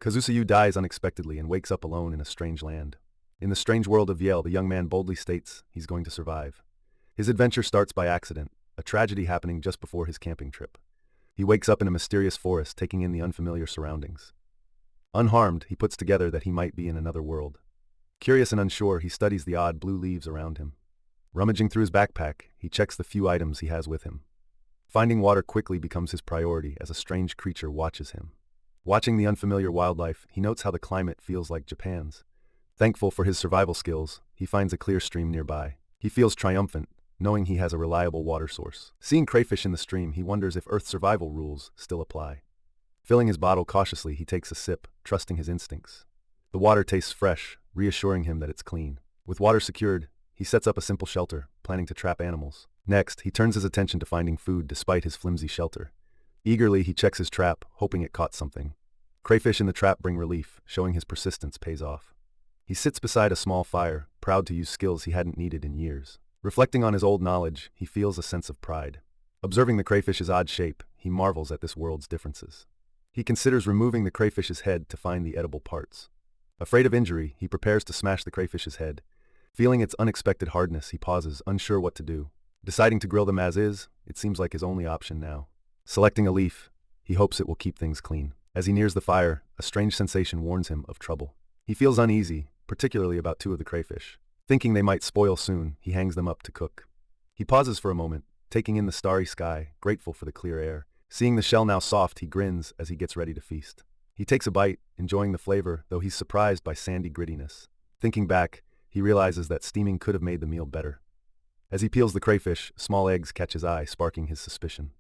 Kazusa Yuu dies unexpectedly and wakes up alone in a strange land. In the strange world of Yale, the young man boldly states he's going to survive. His adventure starts by accident, a tragedy happening just before his camping trip. He wakes up in a mysterious forest, taking in the unfamiliar surroundings. Unharmed, he puts together that he might be in another world. Curious and unsure, he studies the odd blue leaves around him. Rummaging through his backpack, he checks the few items he has with him. Finding water quickly becomes his priority as a strange creature watches him. Watching the unfamiliar wildlife, he notes how the climate feels like Japan's. Thankful for his survival skills, he finds a clear stream nearby. He feels triumphant, knowing he has a reliable water source. Seeing crayfish in the stream, he wonders if Earth's survival rules still apply. Filling his bottle cautiously, he takes a sip, trusting his instincts. The water tastes fresh, reassuring him that it's clean. With water secured, he sets up a simple shelter, planning to trap animals. Next, he turns his attention to finding food despite his flimsy shelter. Eagerly, he checks his trap, hoping it caught something. Crayfish in the trap bring relief, showing his persistence pays off. He sits beside a small fire, proud to use skills he hadn't needed in years. Reflecting on his old knowledge, he feels a sense of pride. Observing the crayfish's odd shape, he marvels at this world's differences. He considers removing the crayfish's head to find the edible parts. Afraid of injury, he prepares to smash the crayfish's head. Feeling its unexpected hardness, he pauses, unsure what to do. Deciding to grill them as is, it seems like his only option now. Selecting a leaf, he hopes it will keep things clean. As he nears the fire, a strange sensation warns him of trouble. He feels uneasy, particularly about two of the crayfish. Thinking they might spoil soon, he hangs them up to cook. He pauses for a moment, taking in the starry sky, grateful for the clear air. Seeing the shell now soft, he grins as he gets ready to feast. He takes a bite, enjoying the flavor, though he's surprised by sandy grittiness. Thinking back, he realizes that steaming could have made the meal better. As he peels the crayfish, small eggs catch his eye, sparking his suspicion.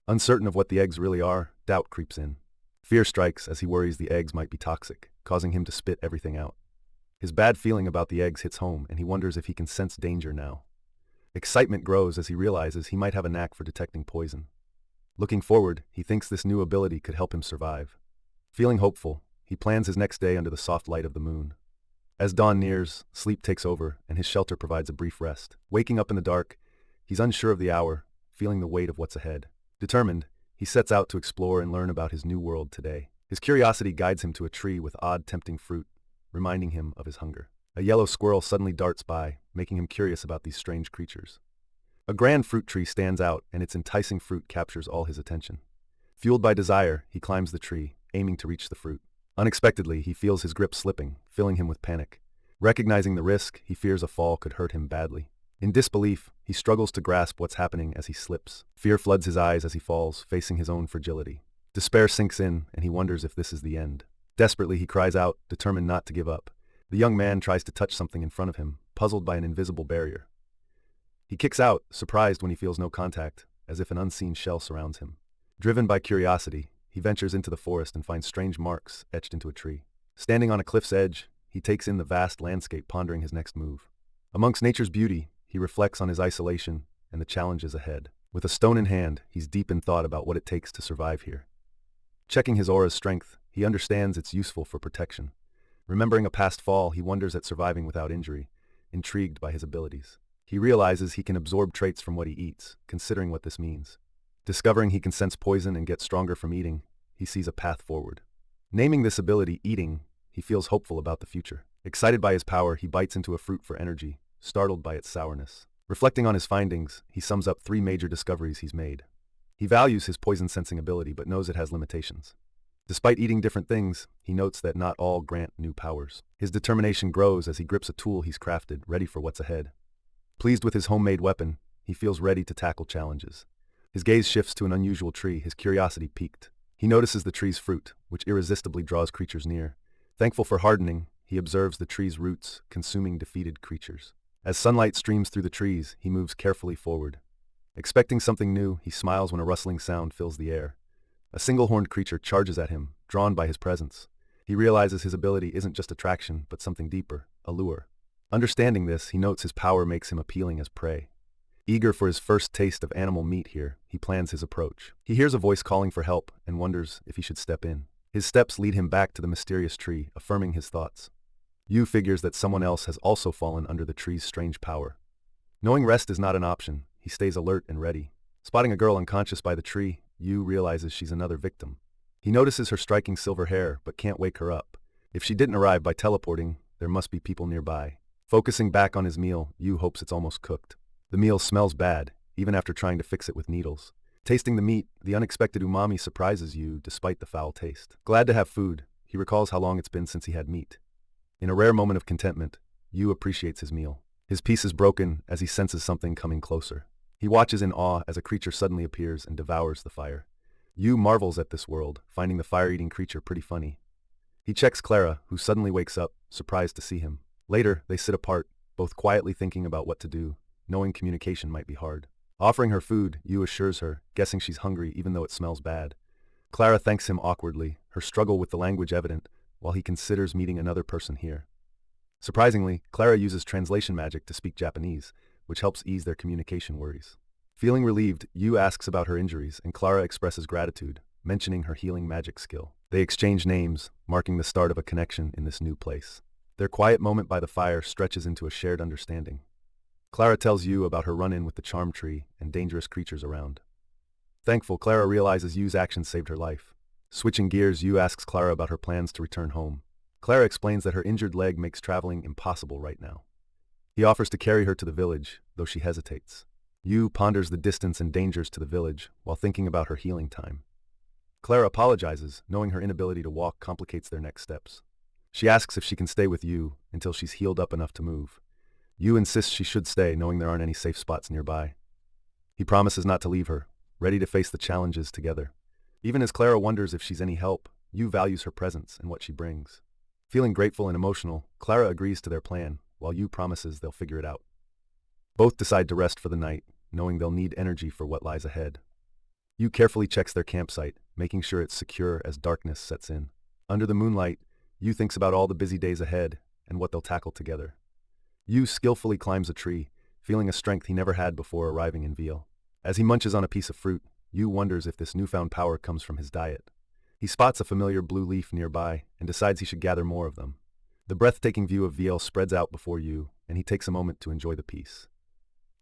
Uncertain of what the eggs really are, doubt creeps in. Fear strikes as he worries the eggs might be toxic, causing him to spit everything out. His bad feeling about the eggs hits home, and he wonders if he can sense danger now. Excitement grows as he realizes he might have a knack for detecting poison. Looking forward, he thinks this new ability could help him survive. Feeling hopeful, he plans his next day under the soft light of the moon. As dawn nears, sleep takes over, and his shelter provides a brief rest. Waking up in the dark, he's unsure of the hour, feeling the weight of what's ahead. Determined, he sets out to explore and learn about his new world today. His curiosity guides him to a tree with odd, tempting fruit, reminding him of his hunger. A yellow squirrel suddenly darts by, making him curious about these strange creatures. A grand fruit tree stands out, and its enticing fruit captures all his attention. Fueled by desire, he climbs the tree, aiming to reach the fruit. Unexpectedly, he feels his grip slipping, filling him with panic. Recognizing the risk, he fears a fall could hurt him badly. In disbelief, he struggles to grasp what's happening as he slips. Fear floods his eyes as he falls, facing his own fragility. Despair sinks in, and he wonders if this is the end. Desperately, he cries out, determined not to give up. The young man tries to touch something in front of him, puzzled by an invisible barrier. He kicks out, surprised when he feels no contact, as if an unseen shell surrounds him. Driven by curiosity, he ventures into the forest and finds strange marks etched into a tree. Standing on a cliff's edge, he takes in the vast landscape, pondering his next move. Amongst nature's beauty, he reflects on his isolation and the challenges ahead. With a stone in hand, he's deep in thought about what it takes to survive here. Checking his aura's strength, he understands it's useful for protection. Remembering a past fall, he wonders at surviving without injury, intrigued by his abilities. He realizes he can absorb traits from what he eats, considering what this means. Discovering he can sense poison and get stronger from eating, he sees a path forward. Naming this ability eating, he feels hopeful about the future. Excited by his power, he bites into a fruit for energy, startled by its sourness. Reflecting on his findings, he sums up 3 major discoveries he's made. He values his poison-sensing ability but knows it has limitations. Despite eating different things, he notes that not all grant new powers. His determination grows as he grips a tool he's crafted, ready for what's ahead. Pleased with his homemade weapon, he feels ready to tackle challenges. His gaze shifts to an unusual tree, his curiosity piqued. He notices the tree's fruit, which irresistibly draws creatures near. Thankful for hardening, he observes the tree's roots, consuming defeated creatures. As sunlight streams through the trees, he moves carefully forward. Expecting something new, he smiles when a rustling sound fills the air. A single-horned creature charges at him, drawn by his presence. He realizes his ability isn't just attraction, but something deeper, a lure. Understanding this, he notes his power makes him appealing as prey. Eager for his first taste of animal meat here, he plans his approach. He hears a voice calling for help and wonders if he should step in. His steps lead him back to the mysterious tree, affirming his thoughts. Yu figures that someone else has also fallen under the tree's strange power. Knowing rest is not an option, he stays alert and ready. Spotting a girl unconscious by the tree, Yu realizes she's another victim. He notices her striking silver hair, but can't wake her up. If she didn't arrive by teleporting, there must be people nearby. Focusing back on his meal, Yuu hopes it's almost cooked. The meal smells bad, even after trying to fix it with needles. Tasting the meat, the unexpected umami surprises Yuu despite the foul taste. Glad to have food, he recalls how long it's been since he had meat. In a rare moment of contentment, Yuu appreciates his meal. His peace is broken as he senses something coming closer. He watches in awe as a creature suddenly appears and devours the fire. Yuu marvels at this world, finding the fire-eating creature pretty funny. He checks Clara, who suddenly wakes up, surprised to see him. Later, they sit apart, both quietly thinking about what to do, knowing communication might be hard. Offering her food, Yuu assures her, guessing she's hungry even though it smells bad. Clara thanks him awkwardly, her struggle with the language evident, while he considers meeting another person here. Surprisingly, Clara uses translation magic to speak Japanese, which helps ease their communication worries. Feeling relieved, Yuu asks about her injuries and Clara expresses gratitude, mentioning her healing magic skill. They exchange names, marking the start of a connection in this new place. Their quiet moment by the fire stretches into a shared understanding. Clara tells Yuu about her run-in with the charm tree and dangerous creatures around. Thankful, Clara realizes Yuu's actions saved her life. Switching gears, Yuu asks Clara about her plans to return home. Clara explains that her injured leg makes traveling impossible right now. He offers to carry her to the village, though she hesitates. Yuu ponders the distance and dangers to the village while thinking about her healing time. Clara apologizes, knowing her inability to walk complicates their next steps. She asks if she can stay with Yuu until she's healed up enough to move. Yuu insists she should stay, knowing there aren't any safe spots nearby. He promises not to leave her, ready to face the challenges together. Even as Clara wonders if she's any help, Yuu values her presence and what she brings. Feeling grateful and emotional, Clara agrees to their plan, while Yuu promises they'll figure it out. Both decide to rest for the night, knowing they'll need energy for what lies ahead. Yuu carefully checks their campsite, making sure it's secure as darkness sets in. Under the moonlight, Yuu thinks about all the busy days ahead and what they'll tackle together. Yuu skillfully climbs a tree, feeling a strength he never had before arriving in Viel. As he munches on a piece of fruit, Yuu wonders if this newfound power comes from his diet. He spots a familiar blue leaf nearby and decides he should gather more of them. The breathtaking view of Viel spreads out before Yuu, and he takes a moment to enjoy the peace.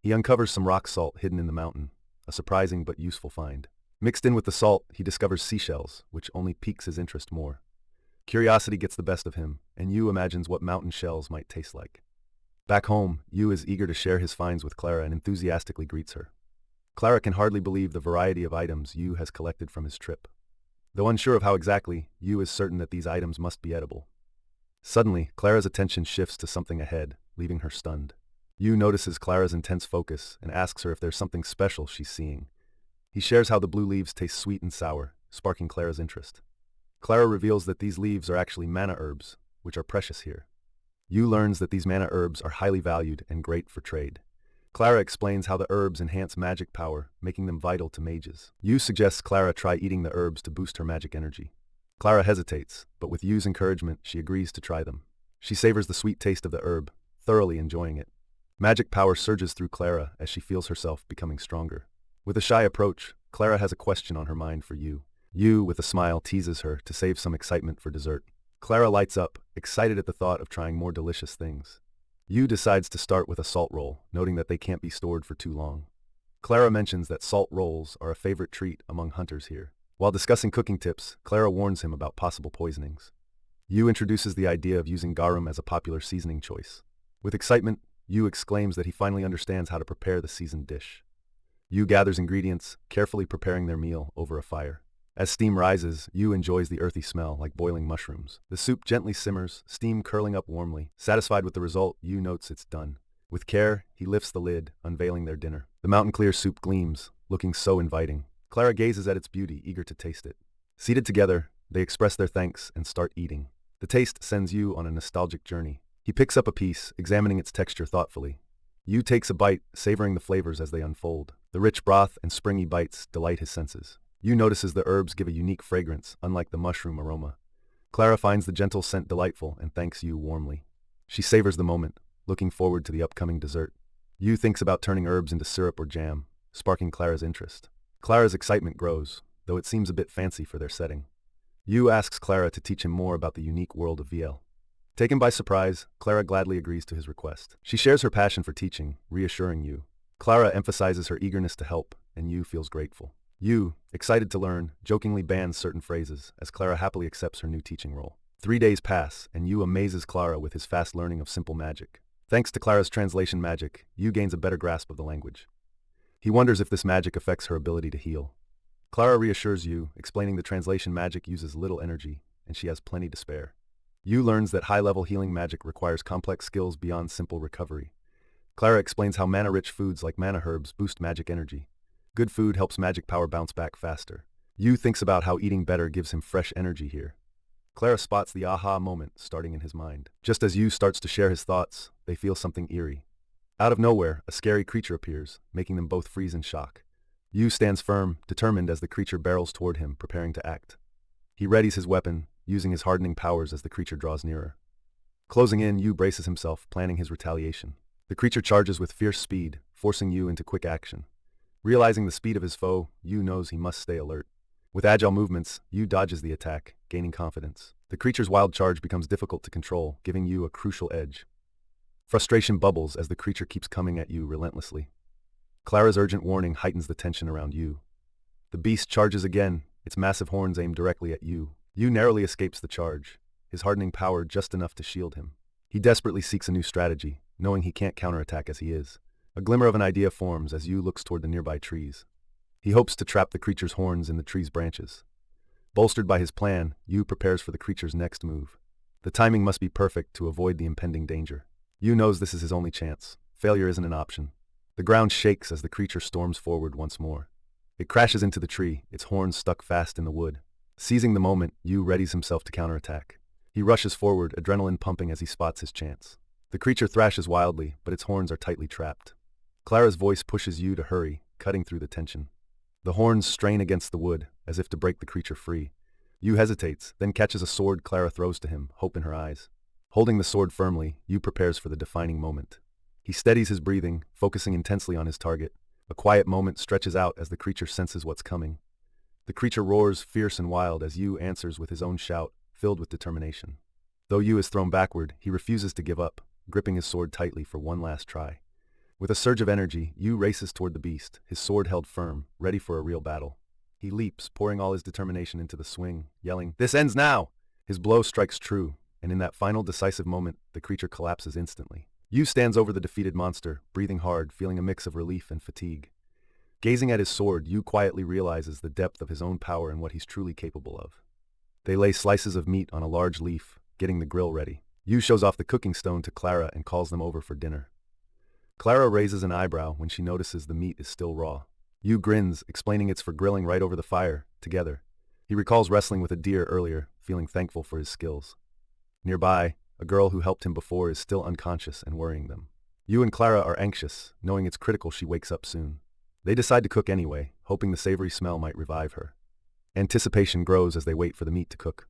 He uncovers some rock salt hidden in the mountain, a surprising but useful find. Mixed in with the salt, he discovers seashells, which only piques his interest more. Curiosity gets the best of him, and Yuu imagines what mountain shells might taste like. Back home, Yuu is eager to share his finds with Clara and enthusiastically greets her. Clara can hardly believe the variety of items Yuu has collected from his trip. Though unsure of how exactly, Yuu is certain that these items must be edible. Suddenly, Clara's attention shifts to something ahead, leaving her stunned. Yuu notices Clara's intense focus and asks her if there's something special she's seeing. He shares how the blue leaves taste sweet and sour, sparking Clara's interest. Clara reveals that these leaves are actually mana herbs, which are precious here. Yuu learns that these mana herbs are highly valued and great for trade. Clara explains how the herbs enhance magic power, making them vital to mages. Yuu suggests Clara try eating the herbs to boost her magic energy. Clara hesitates, but with Yuu's encouragement, she agrees to try them. She savors the sweet taste of the herb, thoroughly enjoying it. Magic power surges through Clara as she feels herself becoming stronger. With a shy approach, Clara has a question on her mind for Yuu. Yuu, with a smile, teases her to save some excitement for dessert. Clara lights up, excited at the thought of trying more delicious things. Yuu decides to start with a salt roll, noting that they can't be stored for too long. Clara mentions that salt rolls are a favorite treat among hunters here. While discussing cooking tips, Clara warns him about possible poisonings. Yuu introduces the idea of using garum as a popular seasoning choice. With excitement, Yuu exclaims that he finally understands how to prepare the seasoned dish. Yuu gathers ingredients, carefully preparing their meal over a fire. As steam rises, Yuu enjoys the earthy smell like boiling mushrooms. The soup gently simmers, steam curling up warmly. Satisfied with the result, Yuu notes it's done. With care, he lifts the lid, unveiling their dinner. The mountain-clear soup gleams, looking so inviting. Clara gazes at its beauty, eager to taste it. Seated together, they express their thanks and start eating. The taste sends Yuu on a nostalgic journey. He picks up a piece, examining its texture thoughtfully. Yuu takes a bite, savoring the flavors as they unfold. The rich broth and springy bites delight his senses. Yuu notices the herbs give a unique fragrance, unlike the mushroom aroma. Clara finds the gentle scent delightful and thanks Yuu warmly. She savors the moment, looking forward to the upcoming dessert. Yuu thinks about turning herbs into syrup or jam, sparking Clara's interest. Clara's excitement grows, though it seems a bit fancy for their setting. Yuu asks Clara to teach him more about the unique world of Viel. Taken by surprise, Clara gladly agrees to his request. She shares her passion for teaching, reassuring Yuu. Clara emphasizes her eagerness to help, and Yuu feels grateful. Yuu, excited to learn, jokingly bans certain phrases, as Clara happily accepts her new teaching role. 3 days pass, and Yuu amazes Clara with his fast learning of simple magic. Thanks to Clara's translation magic, Yuu gains a better grasp of the language. He wonders if this magic affects her ability to heal. Clara reassures Yuu, explaining the translation magic uses little energy, and she has plenty to spare. Yuu learns that high-level healing magic requires complex skills beyond simple recovery. Clara explains how mana-rich foods like mana herbs boost magic energy. Good food helps magic power bounce back faster. Yuu thinks about how eating better gives him fresh energy here. Clara spots the aha moment starting in his mind. Just as Yuu starts to share his thoughts, they feel something eerie. Out of nowhere, a scary creature appears, making them both freeze in shock. Yuu stands firm, determined as the creature barrels toward him, preparing to act. He readies his weapon, using his hardening powers as the creature draws nearer. Closing in, Yuu braces himself, planning his retaliation. The creature charges with fierce speed, forcing Yuu into quick action. Realizing the speed of his foe, Yuu knows he must stay alert. With agile movements, Yuu dodges the attack, gaining confidence. The creature's wild charge becomes difficult to control, giving Yuu a crucial edge. Frustration bubbles as the creature keeps coming at Yuu relentlessly. Clara's urgent warning heightens the tension around Yuu. The beast charges again, its massive horns aimed directly at Yuu. Yuu narrowly escapes the charge, his hardening power just enough to shield him. He desperately seeks a new strategy, knowing he can't counterattack as he is. A glimmer of an idea forms as Yuu looks toward the nearby trees. He hopes to trap the creature's horns in the tree's branches. Bolstered by his plan, Yuu prepares for the creature's next move. The timing must be perfect to avoid the impending danger. Yuu knows this is his only chance. Failure isn't an option. The ground shakes as the creature storms forward once more. It crashes into the tree, its horns stuck fast in the wood. Seizing the moment, Yuu readies himself to counterattack. He rushes forward, adrenaline pumping as he spots his chance. The creature thrashes wildly, but its horns are tightly trapped. Clara's voice pushes Yuu to hurry, cutting through the tension. The horns strain against the wood, as if to break the creature free. Yuu hesitates, then catches a sword Clara throws to him, hope in her eyes. Holding the sword firmly, Yuu prepares for the defining moment. He steadies his breathing, focusing intensely on his target. A quiet moment stretches out as the creature senses what's coming. The creature roars, fierce and wild, as Yuu answers with his own shout, filled with determination. Though Yuu is thrown backward, he refuses to give up, gripping his sword tightly for one last try. With a surge of energy, Yuu races toward the beast, his sword held firm, ready for a real battle. He leaps, pouring all his determination into the swing, yelling, "This ends now!" His blow strikes true, and in that final decisive moment, the creature collapses instantly. Yuu stands over the defeated monster, breathing hard, feeling a mix of relief and fatigue. Gazing at his sword, Yuu quietly realizes the depth of his own power and what he's truly capable of. They lay slices of meat on a large leaf, getting the grill ready. Yuu shows off the cooking stone to Clara and calls them over for dinner. Clara raises an eyebrow when she notices the meat is still raw. Yuu grins, explaining it's for grilling right over the fire, together. He recalls wrestling with a deer earlier, feeling thankful for his skills. Nearby, a girl who helped him before is still unconscious and worrying them. Yuu and Clara are anxious, knowing it's critical she wakes up soon. They decide to cook anyway, hoping the savory smell might revive her. Anticipation grows as they wait for the meat to cook.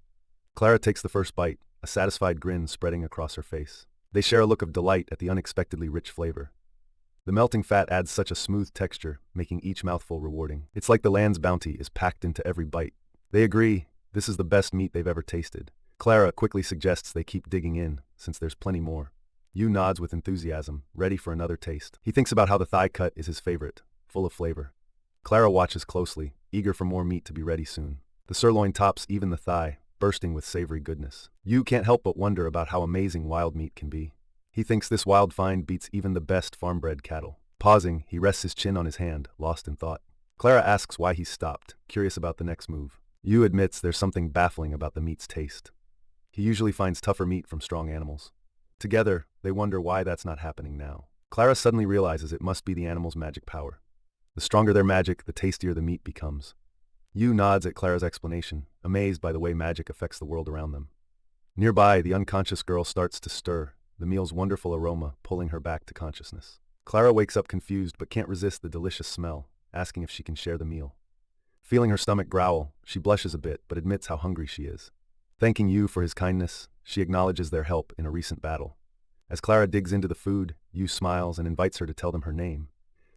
Clara takes the first bite, a satisfied grin spreading across her face. They share a look of delight at the unexpectedly rich flavor. The melting fat adds such a smooth texture, making each mouthful rewarding. It's like the land's bounty is packed into every bite. They agree, this is the best meat they've ever tasted. Clara quickly suggests they keep digging in, since there's plenty more. Yuu nods with enthusiasm, ready for another taste. He thinks about how the thigh cut is his favorite, full of flavor. Clara watches closely, eager for more meat to be ready soon. The sirloin tops even the thigh, bursting with savory goodness. Yuu can't help but wonder about how amazing wild meat can be. He thinks this wild find beats even the best farm-bred cattle. Pausing, he rests his chin on his hand, lost in thought. Clara asks why he's stopped, curious about the next move. Yuu admits there's something baffling about the meat's taste. He usually finds tougher meat from strong animals. Together, they wonder why that's not happening now. Clara suddenly realizes it must be the animal's magic power. The stronger their magic, the tastier the meat becomes. Yuu nods at Clara's explanation, amazed by the way magic affects the world around them. Nearby, the unconscious girl starts to stir, the meal's wonderful aroma pulling her back to consciousness. Clara wakes up confused but can't resist the delicious smell, asking if she can share the meal. Feeling her stomach growl, she blushes a bit but admits how hungry she is. Thanking Yuu for his kindness, she acknowledges their help in a recent battle. As Clara digs into the food, Yuu smiles and invites her to tell them her name.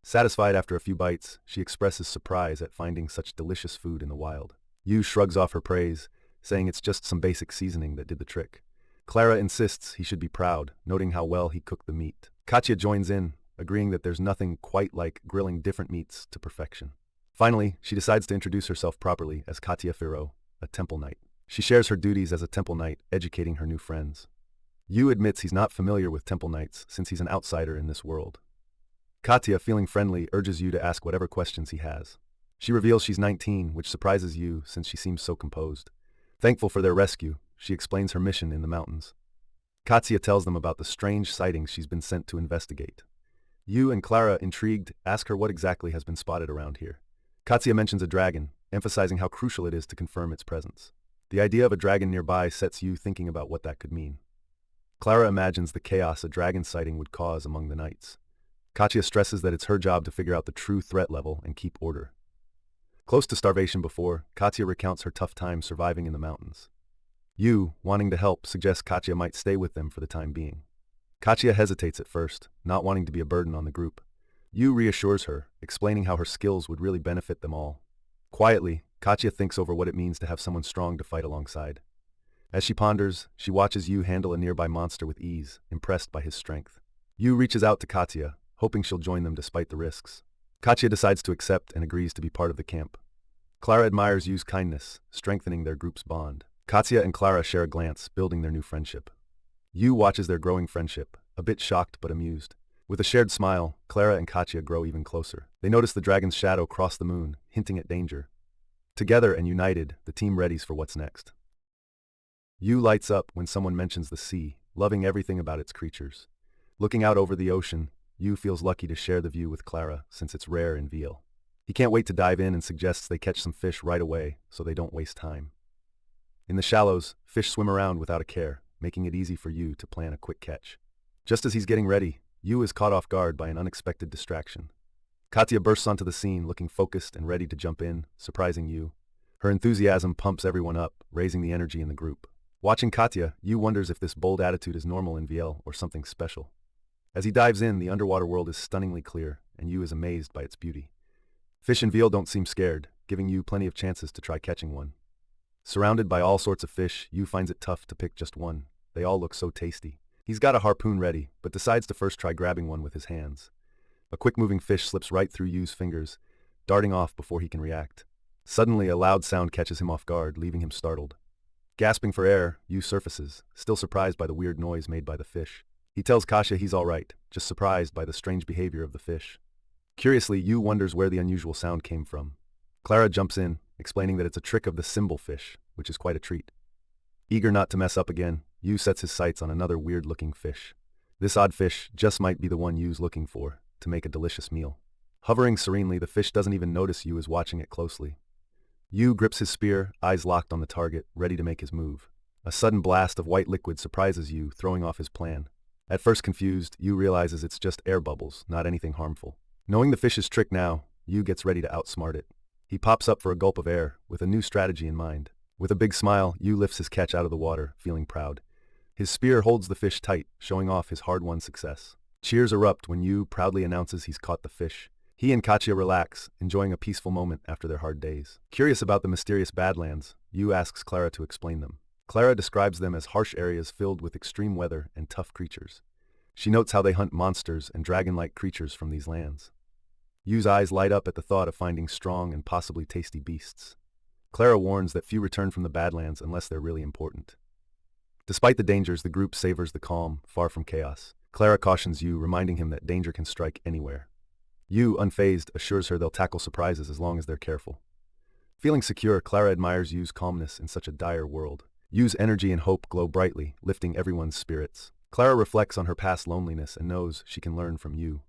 Satisfied after a few bites, she expresses surprise at finding such delicious food in the wild. Yuu shrugs off her praise, saying it's just some basic seasoning that did the trick. Clara insists he should be proud, noting how well he cooked the meat. Katya joins in, agreeing that there's nothing quite like grilling different meats to perfection. Finally, she decides to introduce herself properly as Katya Firo, a temple knight. She shares her duties as a temple knight, educating her new friends. Yu admits he's not familiar with temple knights since he's an outsider in this world. Katya, feeling friendly, urges Yu to ask whatever questions he has. She reveals she's 19, which surprises Yu since she seems so composed. Thankful for their rescue, she explains her mission in the mountains. Katya tells them about the strange sightings she's been sent to investigate. Yu and Clara, intrigued, ask her what exactly has been spotted around here. Katya mentions a dragon, emphasizing how crucial it is to confirm its presence. The idea of a dragon nearby sets Yu thinking about what that could mean. Clara imagines the chaos a dragon sighting would cause among the knights. Katya stresses that it's her job to figure out the true threat level and keep order. Close to starvation before, Katya recounts her tough time surviving in the mountains. Yu, wanting to help, suggests Katya might stay with them for the time being. Katya hesitates at first, not wanting to be a burden on the group. Yu reassures her, explaining how her skills would really benefit them all. Quietly, Katya thinks over what it means to have someone strong to fight alongside. As she ponders, she watches Yu handle a nearby monster with ease, impressed by his strength. Yu reaches out to Katya, hoping she'll join them despite the risks. Katya decides to accept and agrees to be part of the camp. Clara admires Yu's kindness, strengthening their group's bond. Katya and Clara share a glance, building their new friendship. Yu watches their growing friendship, a bit shocked but amused. With a shared smile, Clara and Katya grow even closer. They notice the dragon's shadow cross the moon, hinting at danger. Together and united, the team readies for what's next. Yu lights up when someone mentions the sea, loving everything about its creatures. Looking out over the ocean, Yu feels lucky to share the view with Clara since it's rare in VL. He can't wait to dive in and suggests they catch some fish right away so they don't waste time. In the shallows, fish swim around without a care, making it easy for Yu to plan a quick catch. Just as he's getting ready, Yu is caught off guard by an unexpected distraction. Katya bursts onto the scene looking focused and ready to jump in, surprising Yu. Her enthusiasm pumps everyone up, raising the energy in the group. Watching Katya, Yu wonders if this bold attitude is normal in VL or something special. As he dives in, the underwater world is stunningly clear, and Yu is amazed by its beauty. Fish in VL don't seem scared, giving Yu plenty of chances to try catching one. Surrounded by all sorts of fish, Yu finds it tough to pick just one. They all look so tasty. He's got a harpoon ready, but decides to first try grabbing one with his hands. A quick-moving fish slips right through Yu's fingers, darting off before he can react. Suddenly, a loud sound catches him off guard, leaving him startled. Gasping for air, Yu surfaces, still surprised by the weird noise made by the fish. He tells Katya he's all right, just surprised by the strange behavior of the fish. Curiously, Yu wonders where the unusual sound came from. Clara jumps in, explaining that it's a trick of the symbol fish, which is quite a treat. Eager not to mess up again, Yu sets his sights on another weird-looking fish. This odd fish just might be the one Yu's looking for, to make a delicious meal. Hovering serenely, the fish doesn't even notice Yu is watching it closely. Yu grips his spear, eyes locked on the target, ready to make his move. A sudden blast of white liquid surprises Yu, throwing off his plan. At first confused, Yu realizes it's just air bubbles, not anything harmful. Knowing the fish's trick now, Yu gets ready to outsmart it. He pops up for a gulp of air, with a new strategy in mind. With a big smile, Yu lifts his catch out of the water, feeling proud. His spear holds the fish tight, showing off his hard-won success. Cheers erupt when Yu proudly announces he's caught the fish. He and Katya relax, enjoying a peaceful moment after their hard days. Curious about the mysterious Badlands, Yu asks Clara to explain them. Clara describes them as harsh areas filled with extreme weather and tough creatures. She notes how they hunt monsters and dragon-like creatures from these lands. Yu's eyes light up at the thought of finding strong and possibly tasty beasts. Clara warns that few return from the Badlands unless they're really important. Despite the dangers, the group savors the calm, far from chaos. Clara cautions Yu, reminding him that danger can strike anywhere. Yu, unfazed, assures her they'll tackle surprises as long as they're careful. Feeling secure, Clara admires Yu's calmness in such a dire world. Yu's energy and hope glow brightly, lifting everyone's spirits. Clara reflects on her past loneliness and knows she can learn from Yu.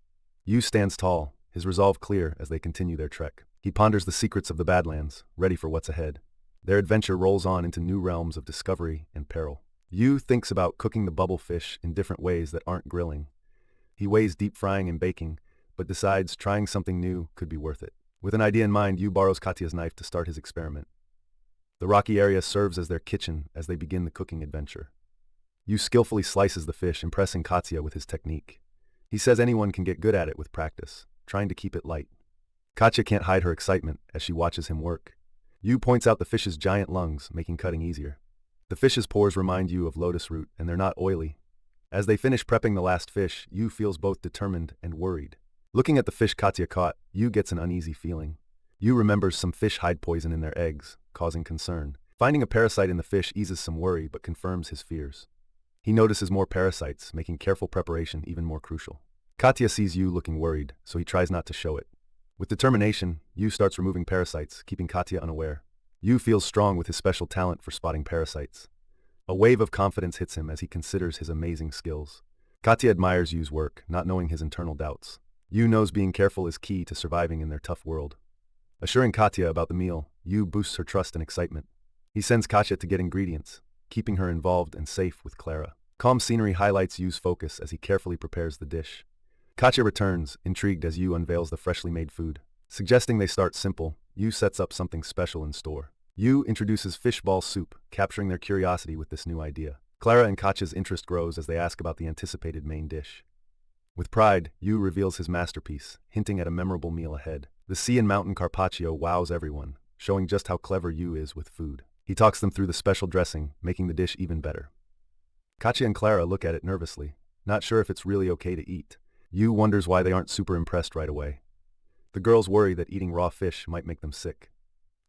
Yu stands tall, his resolve clear as they continue their trek. He ponders the secrets of the Badlands, ready for what's ahead. Their adventure rolls on into new realms of discovery and peril. Yu thinks about cooking the bubble fish in different ways that aren't grilling. He weighs deep frying and baking, but decides trying something new could be worth it. With an idea in mind, Yu borrows Katya's knife to start his experiment. The rocky area serves as their kitchen as they begin the cooking adventure. Yu skillfully slices the fish, impressing Katya with his technique. He says anyone can get good at it with practice, trying to keep it light. Katya can't hide her excitement as she watches him work. Yu points out the fish's giant lungs, making cutting easier. The fish's pores remind Yu of lotus root, and they're not oily. As they finish prepping the last fish, Yu feels both determined and worried. Looking at the fish Katya caught, Yu gets an uneasy feeling. Yuu remembers some fish hide poison in their eggs, causing concern. Finding a parasite in the fish eases some worry but confirms his fears. He notices more parasites, making careful preparation even more crucial. Katya sees Yuu looking worried, so he tries not to show it. With determination, Yuu starts removing parasites, keeping Katya unaware. Yuu feels strong with his special talent for spotting parasites. A wave of confidence hits him as he considers his amazing skills. Katya admires Yuu's work, not knowing his internal doubts. Yuu knows being careful is key to surviving in their tough world. Assuring Katya about the meal, Yuu boosts her trust and excitement. He sends Katya to get ingredients, keeping her involved and safe with Clara. Calm scenery highlights Yuu's focus as he carefully prepares the dish. Katya returns, intrigued as Yuu unveils the freshly made food. Suggesting they start simple, Yuu sets up something special in store. Yuu introduces fishball soup, capturing their curiosity with this new idea. Clara and Katya's interest grows as they ask about the anticipated main dish. With pride, Yuu reveals his masterpiece, hinting at a memorable meal ahead. The sea and mountain carpaccio wows everyone, showing just how clever Yuu is with food. He talks them through the special dressing, making the dish even better. Katya and Clara look at it nervously, not sure if it's really okay to eat. Yuu wonders why they aren't super impressed right away. The girls worry that eating raw fish might make them sick.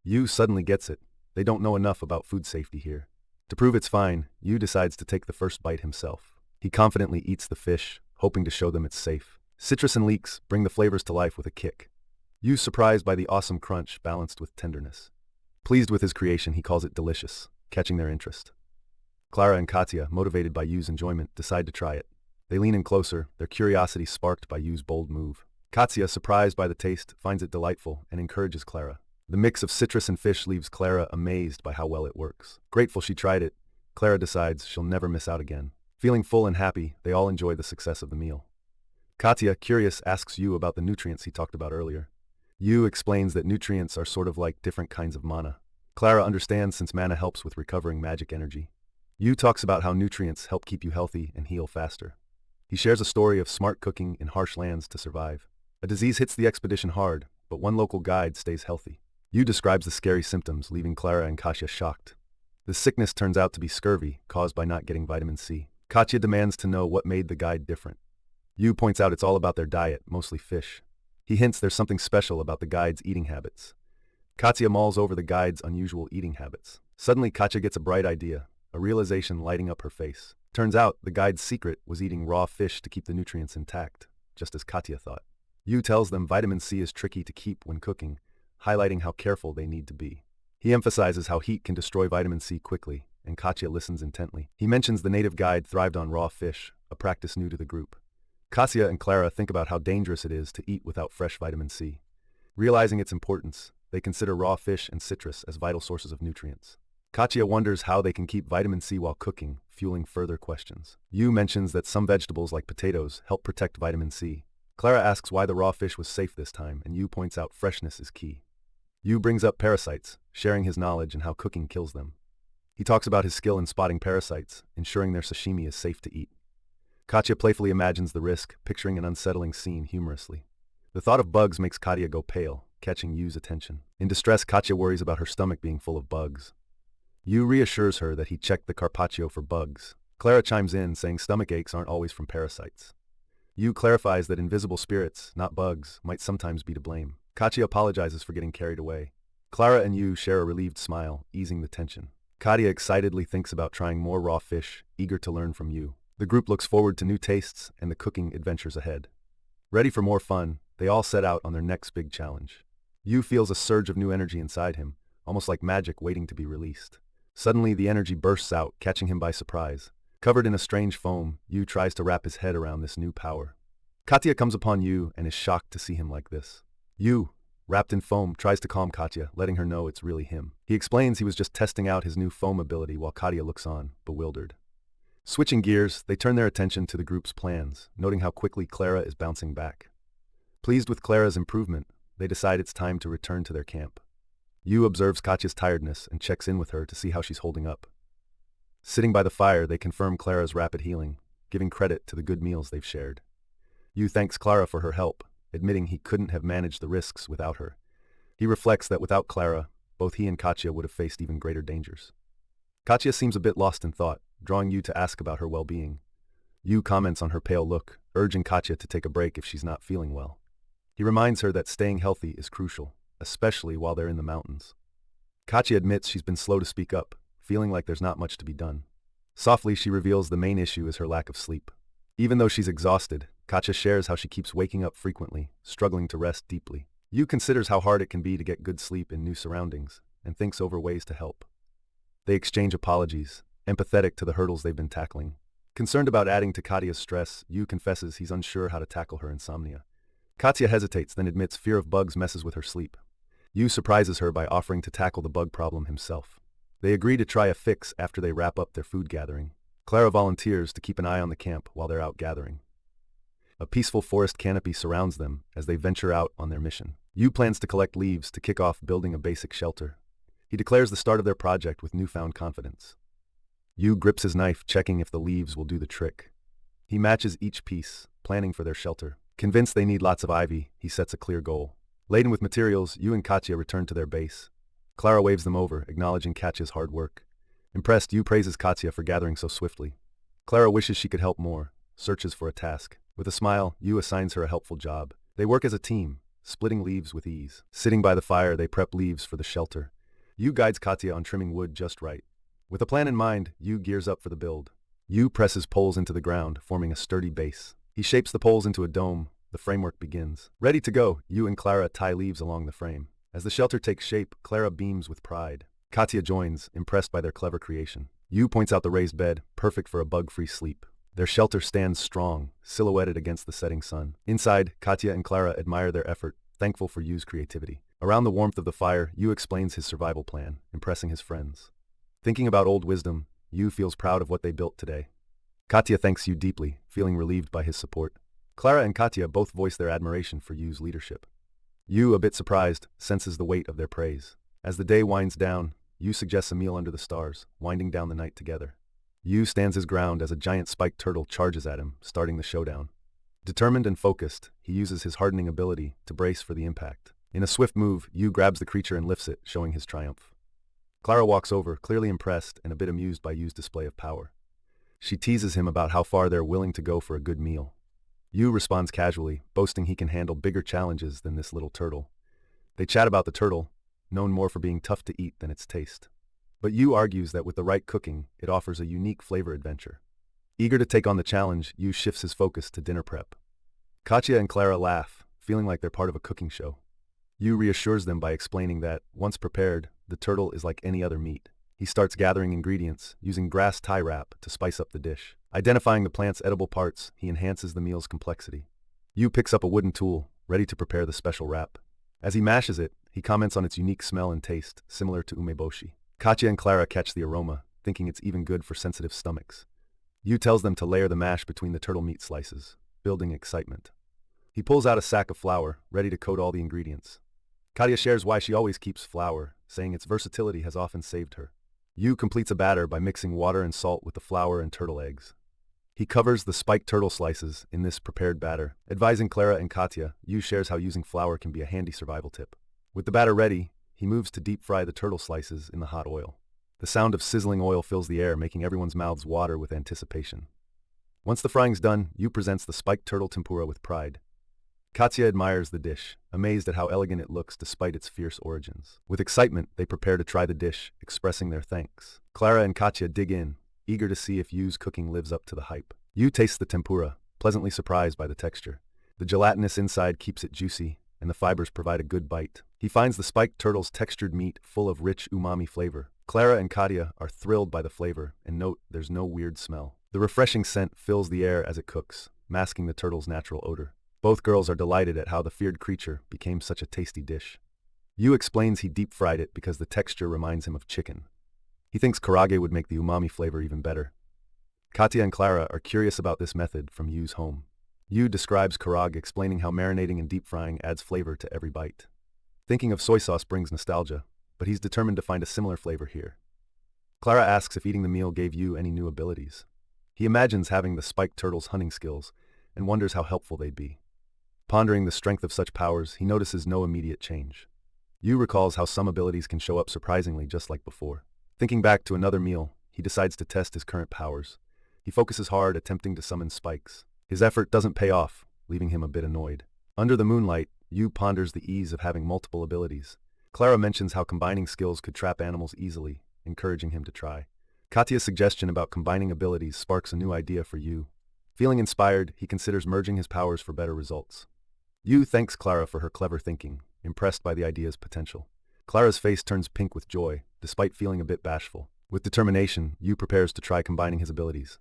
Yuu suddenly gets it. They don't know enough about food safety here. To prove it's fine, Yuu decides to take the first bite himself. He confidently eats the fish, hoping to show them it's safe. Citrus and leeks bring the flavors to life with a kick. Yuu's surprised by the awesome crunch balanced with tenderness. Pleased with his creation, he calls it delicious, catching their interest. Clara and Katya, motivated by Yuu's enjoyment, decide to try it. They lean in closer, their curiosity sparked by Yuu's bold move. Katya, surprised by the taste, finds it delightful and encourages Clara. The mix of citrus and fish leaves Clara amazed by how well it works. Grateful she tried it, Clara decides she'll never miss out again. Feeling full and happy, they all enjoy the success of the meal. Katya, curious, asks Yuu about the nutrients he talked about earlier. Yuu explains that nutrients are sort of like different kinds of mana. Clara understands since mana helps with recovering magic energy. Yuu talks about how nutrients help keep you healthy and heal faster. He shares a story of smart cooking in harsh lands to survive. A disease hits the expedition hard, but one local guide stays healthy. Yuu describes the scary symptoms, leaving Clara and Katya shocked. The sickness turns out to be scurvy, caused by not getting vitamin C. Katya demands to know what made the guide different. Yuu points out it's all about their diet, mostly fish. He hints there's something special about the guide's eating habits. Katya mulls over the guide's unusual eating habits. Suddenly Katya gets a bright idea, a realization lighting up her face. Turns out the guide's secret was eating raw fish to keep the nutrients intact, just as Katya thought. Yuu tells them vitamin C is tricky to keep when cooking, highlighting how careful they need to be. He emphasizes how heat can destroy vitamin C quickly, and Katya listens intently. He mentions the native guide thrived on raw fish, a practice new to the group. Katya and Clara think about how dangerous it is to eat without fresh vitamin C. Realizing its importance, they consider raw fish and citrus as vital sources of nutrients. Katya wonders how they can keep vitamin C while cooking, fueling further questions. Yuu mentions that some vegetables like potatoes help protect vitamin C. Clara asks why the raw fish was safe this time, and Yuu points out freshness is key. Yuu brings up parasites, sharing his knowledge and how cooking kills them. He talks about his skill in spotting parasites, ensuring their sashimi is safe to eat. Katya playfully imagines the risk, picturing an unsettling scene humorously. The thought of bugs makes Katya go pale, catching Yuu's attention. In distress, Katya worries about her stomach being full of bugs. Yuu reassures her that he checked the carpaccio for bugs. Clara chimes in, saying stomach aches aren't always from parasites. Yuu clarifies that invisible spirits, not bugs, might sometimes be to blame. Katya apologizes for getting carried away. Clara and Yuu share a relieved smile, easing the tension. Katya excitedly thinks about trying more raw fish, eager to learn from Yuu. The group looks forward to new tastes and the cooking adventures ahead. Ready for more fun, they all set out on their next big challenge. Yuu feels a surge of new energy inside him, almost like magic waiting to be released. Suddenly, the energy bursts out, catching him by surprise. Covered in a strange foam, Yuu tries to wrap his head around this new power. Katya comes upon Yuu and is shocked to see him like this. Yuu, wrapped in foam, tries to calm Katya, letting her know it's really him. He explains he was just testing out his new foam ability while Katya looks on, bewildered. Switching gears, they turn their attention to the group's plans, noting how quickly Clara is bouncing back. Pleased with Clara's improvement, they decide it's time to return to their camp. Yuu observes Katya's tiredness and checks in with her to see how she's holding up. Sitting by the fire, they confirm Clara's rapid healing, giving credit to the good meals they've shared. Yuu thanks Clara for her help, admitting he couldn't have managed the risks without her. He reflects that without Clara, both he and Katya would have faced even greater dangers. Katya seems a bit lost in thought, drawing Yuu to ask about her well-being. Yuu comments on her pale look, urging Katya to take a break if she's not feeling well. He reminds her that staying healthy is crucial. especially while they're in the mountains. Katya admits she's been slow to speak up, feeling like there's not much to be done. Softly, she reveals the main issue is her lack of sleep. Even though she's exhausted, Katya shares how she keeps waking up frequently, struggling to rest deeply. Yu considers how hard it can be to get good sleep in new surroundings, and thinks over ways to help. They exchange apologies, empathetic to the hurdles they've been tackling. Concerned about adding to Katya's stress, Yu confesses he's unsure how to tackle her insomnia. Katya hesitates, then admits fear of bugs messes with her sleep. Yu surprises her by offering to tackle the bug problem himself. They agree to try a fix after they wrap up their food gathering. Clara volunteers to keep an eye on the camp while they're out gathering. A peaceful forest canopy surrounds them as they venture out on their mission. Yu plans to collect leaves to kick off building a basic shelter. He declares the start of their project with newfound confidence. Yu grips his knife, checking if the leaves will do the trick. He matches each piece, planning for their shelter. Convinced they need lots of ivy, he sets a clear goal. Laden with materials, Yu and Katya return to their base. Clara waves them over, acknowledging Katya's hard work. Impressed, Yu praises Katya for gathering so swiftly. Clara wishes she could help more, searches for a task. With a smile, Yu assigns her a helpful job. They work as a team, splitting leaves with ease. Sitting by the fire, they prep leaves for the shelter. Yu guides Katya on trimming wood just right. With a plan in mind, Yu gears up for the build. Yu presses poles into the ground, forming a sturdy base. He shapes the poles into a dome. The framework begins. Ready to go, Yu and Clara tie leaves along the frame. As the shelter takes shape, Clara beams with pride. Katya joins, impressed by their clever creation. Yu points out the raised bed, perfect for a bug-free sleep. Their shelter stands strong, silhouetted against the setting sun. Inside, Katya and Clara admire their effort, thankful for Yu's creativity. Around the warmth of the fire, Yu explains his survival plan, impressing his friends. Thinking about old wisdom, Yu feels proud of what they built today. Katya thanks Yu deeply, feeling relieved by his support. Clara and Katya both voice their admiration for Yu's leadership. Yu, a bit surprised, senses the weight of their praise. As the day winds down, Yu suggests a meal under the stars, winding down the night together. Yu stands his ground as a giant spiked turtle charges at him, starting the showdown. Determined and focused, he uses his hardening ability to brace for the impact. In a swift move, Yu grabs the creature and lifts it, showing his triumph. Clara walks over, clearly impressed and a bit amused by Yu's display of power. She teases him about how far they're willing to go for a good meal. Yu responds casually, boasting he can handle bigger challenges than this little turtle. They chat about the turtle, known more for being tough to eat than its taste. But Yu argues that with the right cooking, it offers a unique flavor adventure. Eager to take on the challenge, Yu shifts his focus to dinner prep. Katya and Clara laugh, feeling like they're part of a cooking show. Yu reassures them by explaining that, once prepared, the turtle is like any other meat. He starts gathering ingredients, using grass tie wrap to spice up the dish. Identifying the plant's edible parts, he enhances the meal's complexity. Yu picks up a wooden tool, ready to prepare the special wrap. As he mashes it, he comments on its unique smell and taste, similar to umeboshi. Katya and Clara catch the aroma, thinking it's even good for sensitive stomachs. Yu tells them to layer the mash between the turtle meat slices, building excitement. He pulls out a sack of flour, ready to coat all the ingredients. Katya shares why she always keeps flour, saying its versatility has often saved her. Yu completes a batter by mixing water and salt with the flour and turtle eggs. He covers the spiked turtle slices in this prepared batter. Advising Clara and Katya, Yu shares how using flour can be a handy survival tip. With the batter ready, he moves to deep fry the turtle slices in the hot oil. The sound of sizzling oil fills the air, making everyone's mouths water with anticipation. Once the frying's done, Yu presents the spiked turtle tempura with pride. Katya admires the dish, amazed at how elegant it looks despite its fierce origins. With excitement, they prepare to try the dish, expressing their thanks. Clara and Katya dig in, eager to see if Yu's cooking lives up to the hype. Yu tastes the tempura, pleasantly surprised by the texture. The gelatinous inside keeps it juicy, and the fibers provide a good bite. He finds the spiked turtle's textured meat full of rich umami flavor. Clara and Katya are thrilled by the flavor and note there's no weird smell. The refreshing scent fills the air as it cooks, masking the turtle's natural odor. Both girls are delighted at how the feared creature became such a tasty dish. Yu explains he deep-fried it because the texture reminds him of chicken. He thinks karage would make the umami flavor even better. Katya and Clara are curious about this method from Yu's home. Yu describes karage, explaining how marinating and deep-frying adds flavor to every bite. Thinking of soy sauce brings nostalgia, but he's determined to find a similar flavor here. Clara asks if eating the meal gave Yu any new abilities. He imagines having the spiked turtle's hunting skills and wonders how helpful they'd be. Pondering the strength of such powers, he notices no immediate change. Yu recalls how some abilities can show up surprisingly just like before. Thinking back to another meal, he decides to test his current powers. He focuses hard, attempting to summon spikes. His effort doesn't pay off, leaving him a bit annoyed. Under the moonlight, Yu ponders the ease of having multiple abilities. Clara mentions how combining skills could trap animals easily, encouraging him to try. Katya's suggestion about combining abilities sparks a new idea for Yu. Feeling inspired, he considers merging his powers for better results. Yu thanks Clara for her clever thinking, impressed by the idea's potential. Clara's face turns pink with joy, despite feeling a bit bashful. With determination, Yu prepares to try combining his abilities.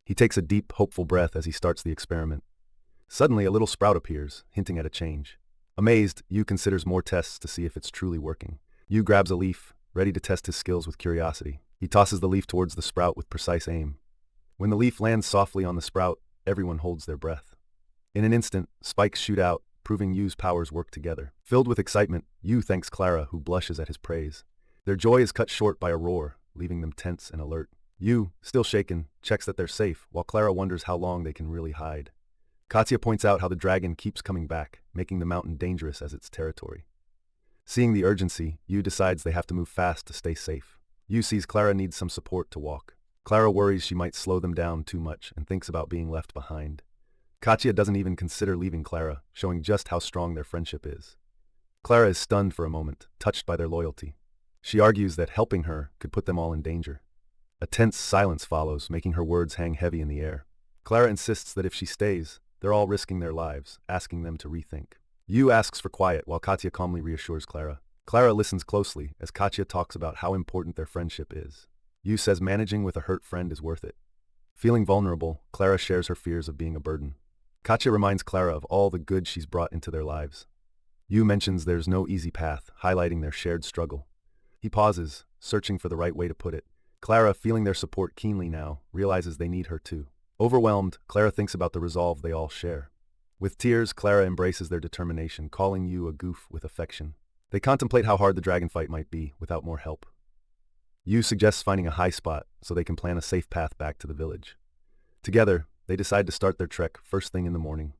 He takes a deep, hopeful breath as he starts the experiment. Suddenly, a little sprout appears, hinting at a change. Amazed, Yu considers more tests to see if it's truly working. Yu grabs a leaf, ready to test his skills with curiosity. He tosses the leaf towards the sprout with precise aim. When the leaf lands softly on the sprout, everyone holds their breath. In an instant, spikes shoot out, proving Yu's powers work together. Filled with excitement, Yu thanks Clara, who blushes at his praise. Their joy is cut short by a roar, leaving them tense and alert. Yu, still shaken, checks that they're safe, while Clara wonders how long they can really hide. Katya points out how the dragon keeps coming back, making the mountain dangerous as its territory. Seeing the urgency, Yu decides they have to move fast to stay safe. Yu sees Clara needs some support to walk. Clara worries she might slow them down too much and thinks about being left behind. Katya doesn't even consider leaving Clara, showing just how strong their friendship is. Clara is stunned for a moment, touched by their loyalty. She argues that helping her could put them all in danger. A tense silence follows, making her words hang heavy in the air. Clara insists that if she stays, they're all risking their lives, asking them to rethink. Yu asks for quiet while Katya calmly reassures Clara. Clara listens closely as Katya talks about how important their friendship is. Yu says managing with a hurt friend is worth it. Feeling vulnerable, Clara shares her fears of being a burden. Katya reminds Clara of all the good she's brought into their lives. Yu mentions there's no easy path, highlighting their shared struggle. He pauses, searching for the right way to put it. Clara, feeling their support keenly now, realizes they need her too. Overwhelmed, Clara thinks about the resolve they all share. With tears, Clara embraces their determination, calling Yu a goof with affection. They contemplate how hard the dragon fight might be without more help. Yu suggests finding a high spot so they can plan a safe path back to the village. Together, they decide to start their trek first thing in the morning.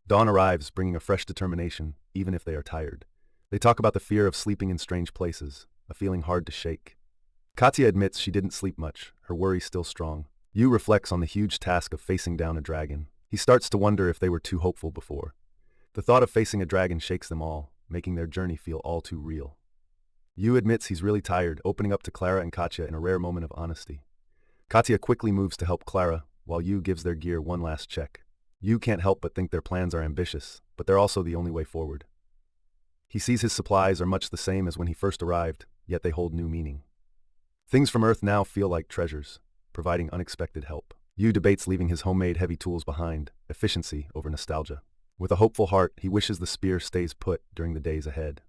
Dawn arrives, bringing a fresh determination, even if they are tired. They talk about the fear of sleeping in strange places, a feeling hard to shake. Katya admits she didn't sleep much, her worry still strong. Yu reflects on the huge task of facing down a dragon. He starts to wonder if they were too hopeful before. The thought of facing a dragon shakes them all, making their journey feel all too real. Yu admits he's really tired, opening up to Clara and Katya in a rare moment of honesty. Katya quickly moves to help Clara, while Yu gives their gear one last check. Yu can't help but think their plans are ambitious, but they're also the only way forward. He sees his supplies are much the same as when he first arrived, yet they hold new meaning. Things from Earth now feel like treasures, providing unexpected help. Yu debates leaving his homemade heavy tools behind, efficiency over nostalgia. With a hopeful heart, he wishes the spear stays put during the days ahead.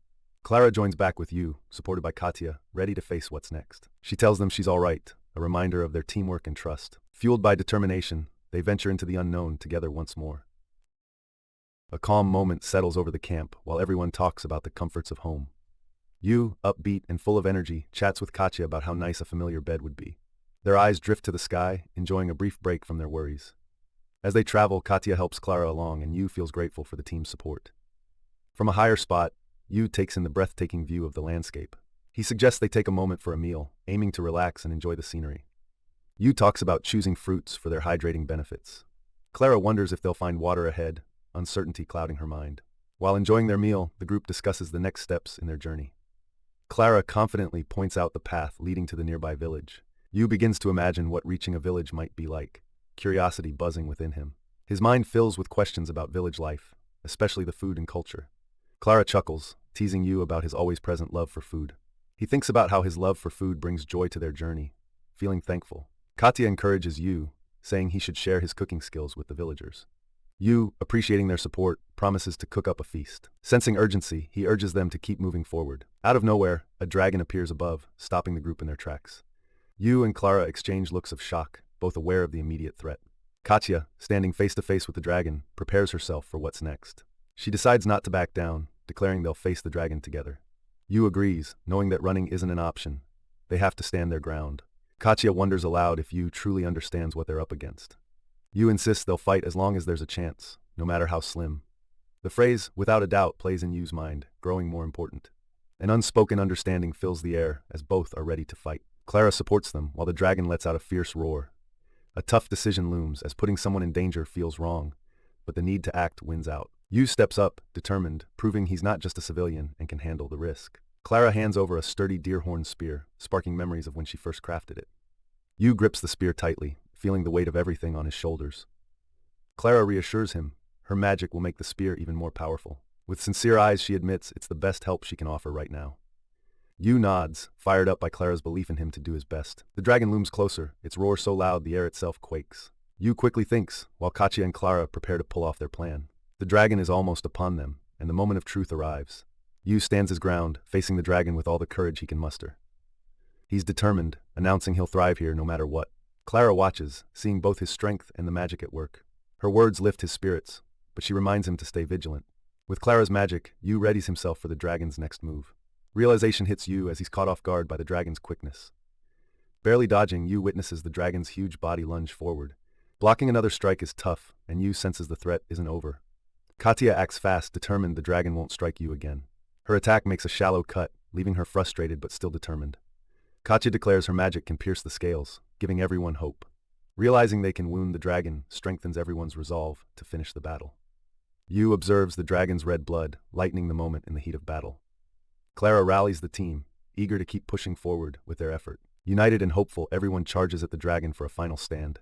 Clara joins back with Yu, supported by Katya, ready to face what's next. She tells them she's all right, a reminder of their teamwork and trust. Fueled by determination, they venture into the unknown together once more. A calm moment settles over the camp while everyone talks about the comforts of home. Yu, upbeat and full of energy, chats with Katya about how nice a familiar bed would be. Their eyes drift to the sky, enjoying a brief break from their worries. As they travel, Katya helps Clara along and Yu feels grateful for the team's support. From a higher spot, Yu takes in the breathtaking view of the landscape. He suggests they take a moment for a meal, aiming to relax and enjoy the scenery. Yu talks about choosing fruits for their hydrating benefits. Clara wonders if they'll find water ahead, uncertainty clouding her mind. While enjoying their meal, the group discusses the next steps in their journey. Clara confidently points out the path leading to the nearby village. Yu begins to imagine what reaching a village might be like, curiosity buzzing within him. His mind fills with questions about village life, especially the food and culture. Clara chuckles, teasing Yu about his always-present love for food. He thinks about how his love for food brings joy to their journey, feeling thankful. Katya encourages Yu, saying he should share his cooking skills with the villagers. Yu, appreciating their support, promises to cook up a feast. Sensing urgency, he urges them to keep moving forward. Out of nowhere, a dragon appears above, stopping the group in their tracks. Yu and Clara exchange looks of shock, both aware of the immediate threat. Katya, standing face to face with the dragon, prepares herself for what's next. She decides not to back down, declaring they'll face the dragon together. Yu agrees, knowing that running isn't an option. They have to stand their ground. Katya wonders aloud if Yu truly understands what they're up against. Yu insists they'll fight as long as there's a chance, no matter how slim. The phrase, without a doubt, plays in Yu's mind, growing more important. An unspoken understanding fills the air as both are ready to fight. Clara supports them while the dragon lets out a fierce roar. A tough decision looms as putting someone in danger feels wrong, but the need to act wins out. Yuu steps up, determined, proving he's not just a civilian and can handle the risk. Clara hands over a sturdy deer-horn spear, sparking memories of when she first crafted it. Yuu grips the spear tightly, feeling the weight of everything on his shoulders. Clara reassures him, her magic will make the spear even more powerful. With sincere eyes, she admits it's the best help she can offer right now. Yuu nods, fired up by Clara's belief in him to do his best. The dragon looms closer, its roar so loud the air itself quakes. Yuu quickly thinks, while Katya and Clara prepare to pull off their plan. The dragon is almost upon them, and the moment of truth arrives. Yuu stands his ground, facing the dragon with all the courage he can muster. He's determined, announcing he'll thrive here no matter what. Clara watches, seeing both his strength and the magic at work. Her words lift his spirits, but she reminds him to stay vigilant. With Clara's magic, Yuu readies himself for the dragon's next move. Realization hits Yuu as he's caught off guard by the dragon's quickness. Barely dodging, Yuu witnesses the dragon's huge body lunge forward. Blocking another strike is tough, and Yuu senses the threat isn't over. Katya acts fast, determined the dragon won't strike Yuu again. Her attack makes a shallow cut, leaving her frustrated but still determined. Katya declares her magic can pierce the scales, giving everyone hope. Realizing they can wound the dragon strengthens everyone's resolve to finish the battle. Yuu observes the dragon's red blood, lightening the moment in the heat of battle. Clara rallies the team, eager to keep pushing forward with their effort. United and hopeful, everyone charges at the dragon for a final stand.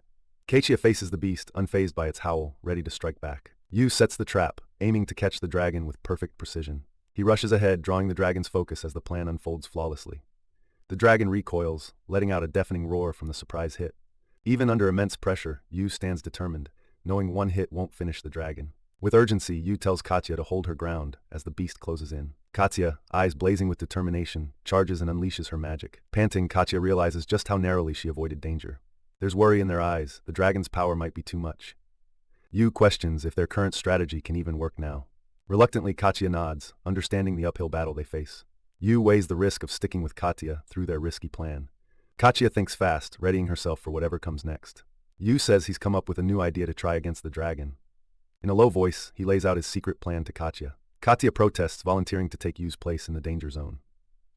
Katya faces the beast, unfazed by its howl, ready to strike back. Yuu sets the trap, aiming to catch the dragon with perfect precision. He rushes ahead, drawing the dragon's focus as the plan unfolds flawlessly. The dragon recoils, letting out a deafening roar from the surprise hit. Even under immense pressure, Yuu stands determined, knowing one hit won't finish the dragon. With urgency, Yuu tells Katya to hold her ground as the beast closes in. Katya, eyes blazing with determination, charges and unleashes her magic. Panting, Katya realizes just how narrowly she avoided danger. There's worry in their eyes, the dragon's power might be too much. Yuu questions if their current strategy can even work now. Reluctantly, Katya nods, understanding the uphill battle they face. Yuu weighs the risk of sticking with Katya through their risky plan. Katya thinks fast, readying herself for whatever comes next. Yuu says he's come up with a new idea to try against the dragon. In a low voice, he lays out his secret plan to Katya. Katya protests, volunteering to take Yuu's place in the danger zone.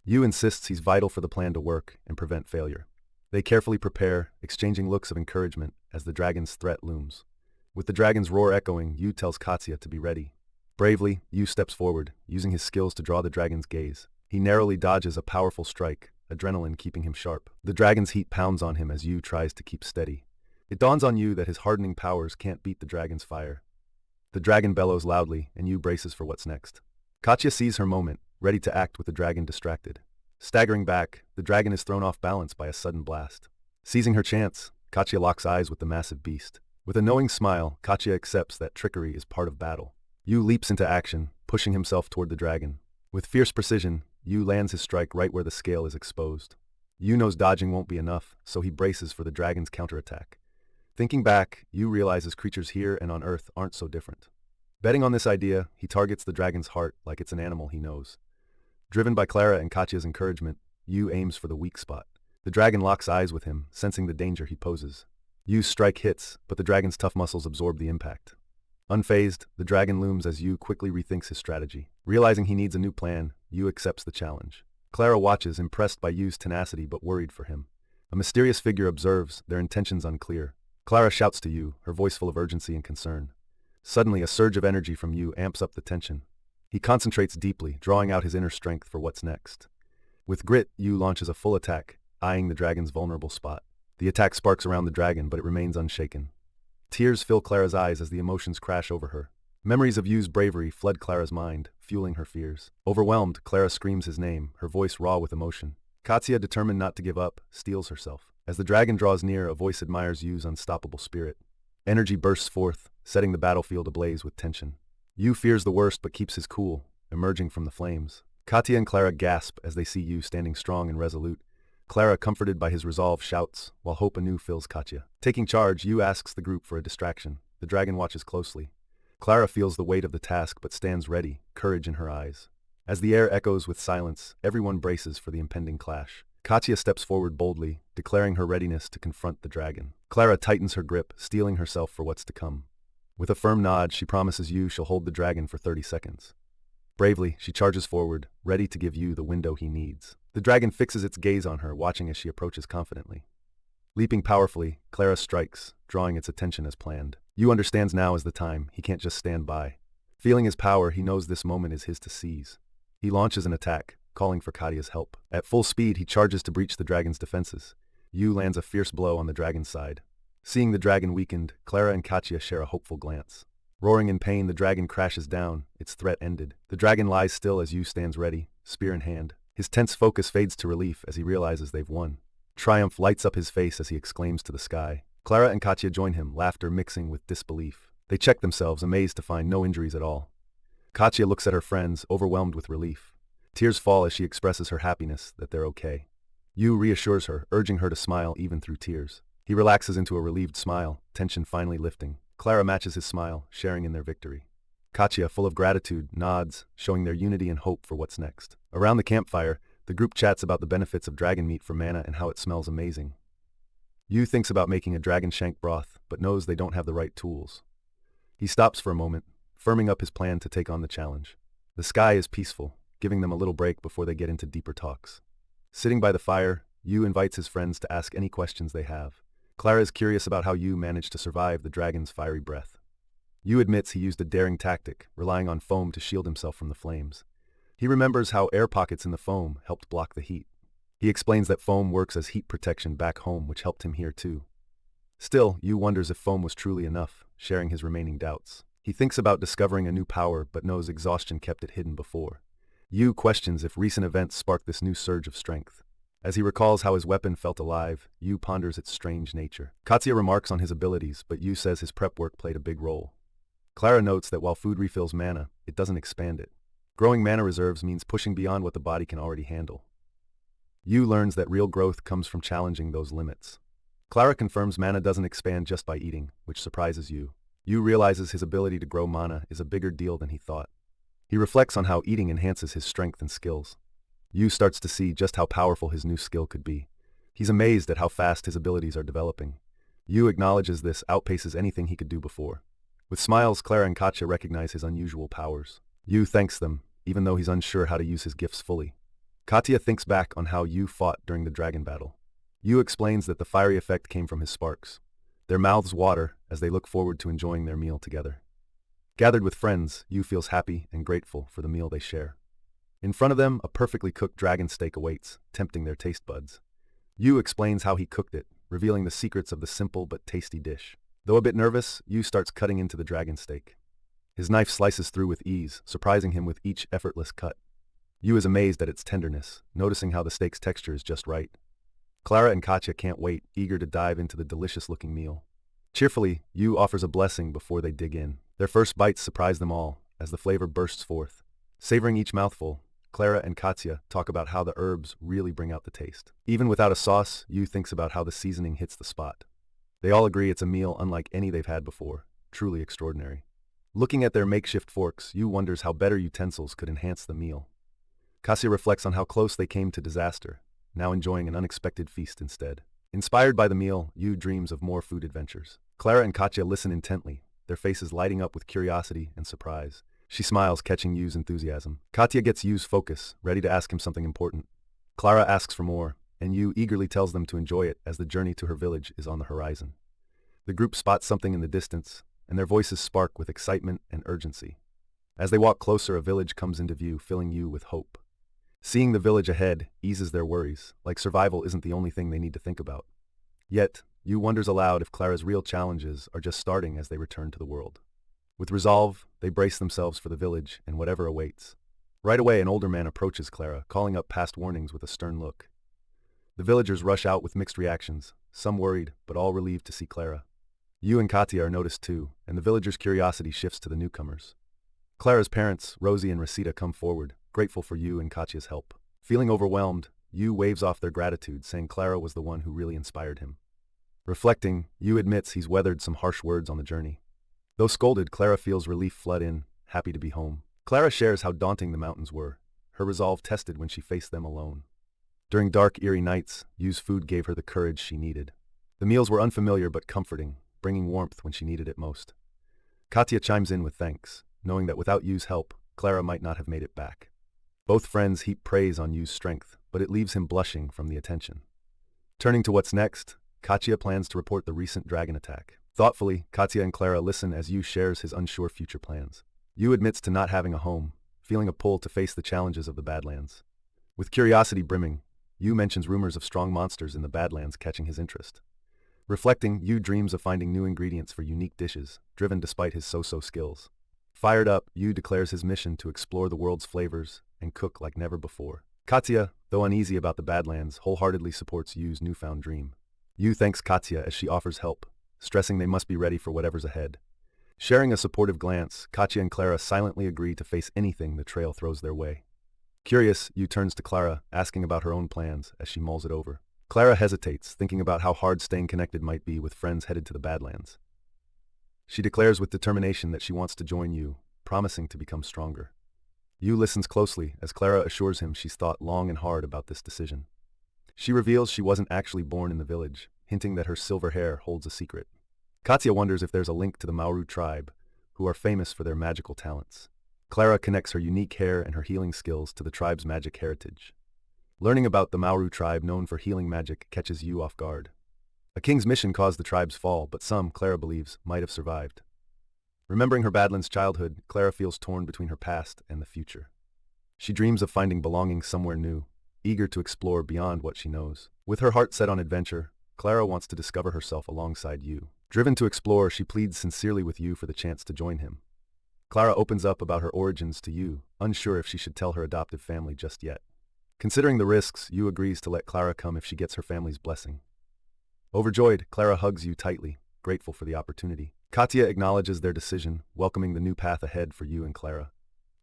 Yuu insists he's vital for the plan to work and prevent failure. They carefully prepare, exchanging looks of encouragement as the dragon's threat looms. With the dragon's roar echoing, Yuu tells Katya to be ready. Bravely, Yuu steps forward, using his skills to draw the dragon's gaze. He narrowly dodges a powerful strike, adrenaline keeping him sharp. The dragon's heat pounds on him as Yuu tries to keep steady. It dawns on Yuu that his hardening powers can't beat the dragon's fire. The dragon bellows loudly, and Yuu braces for what's next. Katya sees her moment, ready to act with the dragon distracted. Staggering back, the dragon is thrown off balance by a sudden blast. Seizing her chance, Katya locks eyes with the massive beast. With a knowing smile, Katya accepts that trickery is part of battle. Yuu leaps into action, pushing himself toward the dragon. With fierce precision, Yuu lands his strike right where the scale is exposed. Yuu knows dodging won't be enough, so he braces for the dragon's counterattack. Thinking back, Yuu realizes creatures here and on Earth aren't so different. Betting on this idea, he targets the dragon's heart like it's an animal he knows. Driven by Clara and Katya's encouragement, Yuu aims for the weak spot. The dragon locks eyes with him, sensing the danger he poses. Yuu's strike hits, but the dragon's tough muscles absorb the impact. Unfazed, the dragon looms as Yuu quickly rethinks his strategy. Realizing he needs a new plan, Yuu accepts the challenge. Clara watches, impressed by Yuu's tenacity but worried for him. A mysterious figure observes, their intentions unclear. Clara shouts to Yuu, her voice full of urgency and concern. Suddenly, a surge of energy from Yuu amps up the tension. He concentrates deeply, drawing out his inner strength for what's next. With grit, Yuu launches a full attack, eyeing the dragon's vulnerable spot. The attack sparks around the dragon, but it remains unshaken. Tears fill Clara's eyes as the emotions crash over her. Memories of Yuu's bravery flood Clara's mind, fueling her fears. Overwhelmed, Clara screams his name, her voice raw with emotion. Katya, determined not to give up, steels herself. As the dragon draws near, a voice admires Yuu's unstoppable spirit. Energy bursts forth, setting the battlefield ablaze with tension. Yuu fears the worst but keeps his cool, emerging from the flames. Katya and Clara gasp as they see Yuu standing strong and resolute. Clara, comforted by his resolve, shouts, while hope anew fills Katya. Taking charge, Yuu asks the group for a distraction. The dragon watches closely. Clara feels the weight of the task but stands ready, courage in her eyes. As the air echoes with silence, everyone braces for the impending clash. Katya steps forward boldly, declaring her readiness to confront the dragon. Clara tightens her grip, steeling herself for what's to come. With a firm nod, she promises Yuu she'll hold the dragon for 30 seconds. Bravely, she charges forward, ready to give Yuu the window he needs. The dragon fixes its gaze on her, watching as she approaches confidently. Leaping powerfully, Clara strikes, drawing its attention as planned. Yuu understands now is the time, he can't just stand by. Feeling his power, he knows this moment is his to seize. He launches an attack, calling for Katya's help. At full speed, he charges to breach the dragon's defenses. Yuu lands a fierce blow on the dragon's side. Seeing the dragon weakened, Clara and Katya share a hopeful glance. Roaring in pain, the dragon crashes down, its threat ended. The dragon lies still as Yuu stands ready, spear in hand. His tense focus fades to relief as he realizes they've won. Triumph lights up his face as he exclaims to the sky. Clara and Katya join him, laughter mixing with disbelief. They check themselves, amazed to find no injuries at all. Katya looks at her friends, overwhelmed with relief. Tears fall as she expresses her happiness that they're okay. Yuu reassures her, urging her to smile even through tears. He relaxes into a relieved smile, tension finally lifting. Clara matches his smile, sharing in their victory. Katya, full of gratitude, nods, showing their unity and hope for what's next. Around the campfire, the group chats about the benefits of dragon meat for mana and how it smells amazing. Yuu thinks about making a dragon shank broth, but knows they don't have the right tools. He stops for a moment, firming up his plan to take on the challenge. The sky is peaceful, giving them a little break before they get into deeper talks. Sitting by the fire, Yuu invites his friends to ask any questions they have. Clara is curious about how Yuu managed to survive the dragon's fiery breath. Yuu admits he used a daring tactic, relying on foam to shield himself from the flames. He remembers how air pockets in the foam helped block the heat. He explains that foam works as heat protection back home, which helped him here too. Still, Yuu wonders if foam was truly enough, sharing his remaining doubts. He thinks about discovering a new power, but knows exhaustion kept it hidden before. Yuu questions if recent events sparked this new surge of strength. As he recalls how his weapon felt alive, Yuu ponders its strange nature. Katya remarks on his abilities, but Yuu says his prep work played a big role. Clara notes that while food refills mana, it doesn't expand it. Growing mana reserves means pushing beyond what the body can already handle. Yuu learns that real growth comes from challenging those limits. Clara confirms mana doesn't expand just by eating, which surprises Yuu. Yuu realizes his ability to grow mana is a bigger deal than he thought. He reflects on how eating enhances his strength and skills. Yuu starts to see just how powerful his new skill could be. He's amazed at how fast his abilities are developing. Yuu acknowledges this outpaces anything he could do before. With smiles, Clara and Katya recognize his unusual powers. Yuu thanks them, even though he's unsure how to use his gifts fully. Katya thinks back on how Yuu fought during the dragon battle. Yuu explains that the fiery effect came from his sparks. Their mouths water as they look forward to enjoying their meal together. Gathered with friends, Yuu feels happy and grateful for the meal they share. In front of them, a perfectly cooked dragon steak awaits, tempting their taste buds. Yuu explains how he cooked it, revealing the secrets of the simple but tasty dish. Though a bit nervous, Yuu starts cutting into the dragon steak. His knife slices through with ease, surprising him with each effortless cut. Yuu is amazed at its tenderness, noticing how the steak's texture is just right. Clara and Katya can't wait, eager to dive into the delicious-looking meal. Cheerfully, Yuu offers a blessing before they dig in. Their first bites surprise them all, as the flavor bursts forth. Savoring each mouthful, Clara and Katya talk about how the herbs really bring out the taste. Even without a sauce, Yuu thinks about how the seasoning hits the spot. They all agree it's a meal unlike any they've had before, truly extraordinary. Looking at their makeshift forks, Yuu wonders how better utensils could enhance the meal. Katya reflects on how close they came to disaster, now enjoying an unexpected feast instead. Inspired by the meal, Yuu dreams of more food adventures. Clara and Katya listen intently, their faces lighting up with curiosity and surprise. She smiles, catching Yuu's enthusiasm. Katya gets Yuu's focus, ready to ask him something important. Clara asks for more, and Yuu eagerly tells them to enjoy it as the journey to her village is on the horizon. The group spots something in the distance, and their voices spark with excitement and urgency. As they walk closer, a village comes into view, filling Yuu with hope. Seeing the village ahead eases their worries, like survival isn't the only thing they need to think about. Yet, Yuu wonders aloud if Clara's real challenges are just starting as they return to the world. With resolve, they brace themselves for the village and whatever awaits. Right away, an older man approaches Clara, calling up past warnings with a stern look. The villagers rush out with mixed reactions, some worried, but all relieved to see Clara. Yuu and Katya are noticed too, and the villagers' curiosity shifts to the newcomers. Clara's parents, Rosie and Rosita, come forward, grateful for Yuu and Katya's help. Feeling overwhelmed, Yuu waves off their gratitude, saying Clara was the one who really inspired him. Reflecting, Yuu admits he's weathered some harsh words on the journey. Though scolded, Clara feels relief flood in, happy to be home. Clara shares how daunting the mountains were, her resolve tested when she faced them alone. During dark, eerie nights, Yuu's food gave her the courage she needed. The meals were unfamiliar but comforting, bringing warmth when she needed it most. Katya chimes in with thanks, knowing that without Yuu's help, Clara might not have made it back. Both friends heap praise on Yuu's strength, but it leaves him blushing from the attention. Turning to what's next, Katya plans to report the recent dragon attack. Thoughtfully, Katya and Clara listen as Yuu shares his unsure future plans. Yu admits to not having a home, feeling a pull to face the challenges of the Badlands. With curiosity brimming, Yu mentions rumors of strong monsters in the Badlands catching his interest. Reflecting, Yu dreams of finding new ingredients for unique dishes, driven despite his so-so skills. Fired up, Yu declares his mission to explore the world's flavors and cook like never before. Katya, though uneasy about the Badlands, wholeheartedly supports Yu's newfound dream. Yu thanks Katya as she offers help, stressing they must be ready for whatever's ahead. Sharing a supportive glance, Katya and Clara silently agree to face anything the trail throws their way. Curious, Yu turns to Clara, asking about her own plans as she mulls it over. Clara hesitates, thinking about how hard staying connected might be with friends headed to the Badlands. She declares with determination that she wants to join Yu, promising to become stronger. Yu listens closely as Clara assures him she's thought long and hard about this decision. She reveals she wasn't actually born in the village, hinting that her silver hair holds a secret. Katya wonders if there's a link to the Mauru tribe, who are famous for their magical talents. Clara connects her unique hair and her healing skills to the tribe's magic heritage. Learning about the Mauru tribe known for healing magic catches Yu off guard. A king's mission caused the tribe's fall, but some, Clara believes, might have survived. Remembering her Badlands childhood, Clara feels torn between her past and the future. She dreams of finding belonging somewhere new, eager to explore beyond what she knows. With her heart set on adventure, Clara wants to discover herself alongside Yu. Driven to explore, she pleads sincerely with Yu for the chance to join him. Clara opens up about her origins to Yu, unsure if she should tell her adoptive family just yet. Considering the risks, Yu agrees to let Clara come if she gets her family's blessing. Overjoyed, Clara hugs Yu tightly, grateful for the opportunity. Katya acknowledges their decision, welcoming the new path ahead for Yu and Clara.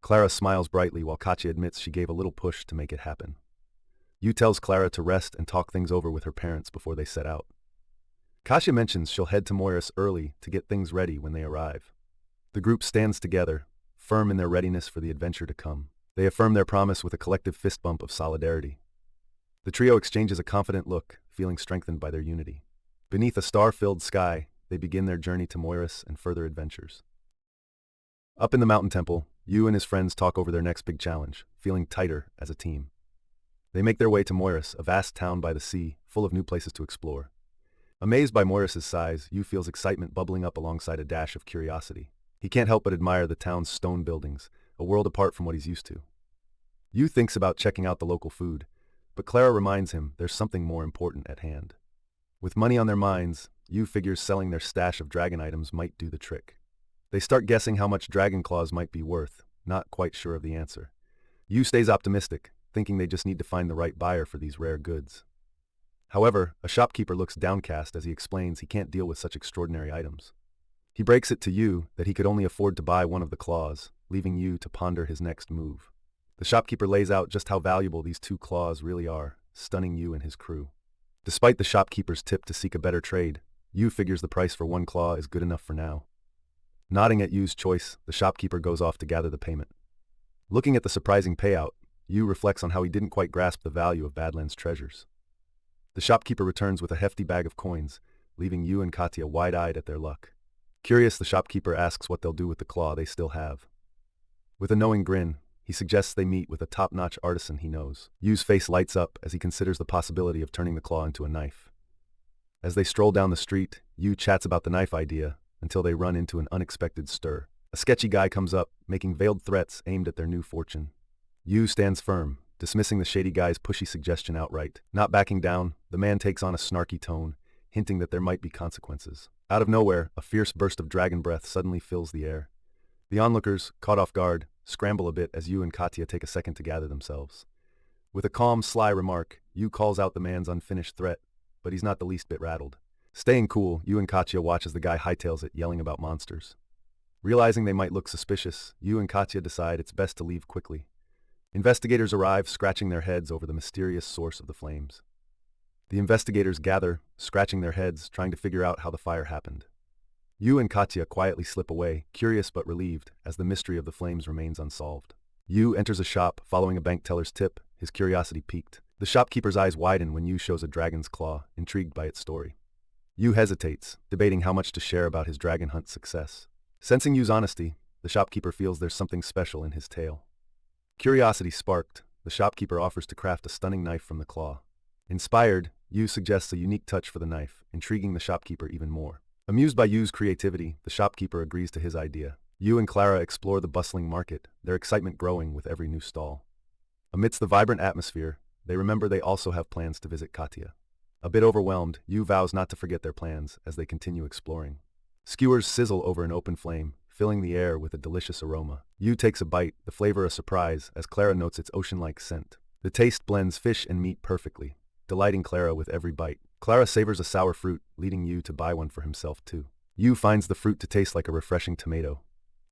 Clara smiles brightly while Katya admits she gave a little push to make it happen. Yu tells Clara to rest and talk things over with her parents before they set out. Katya mentions she'll head to Moiris early to get things ready when they arrive. The group stands together, firm in their readiness for the adventure to come. They affirm their promise with a collective fist bump of solidarity. The trio exchanges a confident look, feeling strengthened by their unity. Beneath a star-filled sky, they begin their journey to Moiris and further adventures. Up in the mountain temple, Yu and his friends talk over their next big challenge, feeling tighter as a team. They make their way to Moiris, a vast town by the sea, full of new places to explore. Amazed by Moiris' size, Yu feels excitement bubbling up alongside a dash of curiosity. He can't help but admire the town's stone buildings, a world apart from what he's used to. Yu thinks about checking out the local food, but Clara reminds him there's something more important at hand. With money on their minds, Yu figures selling their stash of dragon items might do the trick. They start guessing how much dragon claws might be worth, not quite sure of the answer. Yu stays optimistic, thinking they just need to find the right buyer for these rare goods. However, a shopkeeper looks downcast as he explains he can't deal with such extraordinary items. He breaks it to Yu that he could only afford to buy one of the claws, leaving Yu to ponder his next move. The shopkeeper lays out just how valuable these 2 claws really are, stunning Yu and his crew. Despite the shopkeeper's tip to seek a better trade, Yu figures the price for 1 claw is good enough for now. Nodding at Yu's choice, the shopkeeper goes off to gather the payment. Looking at the surprising payout, Yu reflects on how he didn't quite grasp the value of Badlands treasures. The shopkeeper returns with a hefty bag of coins, leaving Yu and Katya wide-eyed at their luck. Curious, the shopkeeper asks what they'll do with the claw they still have. With a knowing grin, he suggests they meet with a top-notch artisan he knows. Yu's face lights up as he considers the possibility of turning the claw into a knife. As they stroll down the street, Yu chats about the knife idea until they run into an unexpected stir. A sketchy guy comes up, making veiled threats aimed at their new fortune. Yu stands firm, dismissing the shady guy's pushy suggestion outright. Not backing down, the man takes on a snarky tone, hinting that there might be consequences. Out of nowhere, a fierce burst of dragon breath suddenly fills the air. The onlookers, caught off guard, scramble a bit as Yu and Katya take a second to gather themselves. With a calm, sly remark, Yu calls out the man's unfinished threat, but he's not the least bit rattled. Staying cool, Yu and Katya watch as the guy hightails it, yelling about monsters. Realizing they might look suspicious, Yu and Katya decide it's best to leave quickly. Investigators arrive, scratching their heads over the mysterious source of the flames. The investigators gather, scratching their heads, trying to figure out how the fire happened. Yu and Katya quietly slip away, curious but relieved, as the mystery of the flames remains unsolved. Yu enters a shop, following a bank teller's tip, his curiosity piqued. The shopkeeper's eyes widen when Yu shows a dragon's claw, intrigued by its story. Yu hesitates, debating how much to share about his dragon hunt success. Sensing Yu's honesty, the shopkeeper feels there's something special in his tale. Curiosity sparked, the shopkeeper offers to craft a stunning knife from the claw. Inspired, Yu suggests a unique touch for the knife, intriguing the shopkeeper even more. Amused by Yu's creativity, the shopkeeper agrees to his idea. Yu and Clara explore the bustling market, their excitement growing with every new stall. Amidst the vibrant atmosphere, they remember they also have plans to visit Katya. A bit overwhelmed, Yu vows not to forget their plans as they continue exploring. Skewers sizzle over an open flame, filling the air with a delicious aroma. Yu takes a bite, the flavor a surprise, as Clara notes its ocean-like scent. The taste blends fish and meat perfectly, delighting Clara with every bite. Clara savors a sour fruit, leading Yu to buy one for himself too. Yu finds the fruit to taste like a refreshing tomato.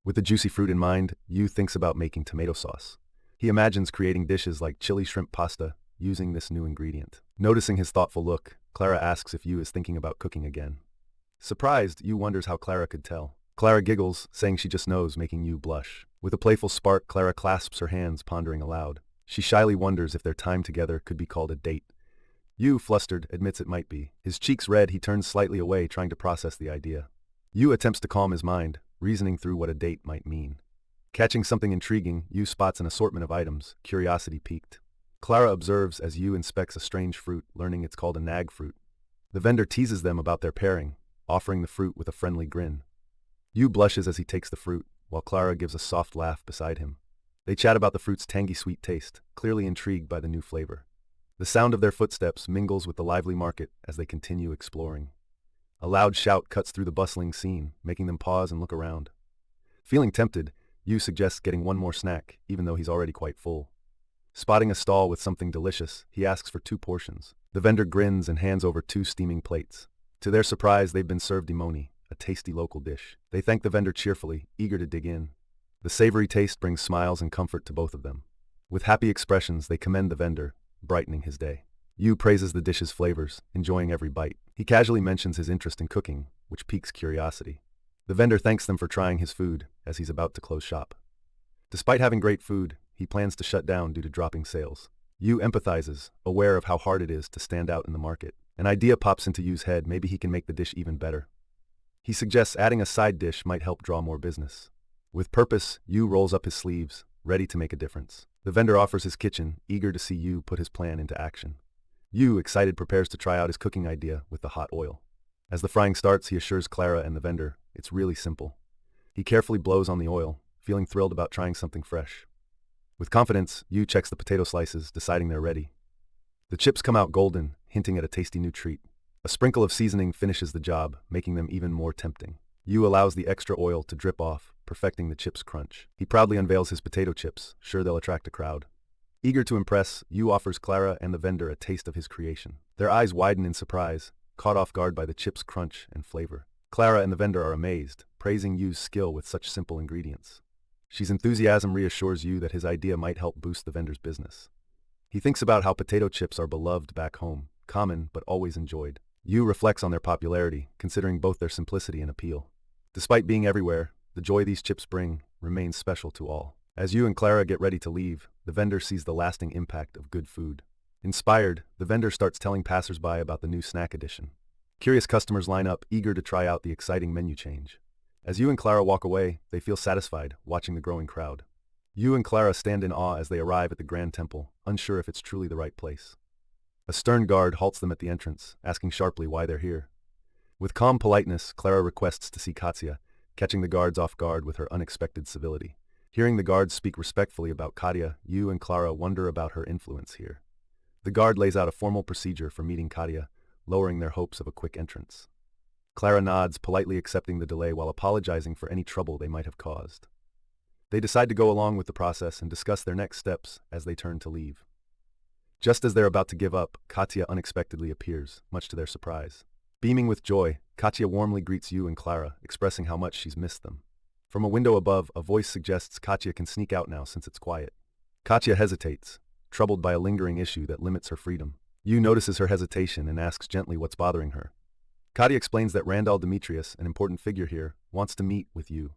With the juicy fruit in mind, Yu thinks about making tomato sauce. He imagines creating dishes like chili shrimp pasta, using this new ingredient. Noticing his thoughtful look, Clara asks if Yu is thinking about cooking again. Surprised, Yu wonders how Clara could tell. Clara giggles, saying she just knows, making Yu blush. With a playful spark, Clara clasps her hands, pondering aloud. She shyly wonders if their time together could be called a date. Yu, flustered, admits it might be. His cheeks red, he turns slightly away, trying to process the idea. Yu attempts to calm his mind, reasoning through what a date might mean. Catching something intriguing, Yu spots an assortment of items, curiosity piqued. Clara observes as Yu inspects a strange fruit, learning it's called a nag fruit. The vendor teases them about their pairing, offering the fruit with a friendly grin. Yu blushes as he takes the fruit, while Clara gives a soft laugh beside him. They chat about the fruit's tangy sweet taste, clearly intrigued by the new flavor. The sound of their footsteps mingles with the lively market as they continue exploring. A loud shout cuts through the bustling scene, making them pause and look around. Feeling tempted, Yu suggests getting one more snack, even though he's already quite full. Spotting a stall with something delicious, he asks for 2 portions. The vendor grins and hands over 2 steaming plates. To their surprise, they've been served imoni, a tasty local dish. They thank the vendor cheerfully, eager to dig in. The savory taste brings smiles and comfort to both of them. With happy expressions, they commend the vendor, brightening his day. Yu praises the dish's flavors, enjoying every bite. He casually mentions his interest in cooking, which piques curiosity. The vendor thanks them for trying his food, as he's about to close shop. Despite having great food, he plans to shut down due to dropping sales. Yu empathizes, aware of how hard it is to stand out in the market. An idea pops into Yu's head, maybe he can make the dish even better. He suggests adding a side dish might help draw more business. With purpose, Yu rolls up his sleeves, ready to make a difference. The vendor offers his kitchen, eager to see Yu put his plan into action. Yu, excited, prepares to try out his cooking idea with the hot oil. As the frying starts, he assures Clara and the vendor, it's really simple. He carefully blows on the oil, feeling thrilled about trying something fresh. With confidence, Yu checks the potato slices, deciding they're ready. The chips come out golden, hinting at a tasty new treat. A sprinkle of seasoning finishes the job, making them even more tempting. Yu allows the extra oil to drip off, perfecting the chips' crunch. He proudly unveils his potato chips, sure they'll attract a crowd. Eager to impress, Yu offers Clara and the vendor a taste of his creation. Their eyes widen in surprise, caught off guard by the chips' crunch and flavor. Clara and the vendor are amazed, praising Yu's skill with such simple ingredients. She's enthusiasm reassures Yu that his idea might help boost the vendor's business. He thinks about how potato chips are beloved back home, common but always enjoyed. Yu reflects on their popularity, considering both their simplicity and appeal. Despite being everywhere, the joy these chips bring remains special to all. As Yu and Clara get ready to leave, the vendor sees the lasting impact of good food. Inspired, the vendor starts telling passersby about the new snack edition. Curious customers line up, eager to try out the exciting menu change. As Yu and Clara walk away, they feel satisfied, watching the growing crowd. Yu and Clara stand in awe as they arrive at the Grand Temple, unsure if it's truly the right place. A stern guard halts them at the entrance, asking sharply why they're here. With calm politeness, Clara requests to see Katya, catching the guards off guard with her unexpected civility. Hearing the guards speak respectfully about Katya, Yu and Clara wonder about her influence here. The guard lays out a formal procedure for meeting Katya, lowering their hopes of a quick entrance. Clara nods, politely accepting the delay while apologizing for any trouble they might have caused. They decide to go along with the process and discuss their next steps as they turn to leave. Just as they're about to give up, Katya unexpectedly appears, much to their surprise. Beaming with joy, Katya warmly greets Yu and Clara, expressing how much she's missed them. From a window above, a voice suggests Katya can sneak out now since it's quiet. Katya hesitates, troubled by a lingering issue that limits her freedom. Yu notices her hesitation and asks gently what's bothering her. Katya explains that Randall Demetrius, an important figure here, wants to meet with Yu.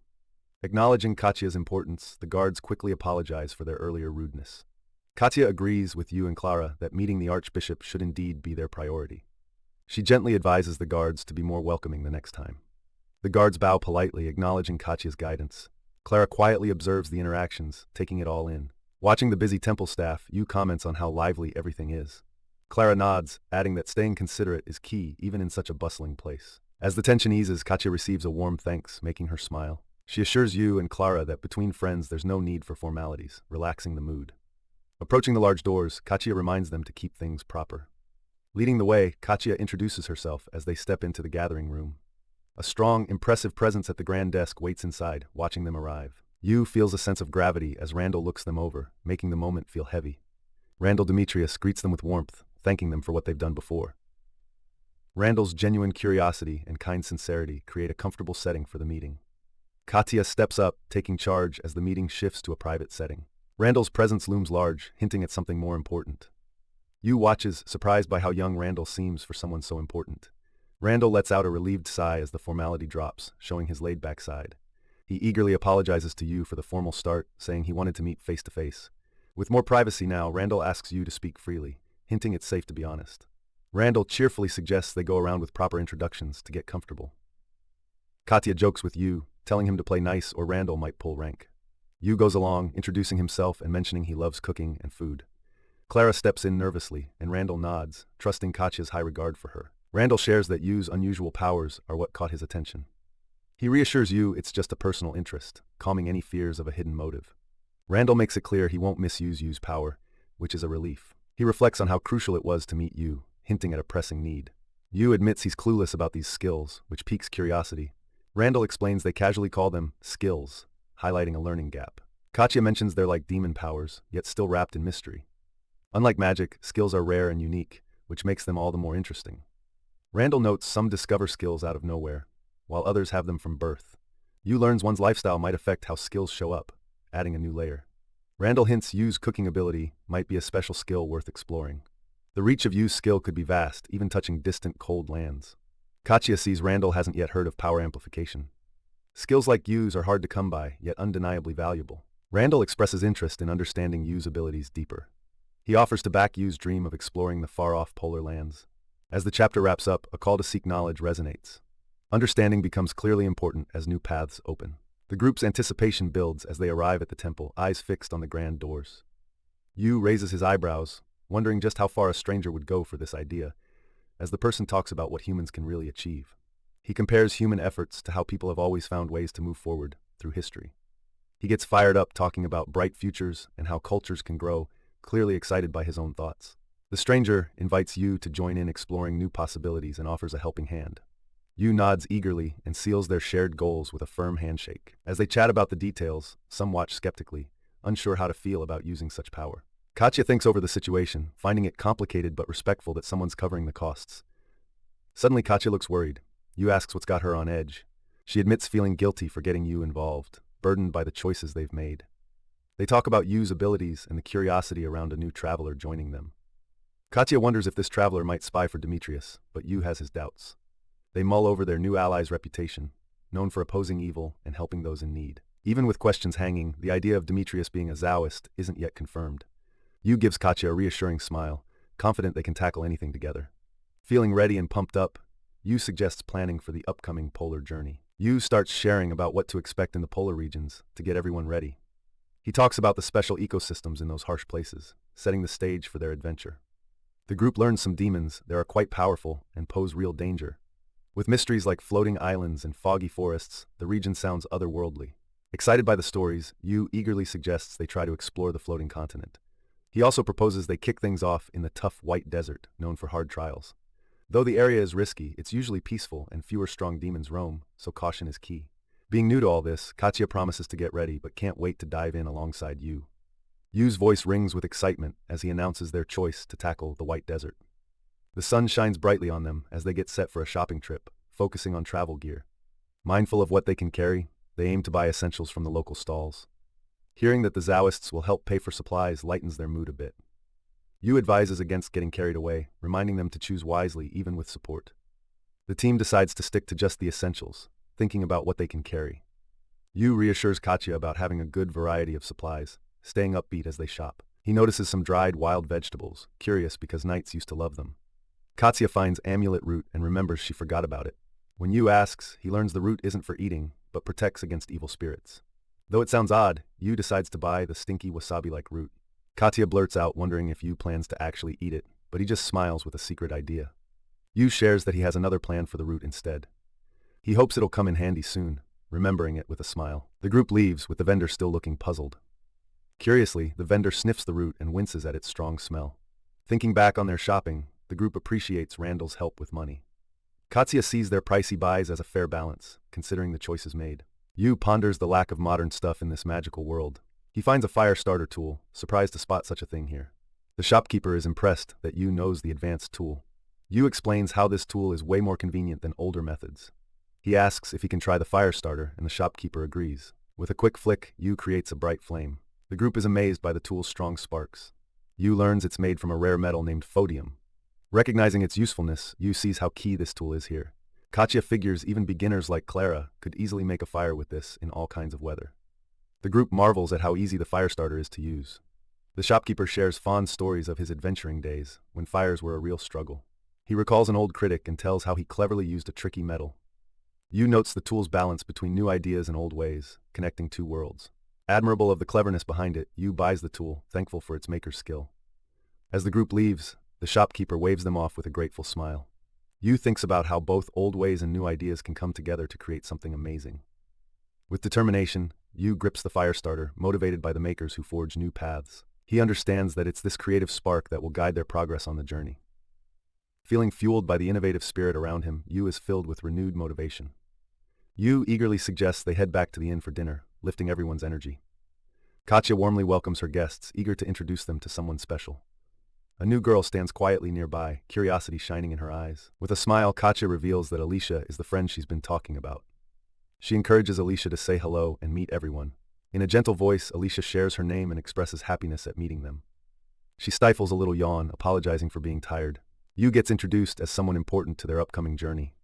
Acknowledging Katya's importance, the guards quickly apologize for their earlier rudeness. Katya agrees with Yu and Clara that meeting the Archbishop should indeed be their priority. She gently advises the guards to be more welcoming the next time. The guards bow politely, acknowledging Katya's guidance. Clara quietly observes the interactions, taking it all in. Watching the busy temple staff, Yu comments on how lively everything is. Clara nods, adding that staying considerate is key even in such a bustling place. As the tension eases, Katya receives a warm thanks, making her smile. She assures Yu and Clara that between friends there's no need for formalities, relaxing the mood. Approaching the large doors, Katya reminds them to keep things proper. Leading the way, Katya introduces herself as they step into the gathering room. A strong, impressive presence at the grand desk waits inside, watching them arrive. Yu feels a sense of gravity as Randall looks them over, making the moment feel heavy. Randall Demetrius greets them with warmth, thanking them for what they've done before. Randall's genuine curiosity and kind sincerity create a comfortable setting for the meeting. Katya steps up, taking charge as the meeting shifts to a private setting. Randall's presence looms large, hinting at something more important. Yu watches, surprised by how young Randall seems for someone so important. Randall lets out a relieved sigh as the formality drops, showing his laid-back side. He eagerly apologizes to Yu for the formal start, saying he wanted to meet face-to-face. With more privacy now, Randall asks Yu to speak freely, hinting it's safe to be honest. Randall cheerfully suggests they go around with proper introductions to get comfortable. Katya jokes with Yu, telling him to play nice or Randall might pull rank. Yu goes along, introducing himself and mentioning he loves cooking and food. Clara steps in nervously, and Randall nods, trusting Katya's high regard for her. Randall shares that Yu's unusual powers are what caught his attention. He reassures Yu it's just a personal interest, calming any fears of a hidden motive. Randall makes it clear he won't misuse Yu's power, which is a relief. He reflects on how crucial it was to meet Yu, hinting at a pressing need. Yu admits he's clueless about these skills, which piques curiosity. Randall explains they casually call them skills, highlighting a learning gap. Katya mentions they're like demon powers, yet still wrapped in mystery. Unlike magic, skills are rare and unique, which makes them all the more interesting. Randall notes some discover skills out of nowhere, while others have them from birth. Yu learns one's lifestyle might affect how skills show up, adding a new layer. Randall hints Yu's cooking ability might be a special skill worth exploring. The reach of Yu's skill could be vast, even touching distant cold lands. Katya sees Randall hasn't yet heard of power amplification. Skills like Yu's are hard to come by, yet undeniably valuable. Randall expresses interest in understanding Yu's abilities deeper. He offers to back Yu's dream of exploring the far-off polar lands. As the chapter wraps up, a call to seek knowledge resonates. Understanding becomes clearly important as new paths open. The group's anticipation builds as they arrive at the temple, eyes fixed on the grand doors. Yu raises his eyebrows, wondering just how far a stranger would go for this idea, as the person talks about what humans can really achieve. He compares human efforts to how people have always found ways to move forward through history. He gets fired up talking about bright futures and how cultures can grow, clearly excited by his own thoughts. The stranger invites Yu to join in exploring new possibilities and offers a helping hand. Yu nods eagerly and seals their shared goals with a firm handshake. As they chat about the details, some watch skeptically, unsure how to feel about using such power. Katya thinks over the situation, finding it complicated but respectful that someone's covering the costs. Suddenly Katya looks worried. Yu asks what's got her on edge. She admits feeling guilty for getting Yu involved, burdened by the choices they've made. They talk about Yu's abilities and the curiosity around a new traveler joining them. Katya wonders if this traveler might spy for Demetrius, but Yu has his doubts. They mull over their new ally's reputation, known for opposing evil and helping those in need. Even with questions hanging, the idea of Demetrius being a Taoist isn't yet confirmed. Yu gives Katya a reassuring smile, confident they can tackle anything together. Feeling ready and pumped up, Yu suggests planning for the upcoming polar journey. Yu starts sharing about what to expect in the polar regions to get everyone ready. He talks about the special ecosystems in those harsh places, setting the stage for their adventure. The group learns some demons that are quite powerful and pose real danger. With mysteries like floating islands and foggy forests, the region sounds otherworldly. Excited by the stories, Yu eagerly suggests they try to explore the floating continent. He also proposes they kick things off in the tough white desert, known for hard trials. Though the area is risky, it's usually peaceful and fewer strong demons roam, so caution is key. Being new to all this, Katya promises to get ready but can't wait to dive in alongside Yu. Yu's voice rings with excitement as he announces their choice to tackle the white desert. The sun shines brightly on them as they get set for a shopping trip, focusing on travel gear. Mindful of what they can carry, they aim to buy essentials from the local stalls. Hearing that the Taoists will help pay for supplies lightens their mood a bit. Yu advises against getting carried away, reminding them to choose wisely even with support. The team decides to stick to just the essentials, thinking about what they can carry. Yu reassures Katya about having a good variety of supplies, staying upbeat as they shop. He notices some dried wild vegetables, curious because knights used to love them. Katya finds amulet root and remembers she forgot about it. When Yu asks, he learns the root isn't for eating, but protects against evil spirits. Though it sounds odd, Yu decides to buy the stinky wasabi-like root. Katya blurts out wondering if Yu plans to actually eat it, but he just smiles with a secret idea. Yu shares that he has another plan for the root instead. He hopes it'll come in handy soon. remembering it with a smile. The group leaves, with the vendor still looking puzzled. Curiously, the vendor sniffs the root and winces at its strong smell. Thinking back on their shopping, the group appreciates Randall's help with money. Katsuya sees their pricey buys as a fair balance, considering the choices made. Yuu ponders the lack of modern stuff in this magical world. He finds a fire starter tool, surprised to spot such a thing here. The shopkeeper is impressed that Yuu knows the advanced tool. Yuu explains how this tool is way more convenient than older methods. He asks if he can try the fire starter, and the shopkeeper agrees. With a quick flick, Yuu creates a bright flame. The group is amazed by the tool's strong sparks. Yuu learns it's made from a rare metal named phodium. Recognizing its usefulness, Yuu sees how key this tool is here. Katsuya figures even beginners like Clara could easily make a fire with this in all kinds of weather. The group marvels at how easy the fire starter is to use. The shopkeeper shares fond stories of his adventuring days, when fires were a real struggle. He recalls an old critic and tells how he cleverly used a tricky metal. Yuu notes the tool's balance between new ideas and old ways, connecting two worlds. Admirable of the cleverness behind it, Yuu buys the tool, thankful for its maker's skill. As the group leaves, the shopkeeper waves them off with a grateful smile. Yuu thinks about how both old ways and new ideas can come together to create something amazing. With determination, Yuu grips the fire starter, motivated by the makers who forge new paths. He understands that it's this creative spark that will guide their progress on the journey. Feeling fueled by the innovative spirit around him, Yuu is filled with renewed motivation. Yuu eagerly suggests they head back to the inn for dinner, lifting everyone's energy. Katsuya warmly welcomes her guests, eager to introduce them to someone special. A new girl stands quietly nearby, curiosity shining in her eyes. With a smile, Katsuya reveals that Alicia is the friend she's been talking about. She encourages Alicia to say hello and meet everyone. In a gentle voice, Alicia shares her name and expresses happiness at meeting them. She stifles a little yawn, apologizing for being tired. Yuu gets introduced as someone important to their upcoming journey.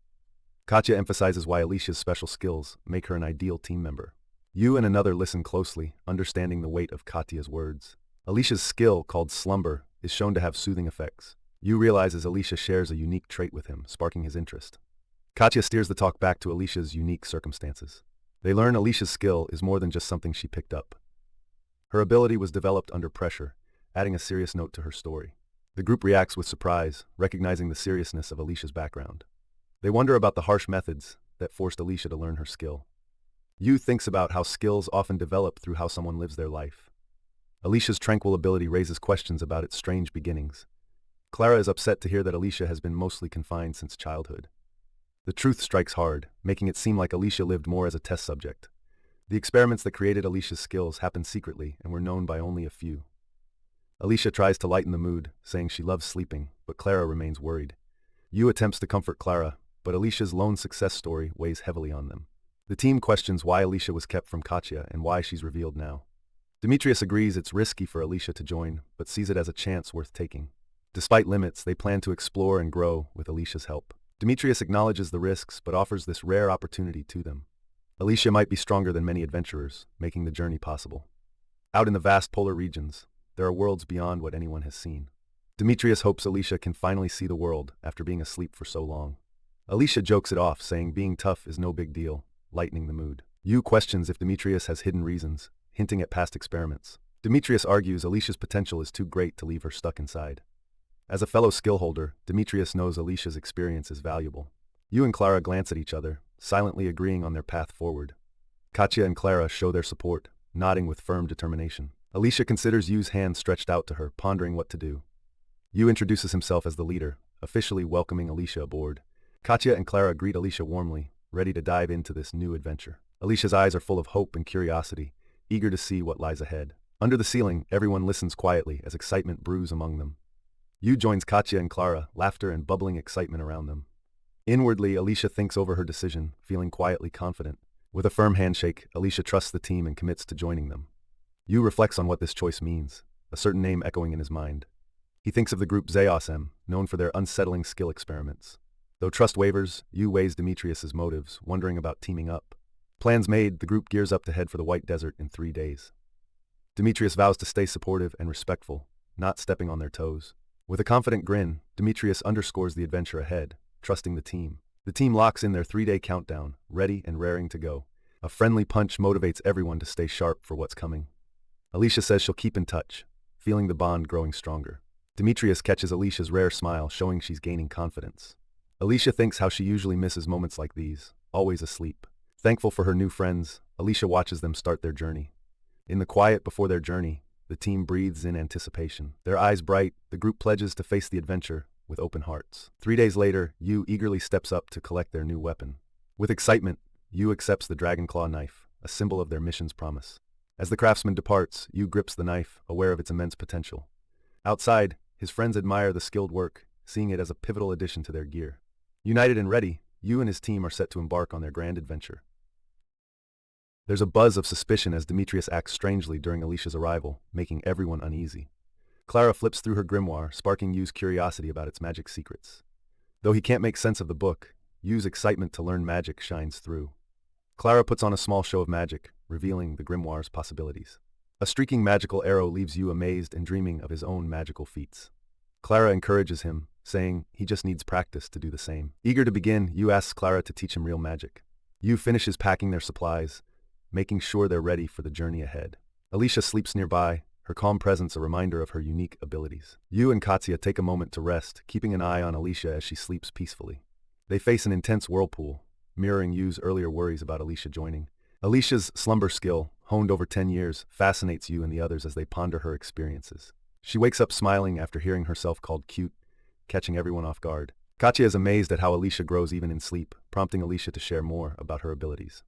Katsuya emphasizes why Alicia's special skills make her an ideal team member. Yuu and another listen closely, understanding the weight of Katya's words. Alicia's skill, called slumber, is shown to have soothing effects. Yuu realizes Alicia shares a unique trait with him, sparking his interest. Katya steers the talk back to Alicia's unique circumstances. They learn Alicia's skill is more than just something she picked up. Her ability was developed under pressure, adding a serious note to her story. The group reacts with surprise, recognizing the seriousness of Alicia's background. They wonder about the harsh methods that forced Alicia to learn her skill. Yuu thinks about how skills often develop through how someone lives their life. Alicia's tranquil ability raises questions about its strange beginnings. Clara is upset to hear that Alicia has been mostly confined since childhood. The truth strikes hard, making it seem like Alicia lived more as a test subject. The experiments that created Alicia's skills happened secretly and were known by only a few. Alicia tries to lighten the mood, saying she loves sleeping, but Clara remains worried. Yuu attempts to comfort Clara, but Alicia's lone success story weighs heavily on them. The team questions why Alicia was kept from Katya and why she's revealed now. Demetrius agrees it's risky for Alicia to join, but sees it as a chance worth taking. Despite limits, they plan to explore and grow with Alicia's help. Demetrius acknowledges the risks, but offers this rare opportunity to them. Alicia might be stronger than many adventurers, making the journey possible. Out in the vast polar regions, there are worlds beyond what anyone has seen. Demetrius hopes Alicia can finally see the world after being asleep for so long. Alicia jokes it off, saying being tough is no big deal, lightening the mood. Yuu questions if Demetrius has hidden reasons, hinting at past experiments. Demetrius argues Alicia's potential is too great to leave her stuck inside. As a fellow skill holder, Demetrius knows Alicia's experience is valuable. Yuu and Clara glance at each other, silently agreeing on their path forward. Katya and Clara show their support, nodding with firm determination. Alicia considers Yuu's hand stretched out to her, pondering what to do. Yuu introduces himself as the leader, officially welcoming Alicia aboard. Katya and Clara greet Alicia warmly, ready to dive into this new adventure. Alicia's eyes are full of hope and curiosity, eager to see what lies ahead. Under the ceiling, everyone listens quietly as excitement brews among them. Yuu joins Katya and Clara, laughter and bubbling excitement around them. Inwardly, Alicia thinks over her decision, feeling quietly confident. With a firm handshake, Alicia trusts the team and commits to joining them. Yuu reflects on what this choice means, a certain name echoing in his mind. He thinks of the group Zeosem, known for their unsettling skill experiments. Though trust wavers, Yuu weighs Demetrius's motives, wondering about teaming up. Plans made, the group gears up to head for the White Desert in 3 days. Demetrius vows to stay supportive and respectful, not stepping on their toes. With a confident grin, Demetrius underscores the adventure ahead, trusting the team. The team locks in their 3-day countdown, ready and raring to go. A friendly punch motivates everyone to stay sharp for what's coming. Alicia says she'll keep in touch, feeling the bond growing stronger. Demetrius catches Alicia's rare smile, showing she's gaining confidence. Alicia thinks how she usually misses moments like these, always asleep. Thankful for her new friends, Alicia watches them start their journey. In the quiet before their journey, the team breathes in anticipation. Their eyes bright, the group pledges to face the adventure with open hearts. 3 days later, Yuu eagerly steps up to collect their new weapon. With excitement, Yuu accepts the dragon claw knife, a symbol of their mission's promise. As the craftsman departs, Yuu grips the knife, aware of its immense potential. Outside, his friends admire the skilled work, seeing it as a pivotal addition to their gear. United and ready, Yuu and his team are set to embark on their grand adventure. There's a buzz of suspicion as Demetrius acts strangely during Alicia's arrival, making everyone uneasy. Clara flips through her grimoire, sparking Yu's curiosity about its magic secrets. Though he can't make sense of the book, Yu's excitement to learn magic shines through. Clara puts on a small show of magic, revealing the grimoire's possibilities. A streaking magical arrow leaves Yu amazed and dreaming of his own magical feats. Clara encourages him, saying he just needs practice to do the same. Eager to begin, Yu asks Clara to teach him real magic. Yu finishes packing their supplies, making sure they're ready for the journey ahead. Alicia sleeps nearby, her calm presence a reminder of her unique abilities. Yu and Katsuya take a moment to rest, keeping an eye on Alicia as she sleeps peacefully. They face an intense whirlpool, mirroring Yu's earlier worries about Alicia joining. Alicia's slumber skill, honed over 10 years, fascinates Yu and the others as they ponder her experiences. She wakes up smiling after hearing herself called cute, catching everyone off guard. Katsuya is amazed at how Alicia grows even in sleep, prompting Alicia to share more about her abilities.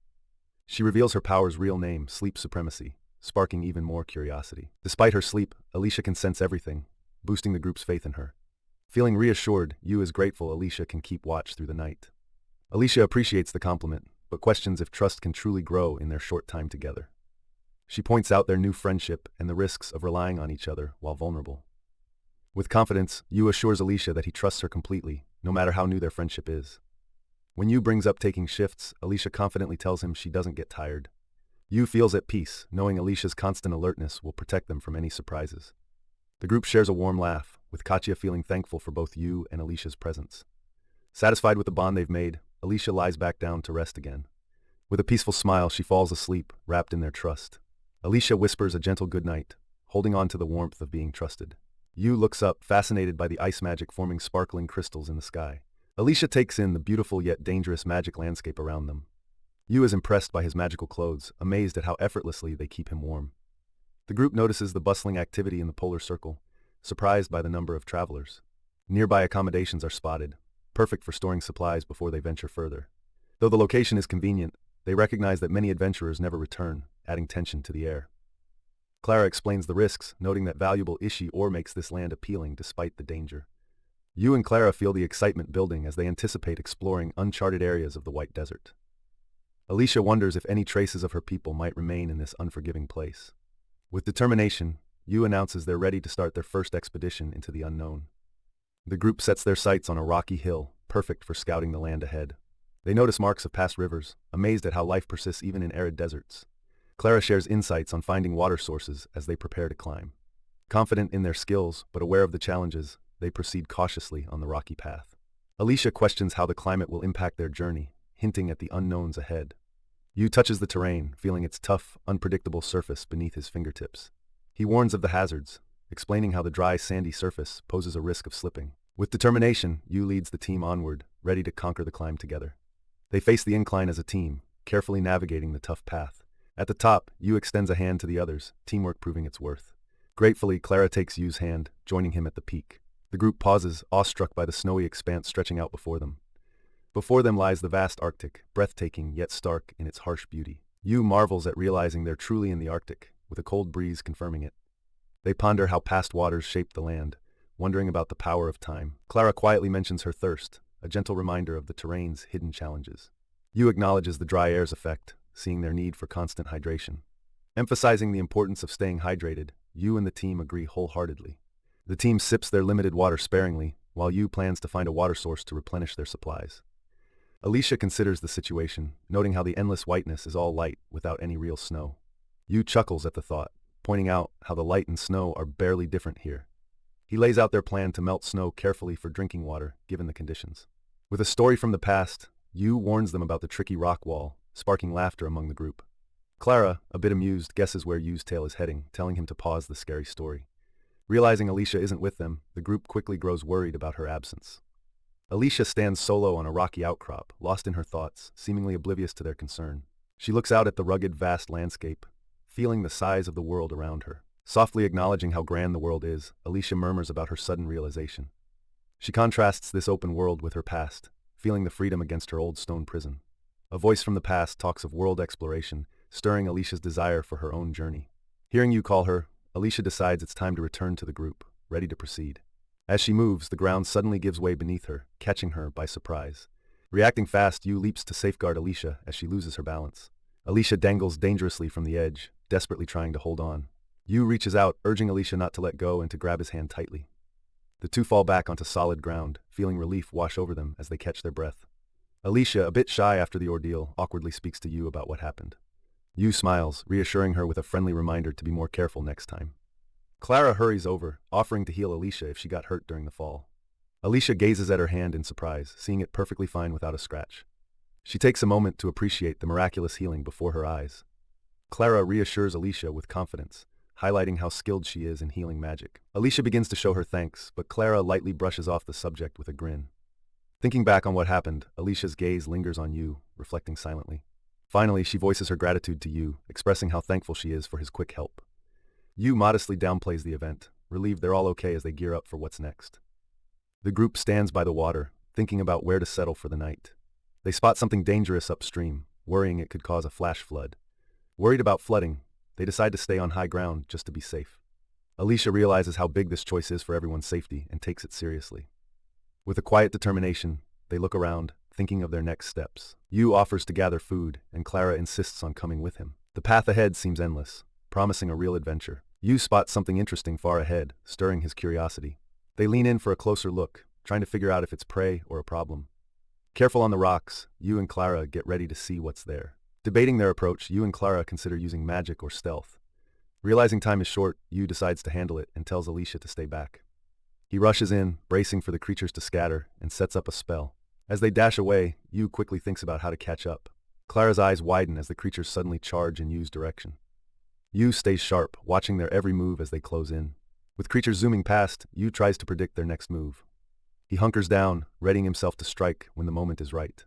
She reveals her power's real name, sleep supremacy, sparking even more curiosity. Despite her sleep, Alicia can sense everything, boosting the group's faith in her. Feeling reassured, Yu is grateful Alicia can keep watch through the night. Alicia appreciates the compliment, but questions if trust can truly grow in their short time together. She points out their new friendship and the risks of relying on each other while vulnerable. With confidence, Yu assures Alicia that he trusts her completely, no matter how new their friendship is. When Yu brings up taking shifts, Alicia confidently tells him she doesn't get tired. Yu feels at peace, knowing Alicia's constant alertness will protect them from any surprises. The group shares a warm laugh, with Katsuya feeling thankful for both Yu and Alicia's presence. Satisfied with the bond they've made, Alicia lies back down to rest again. With a peaceful smile, she falls asleep, wrapped in their trust. Alicia whispers a gentle goodnight, holding on to the warmth of being trusted. Yu looks up, fascinated by the ice magic forming sparkling crystals in the sky. Alicia takes in the beautiful yet dangerous magic landscape around them. Yu is impressed by his magical clothes, amazed at how effortlessly they keep him warm. The group notices the bustling activity in the polar circle, surprised by the number of travelers. Nearby accommodations are spotted, perfect for storing supplies before they venture further. Though the location is convenient, they recognize that many adventurers never return, adding tension to the air. Clara explains the risks, noting that valuable Ishi ore makes this land appealing despite the danger. Yu and Clara feel the excitement building as they anticipate exploring uncharted areas of the White Desert. Alicia wonders if any traces of her people might remain in this unforgiving place. With determination, Yu announces they're ready to start their first expedition into the unknown. The group sets their sights on a rocky hill, perfect for scouting the land ahead. They notice marks of past rivers, amazed at how life persists even in arid deserts. Clara shares insights on finding water sources as they prepare to climb. Confident in their skills, but aware of the challenges, they proceed cautiously on the rocky path. Alicia questions how the climate will impact their journey, hinting at the unknowns ahead. Yu touches the terrain, feeling its tough, unpredictable surface beneath his fingertips. He warns of the hazards, explaining how the dry, sandy surface poses a risk of slipping. With determination, Yu leads the team onward, ready to conquer the climb together. They face the incline as a team, carefully navigating the tough path. At the top, Yu extends a hand to the others, teamwork proving its worth. Gratefully, Clara takes Yu's hand, joining him at the peak. The group pauses, awestruck by the snowy expanse stretching out before them. Before them lies the vast Arctic, breathtaking yet stark in its harsh beauty. Yu marvels at realizing they're truly in the Arctic, with a cold breeze confirming it. They ponder how past waters shaped the land, wondering about the power of time. Clara quietly mentions her thirst, a gentle reminder of the terrain's hidden challenges. Yu acknowledges the dry air's effect, seeing their need for constant hydration. Emphasizing the importance of staying hydrated, Yu and the team agree wholeheartedly. The team sips their limited water sparingly, while Yu plans to find a water source to replenish their supplies. Alicia considers the situation, noting how the endless whiteness is all light without any real snow. Yu chuckles at the thought, pointing out how the light and snow are barely different here. He lays out their plan to melt snow carefully for drinking water, given the conditions. With a story from the past, Yu warns them about the tricky rock wall, sparking laughter among the group. Clara, a bit amused, guesses where Yu's tale is heading, telling him to pause the scary story. Realizing Alicia isn't with them, the group quickly grows worried about her absence. Alicia stands solo on a rocky outcrop, lost in her thoughts, seemingly oblivious to their concern. She looks out at the rugged, vast landscape, feeling the size of the world around her. Softly acknowledging how grand the world is, Alicia murmurs about her sudden realization. She contrasts this open world with her past, feeling the freedom against her old stone prison. A voice from the past talks of world exploration, stirring Alicia's desire for her own journey. Hearing you call her, Alicia decides it's time to return to the group, ready to proceed. As she moves, the ground suddenly gives way beneath her, catching her by surprise. Reacting fast, Yu leaps to safeguard Alicia as she loses her balance. Alicia dangles dangerously from the edge, desperately trying to hold on. Yu reaches out, urging Alicia not to let go and to grab his hand tightly. The two fall back onto solid ground, feeling relief wash over them as they catch their breath. Alicia, a bit shy after the ordeal, awkwardly speaks to Yu about what happened. Yu smiles, reassuring her with a friendly reminder to be more careful next time. Clara hurries over, offering to heal Alicia if she got hurt during the fall. Alicia gazes at her hand in surprise, seeing it perfectly fine without a scratch. She takes a moment to appreciate the miraculous healing before her eyes. Clara reassures Alicia with confidence, highlighting how skilled she is in healing magic. Alicia begins to show her thanks, but Clara lightly brushes off the subject with a grin. Thinking back on what happened, Alicia's gaze lingers on Yu, reflecting silently. Finally, she voices her gratitude to Yu, expressing how thankful she is for his quick help. Yu modestly downplays the event, relieved they're all okay as they gear up for what's next. The group stands by the water, thinking about where to settle for the night. They spot something dangerous upstream, worrying it could cause a flash flood. Worried about flooding, they decide to stay on high ground just to be safe. Alicia realizes how big this choice is for everyone's safety and takes it seriously. With a quiet determination, they look around, thinking of their next steps. Yu offers to gather food, and Clara insists on coming with him. The path ahead seems endless, promising a real adventure. Yu spots something interesting far ahead, stirring his curiosity. They lean in for a closer look, trying to figure out if it's prey or a problem. Careful on the rocks, Yu and Clara get ready to see what's there. Debating their approach, Yu and Clara consider using magic or stealth. Realizing time is short, Yu decides to handle it and tells Alicia to stay back. He rushes in, bracing for the creatures to scatter, and sets up a spell. As they dash away, Yu quickly thinks about how to catch up. Clara's eyes widen as the creatures suddenly charge in Yu's direction. Yu stays sharp, watching their every move as they close in. With creatures zooming past, Yu tries to predict their next move. He hunkers down, readying himself to strike when the moment is right.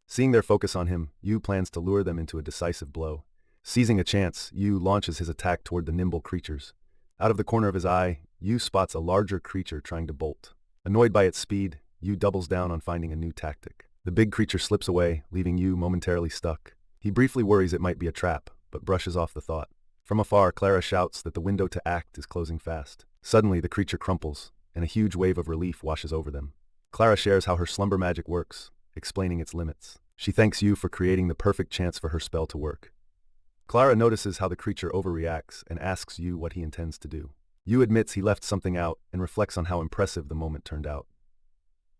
Seeing their focus on him, Yu plans to lure them into a decisive blow. Seizing a chance, Yu launches his attack toward the nimble creatures. Out of the corner of his eye, Yu spots a larger creature trying to bolt. Annoyed by its speed, Yu doubles down on finding a new tactic. The big creature slips away, leaving Yu momentarily stuck. He briefly worries it might be a trap, but brushes off the thought. From afar, Clara shouts that the window to act is closing fast. Suddenly, the creature crumples, and a huge wave of relief washes over them. Clara shares how her slumber magic works, explaining its limits. She thanks Yu for creating the perfect chance for her spell to work. Clara notices how the creature overreacts and asks Yu what he intends to do. Yu admits he left something out and reflects on how impressive the moment turned out.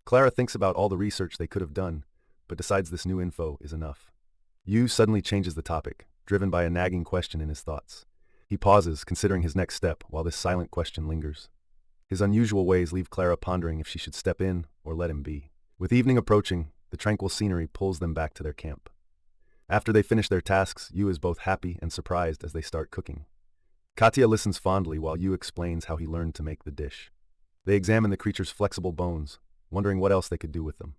Clara thinks about all the research they could have done, but decides this new info is enough. Yu suddenly changes the topic, driven by a nagging question in his thoughts. He pauses, considering his next step, while this silent question lingers. His unusual ways leave Clara pondering if she should step in or let him be. With evening approaching, the tranquil scenery pulls them back to their camp. After they finish their tasks, Yu is both happy and surprised as they start cooking. Katya listens fondly while Yu explains how he learned to make the dish. They examine the creature's flexible bones, wondering what else they could do with them.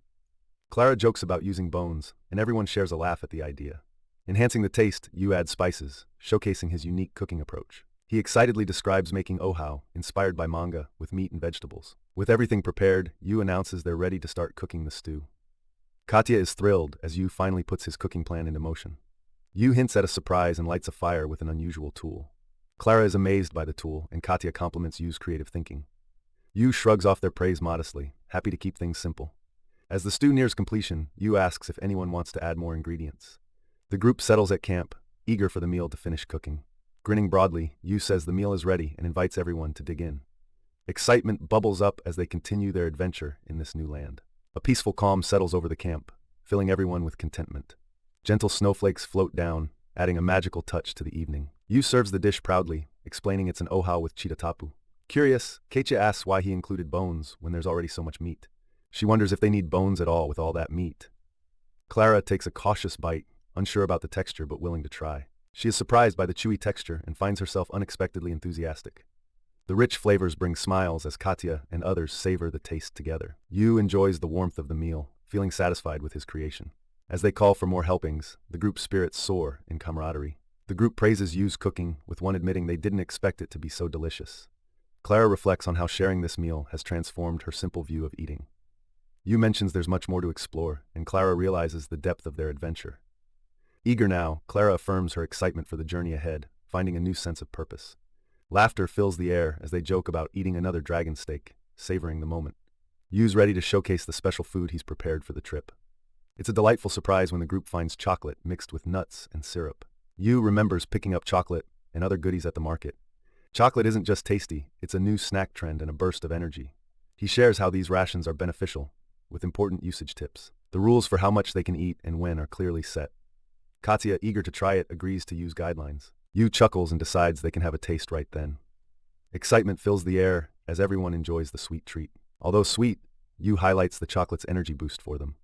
Clara jokes about using bones, and everyone shares a laugh at the idea. Enhancing the taste, Yu adds spices, showcasing his unique cooking approach. He excitedly describes making ohao, inspired by manga, with meat and vegetables. With everything prepared, Yu announces they're ready to start cooking the stew. Katya is thrilled as Yu finally puts his cooking plan into motion. Yu hints at a surprise and lights a fire with an unusual tool. Clara is amazed by the tool, and Katya compliments Yu's creative thinking. Yu shrugs off their praise modestly, happy to keep things simple. As the stew nears completion, Yu asks if anyone wants to add more ingredients. The group settles at camp, eager for the meal to finish cooking. Grinning broadly, Yu says the meal is ready and invites everyone to dig in. Excitement bubbles up as they continue their adventure in this new land. A peaceful calm settles over the camp, filling everyone with contentment. Gentle snowflakes float down, adding a magical touch to the evening. Yu serves the dish proudly, explaining it's an ohao with chitatapu. Curious, Keitcha asks why he included bones when there's already so much meat. She wonders if they need bones at all with all that meat. Clara takes a cautious bite, unsure about the texture but willing to try. She is surprised by the chewy texture and finds herself unexpectedly enthusiastic. The rich flavors bring smiles as Katya and others savor the taste together. Yu enjoys the warmth of the meal, feeling satisfied with his creation. As they call for more helpings, the group's spirits soar in camaraderie. The group praises Yu's cooking, with one admitting they didn't expect it to be so delicious. Clara reflects on how sharing this meal has transformed her simple view of eating. Yu mentions there's much more to explore, and Clara realizes the depth of their adventure. Eager now, Clara affirms her excitement for the journey ahead, finding a new sense of purpose. Laughter fills the air as they joke about eating another dragon steak, savoring the moment. Yu's ready to showcase the special food he's prepared for the trip. It's a delightful surprise when the group finds chocolate mixed with nuts and syrup. Yu remembers picking up chocolate and other goodies at the market. Chocolate isn't just tasty, it's a new snack trend and a burst of energy. He shares how these rations are beneficial, with important usage tips. The rules for how much they can eat and when are clearly set. Katya, eager to try it, agrees to use guidelines. Yu chuckles and decides they can have a taste right then. Excitement fills the air as everyone enjoys the sweet treat. Although sweet, Yu highlights the chocolate's energy boost for them.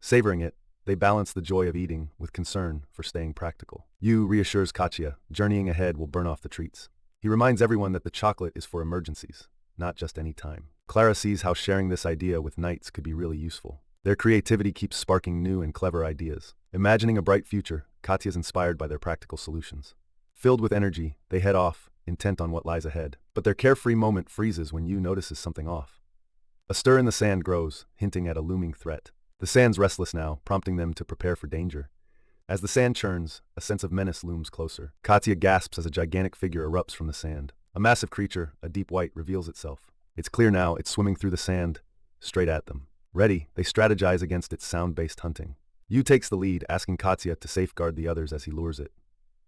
Savoring it, they balance the joy of eating with concern for staying practical. Yu reassures Katya, journeying ahead will burn off the treats. He reminds everyone that the chocolate is for emergencies, not just any time. Clara sees how sharing this idea with knights could be really useful. Their creativity keeps sparking new and clever ideas. Imagining a bright future, Katya is inspired by their practical solutions. Filled with energy, they head off, intent on what lies ahead. But their carefree moment freezes when Yu notices something off. A stir in the sand grows, hinting at a looming threat. The sand's restless now, prompting them to prepare for danger. As the sand churns, a sense of menace looms closer. Katya gasps as a gigantic figure erupts from the sand. A massive creature, a deep white, reveals itself. It's clear now it's swimming through the sand, straight at them. Ready, they strategize against its sound-based hunting. Yu takes the lead, asking Katya to safeguard the others as he lures it.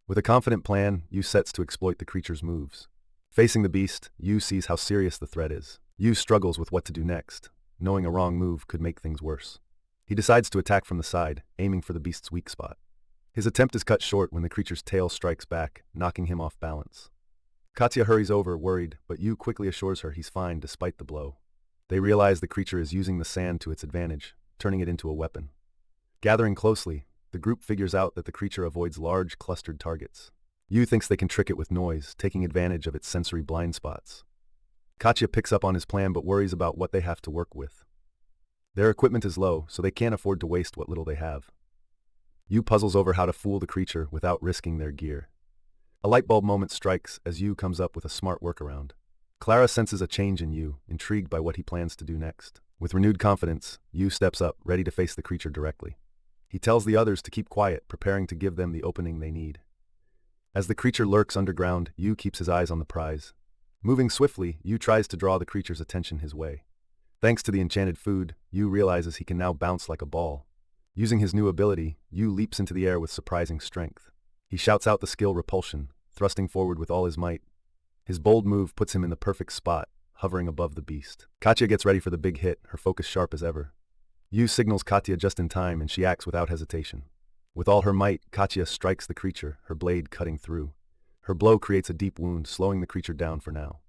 With a confident plan, Yu sets to exploit the creature's moves. Facing the beast, Yu sees how serious the threat is. Yu struggles with what to do next, knowing a wrong move could make things worse. He decides to attack from the side, aiming for the beast's weak spot. His attempt is cut short when the creature's tail strikes back, knocking him off balance. Katya hurries over, worried, but Yu quickly assures her he's fine despite the blow. They realize the creature is using the sand to its advantage, turning it into a weapon. Gathering closely, the group figures out that the creature avoids large, clustered targets. Yu thinks they can trick it with noise, taking advantage of its sensory blind spots. Katya picks up on his plan but worries about what they have to work with. Their equipment is low, so they can't afford to waste what little they have. Yu puzzles over how to fool the creature without risking their gear. A light bulb moment strikes as Yu comes up with a smart workaround. Clara senses a change in Yu, intrigued by what he plans to do next. With renewed confidence, Yu steps up, ready to face the creature directly. He tells the others to keep quiet, preparing to give them the opening they need. As the creature lurks underground, Yu keeps his eyes on the prize. Moving swiftly, Yu tries to draw the creature's attention his way. Thanks to the enchanted food, Yu realizes he can now bounce like a ball. Using his new ability, Yu leaps into the air with surprising strength. He shouts out the skill repulsion, thrusting forward with all his might. His bold move puts him in the perfect spot, hovering above the beast. Katya gets ready for the big hit, her focus sharp as ever. Yu signals Katya just in time and she acts without hesitation. With all her might, Katya strikes the creature, her blade cutting through. Her blow creates a deep wound, slowing the creature down for now.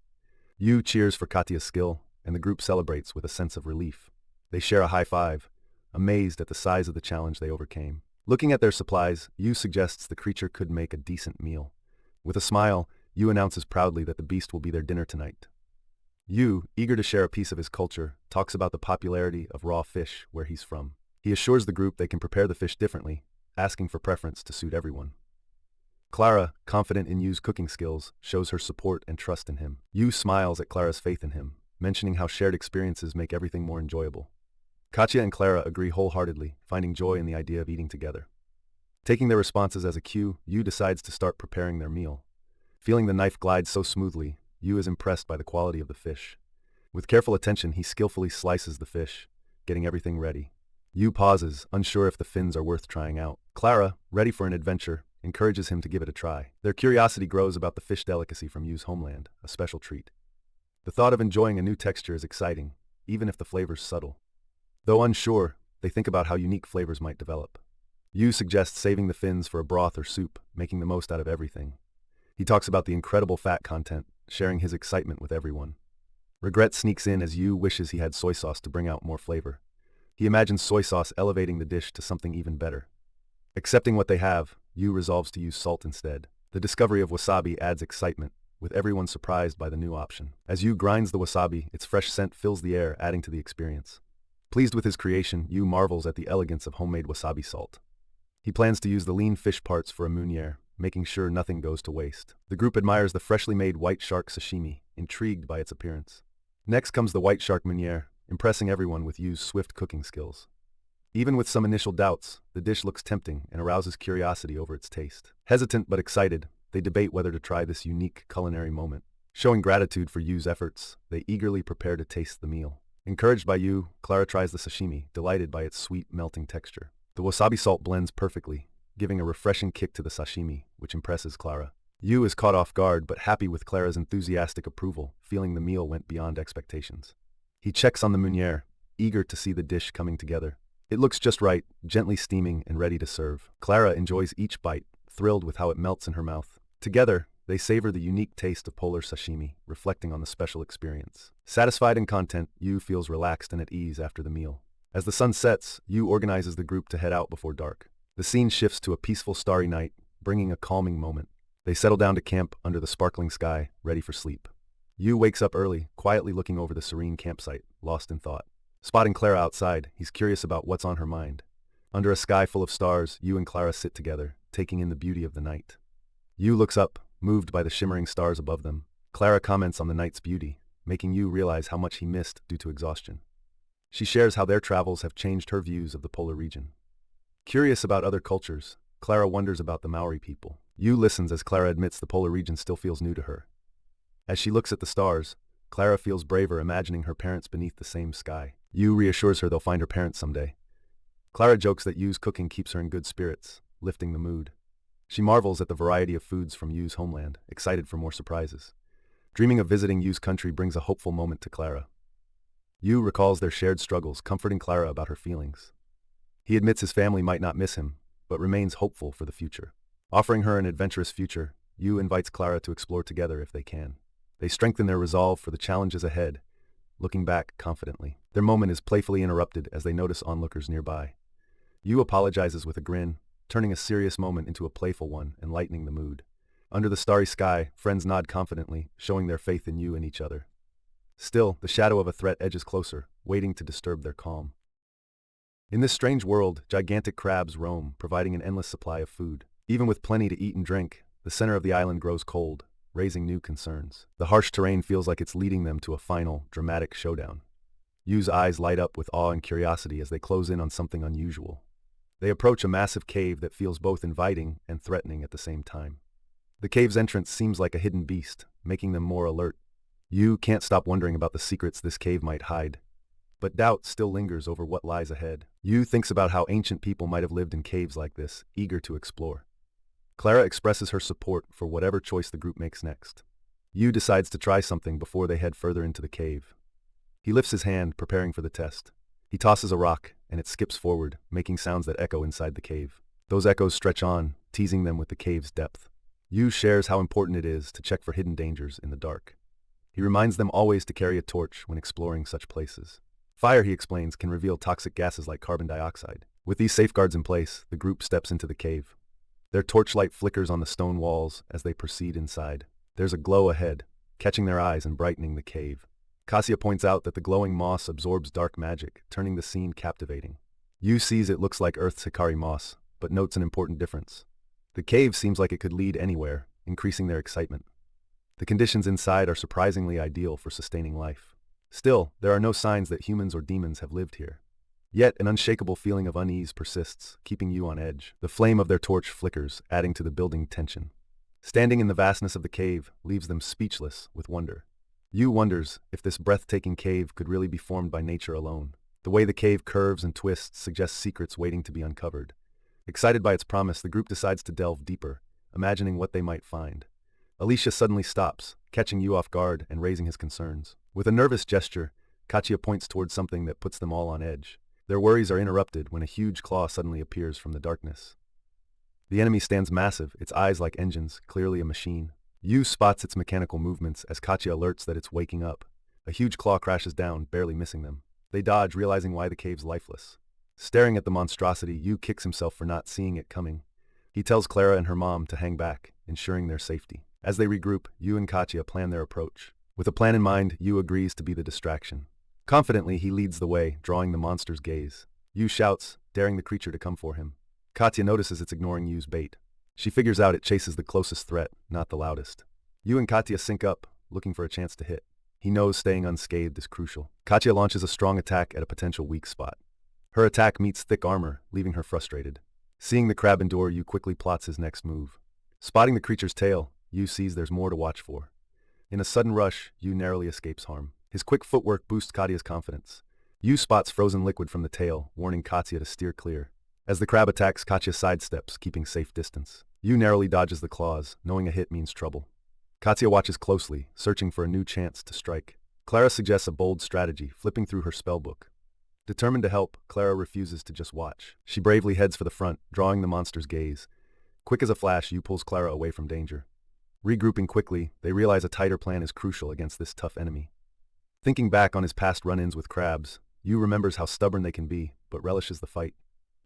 Yu cheers for Katya's skill, and the group celebrates with a sense of relief. They share a high five, amazed at the size of the challenge they overcame. Looking at their supplies, Yu suggests the creature could make a decent meal. With a smile, Yu announces proudly that the beast will be their dinner tonight. Yu, eager to share a piece of his culture, talks about the popularity of raw fish where he's from. He assures the group they can prepare the fish differently, asking for preference to suit everyone. Clara, confident in Yu's cooking skills, shows her support and trust in him. Yu smiles at Clara's faith in him, mentioning how shared experiences make everything more enjoyable. Katya and Clara agree wholeheartedly, finding joy in the idea of eating together. Taking their responses as a cue, Yu decides to start preparing their meal. Feeling the knife glide so smoothly, Yu is impressed by the quality of the fish. With careful attention, he skillfully slices the fish, getting everything ready. Yu pauses, unsure if the fins are worth trying out. Clara, ready for an adventure, encourages him to give it a try. Their curiosity grows about the fish delicacy from Yu's homeland, a special treat. The thought of enjoying a new texture is exciting, even if the flavor's subtle. Though unsure, they think about how unique flavors might develop. Yu suggests saving the fins for a broth or soup, making the most out of everything. He talks about the incredible fat content, sharing his excitement with everyone. Regret sneaks in as Yu wishes he had soy sauce to bring out more flavor. He imagines soy sauce elevating the dish to something even better. Accepting what they have, Yu resolves to use salt instead. The discovery of wasabi adds excitement, with everyone surprised by the new option. As Yuu grinds the wasabi, its fresh scent fills the air, adding to the experience. Pleased with his creation, Yuu marvels at the elegance of homemade wasabi salt. He plans to use the lean fish parts for a meuniere, making sure nothing goes to waste. The group admires the freshly made white shark sashimi, intrigued by its appearance. Next comes the white shark meuniere, impressing everyone with Yuu's swift cooking skills. Even with some initial doubts, the dish looks tempting and arouses curiosity over its taste. Hesitant but excited, they debate whether to try this unique culinary moment. Showing gratitude for Yuu's efforts, they eagerly prepare to taste the meal. Encouraged by Yuu, Clara tries the sashimi, delighted by its sweet, melting texture. The wasabi salt blends perfectly, giving a refreshing kick to the sashimi, which impresses Clara. Yuu is caught off guard but happy with Clara's enthusiastic approval, feeling the meal went beyond expectations. He checks on the meuniere, eager to see the dish coming together. It looks just right, gently steaming and ready to serve. Clara enjoys each bite, thrilled with how it melts in her mouth. Together, they savor the unique taste of polar sashimi, reflecting on the special experience. Satisfied and content, Yuu feels relaxed and at ease after the meal. As the sun sets, Yuu organizes the group to head out before dark. The scene shifts to a peaceful starry night, bringing a calming moment. They settle down to camp under the sparkling sky, ready for sleep. Yuu wakes up early, quietly looking over the serene campsite, lost in thought. Spotting Clara outside, he's curious about what's on her mind. Under a sky full of stars, Yuu and Clara sit together, taking in the beauty of the night. Yuu looks up, moved by the shimmering stars above them. Clara comments on the night's beauty, making Yuu realize how much he missed due to exhaustion. She shares how their travels have changed her views of the polar region. Curious about other cultures, Clara wonders about the Maori people. Yuu listens as Clara admits the polar region still feels new to her. As she looks at the stars, Clara feels braver imagining her parents beneath the same sky. Yuu reassures her they'll find her parents someday. Clara jokes that Yuu's cooking keeps her in good spirits, lifting the mood. She marvels at the variety of foods from Yuu's homeland, excited for more surprises. Dreaming of visiting Yuu's country brings a hopeful moment to Clara. Yuu recalls their shared struggles, comforting Clara about her feelings. He admits his family might not miss him, but remains hopeful for the future. Offering her an adventurous future, Yuu invites Clara to explore together if they can. They strengthen their resolve for the challenges ahead, looking back confidently. Their moment is playfully interrupted as they notice onlookers nearby. Yuu apologizes with a grin, turning a serious moment into a playful one and lightening the mood. Under the starry sky, friends nod confidently, showing their faith in Yuu and each other. Still, the shadow of a threat edges closer, waiting to disturb their calm. In this strange world, gigantic crabs roam, providing an endless supply of food. Even with plenty to eat and drink, the center of the island grows cold, raising new concerns. The harsh terrain feels like it's leading them to a final, dramatic showdown. Yuu's eyes light up with awe and curiosity as they close in on something unusual. They approach a massive cave that feels both inviting and threatening at the same time. The cave's entrance seems like a hidden beast, making them more alert. Yuu can't stop wondering about the secrets this cave might hide. But doubt still lingers over what lies ahead. Yuu thinks about how ancient people might have lived in caves like this, eager to explore. Clara expresses her support for whatever choice the group makes next. Yuu decides to try something before they head further into the cave. He lifts his hand, preparing for the test. He tosses a rock, and it skips forward, making sounds that echo inside the cave. Those echoes stretch on, teasing them with the cave's depth. Yuu shares how important it is to check for hidden dangers in the dark. He reminds them always to carry a torch when exploring such places. Fire, he explains, can reveal toxic gases like carbon dioxide. With these safeguards in place, the group steps into the cave. Their torchlight flickers on the stone walls as they proceed inside. There's a glow ahead, catching their eyes and brightening the cave. Kazusa points out that the glowing moss absorbs dark magic, turning the scene captivating. Yuu sees it looks like Earth's Hikari moss, but notes an important difference. The cave seems like it could lead anywhere, increasing their excitement. The conditions inside are surprisingly ideal for sustaining life. Still, there are no signs that humans or demons have lived here. Yet, an unshakable feeling of unease persists, keeping Yuu on edge. The flame of their torch flickers, adding to the building tension. Standing in the vastness of the cave leaves them speechless with wonder. Yuu wonders if this breathtaking cave could really be formed by nature alone. The way the cave curves and twists suggests secrets waiting to be uncovered. Excited by its promise, the group decides to delve deeper, imagining what they might find. Alicia suddenly stops, catching Yuu off guard and raising his concerns. With a nervous gesture, Kazusa points towards something that puts them all on edge. Their worries are interrupted when a huge claw suddenly appears from the darkness. The enemy stands massive, its eyes like engines, clearly a machine. Yuu spots its mechanical movements as Kazusa alerts that it's waking up. A huge claw crashes down, barely missing them. They dodge, realizing why the cave's lifeless. Staring at the monstrosity, Yuu kicks himself for not seeing it coming. He tells Clara and her mom to hang back, ensuring their safety. As they regroup, Yu and Katya plan their approach. With a plan in mind, Yu agrees to be the distraction. Confidently, he leads the way, drawing the monster's gaze. Yu shouts, daring the creature to come for him. Katya notices it's ignoring Yu's bait. She figures out it chases the closest threat, not the loudest. Yu and Katya sync up, looking for a chance to hit. He knows staying unscathed is crucial. Katya launches a strong attack at a potential weak spot. Her attack meets thick armor, leaving her frustrated. Seeing the crab endure, Yu quickly plots his next move. Spotting the creature's tail, Yu sees there's more to watch for. In a sudden rush, Yu narrowly escapes harm. His quick footwork boosts Katya's confidence. Yu spots frozen liquid from the tail, warning Katya to steer clear. As the crab attacks, Katya sidesteps, keeping safe distance. Yu narrowly dodges the claws, knowing a hit means trouble. Katya watches closely, searching for a new chance to strike. Clara suggests a bold strategy, flipping through her spellbook. Determined to help, Clara refuses to just watch. She bravely heads for the front, drawing the monster's gaze. Quick as a flash, Yu pulls Clara away from danger. Regrouping quickly, they realize a tighter plan is crucial against this tough enemy. Thinking back on his past run-ins with crabs, Yu remembers how stubborn they can be, but relishes the fight.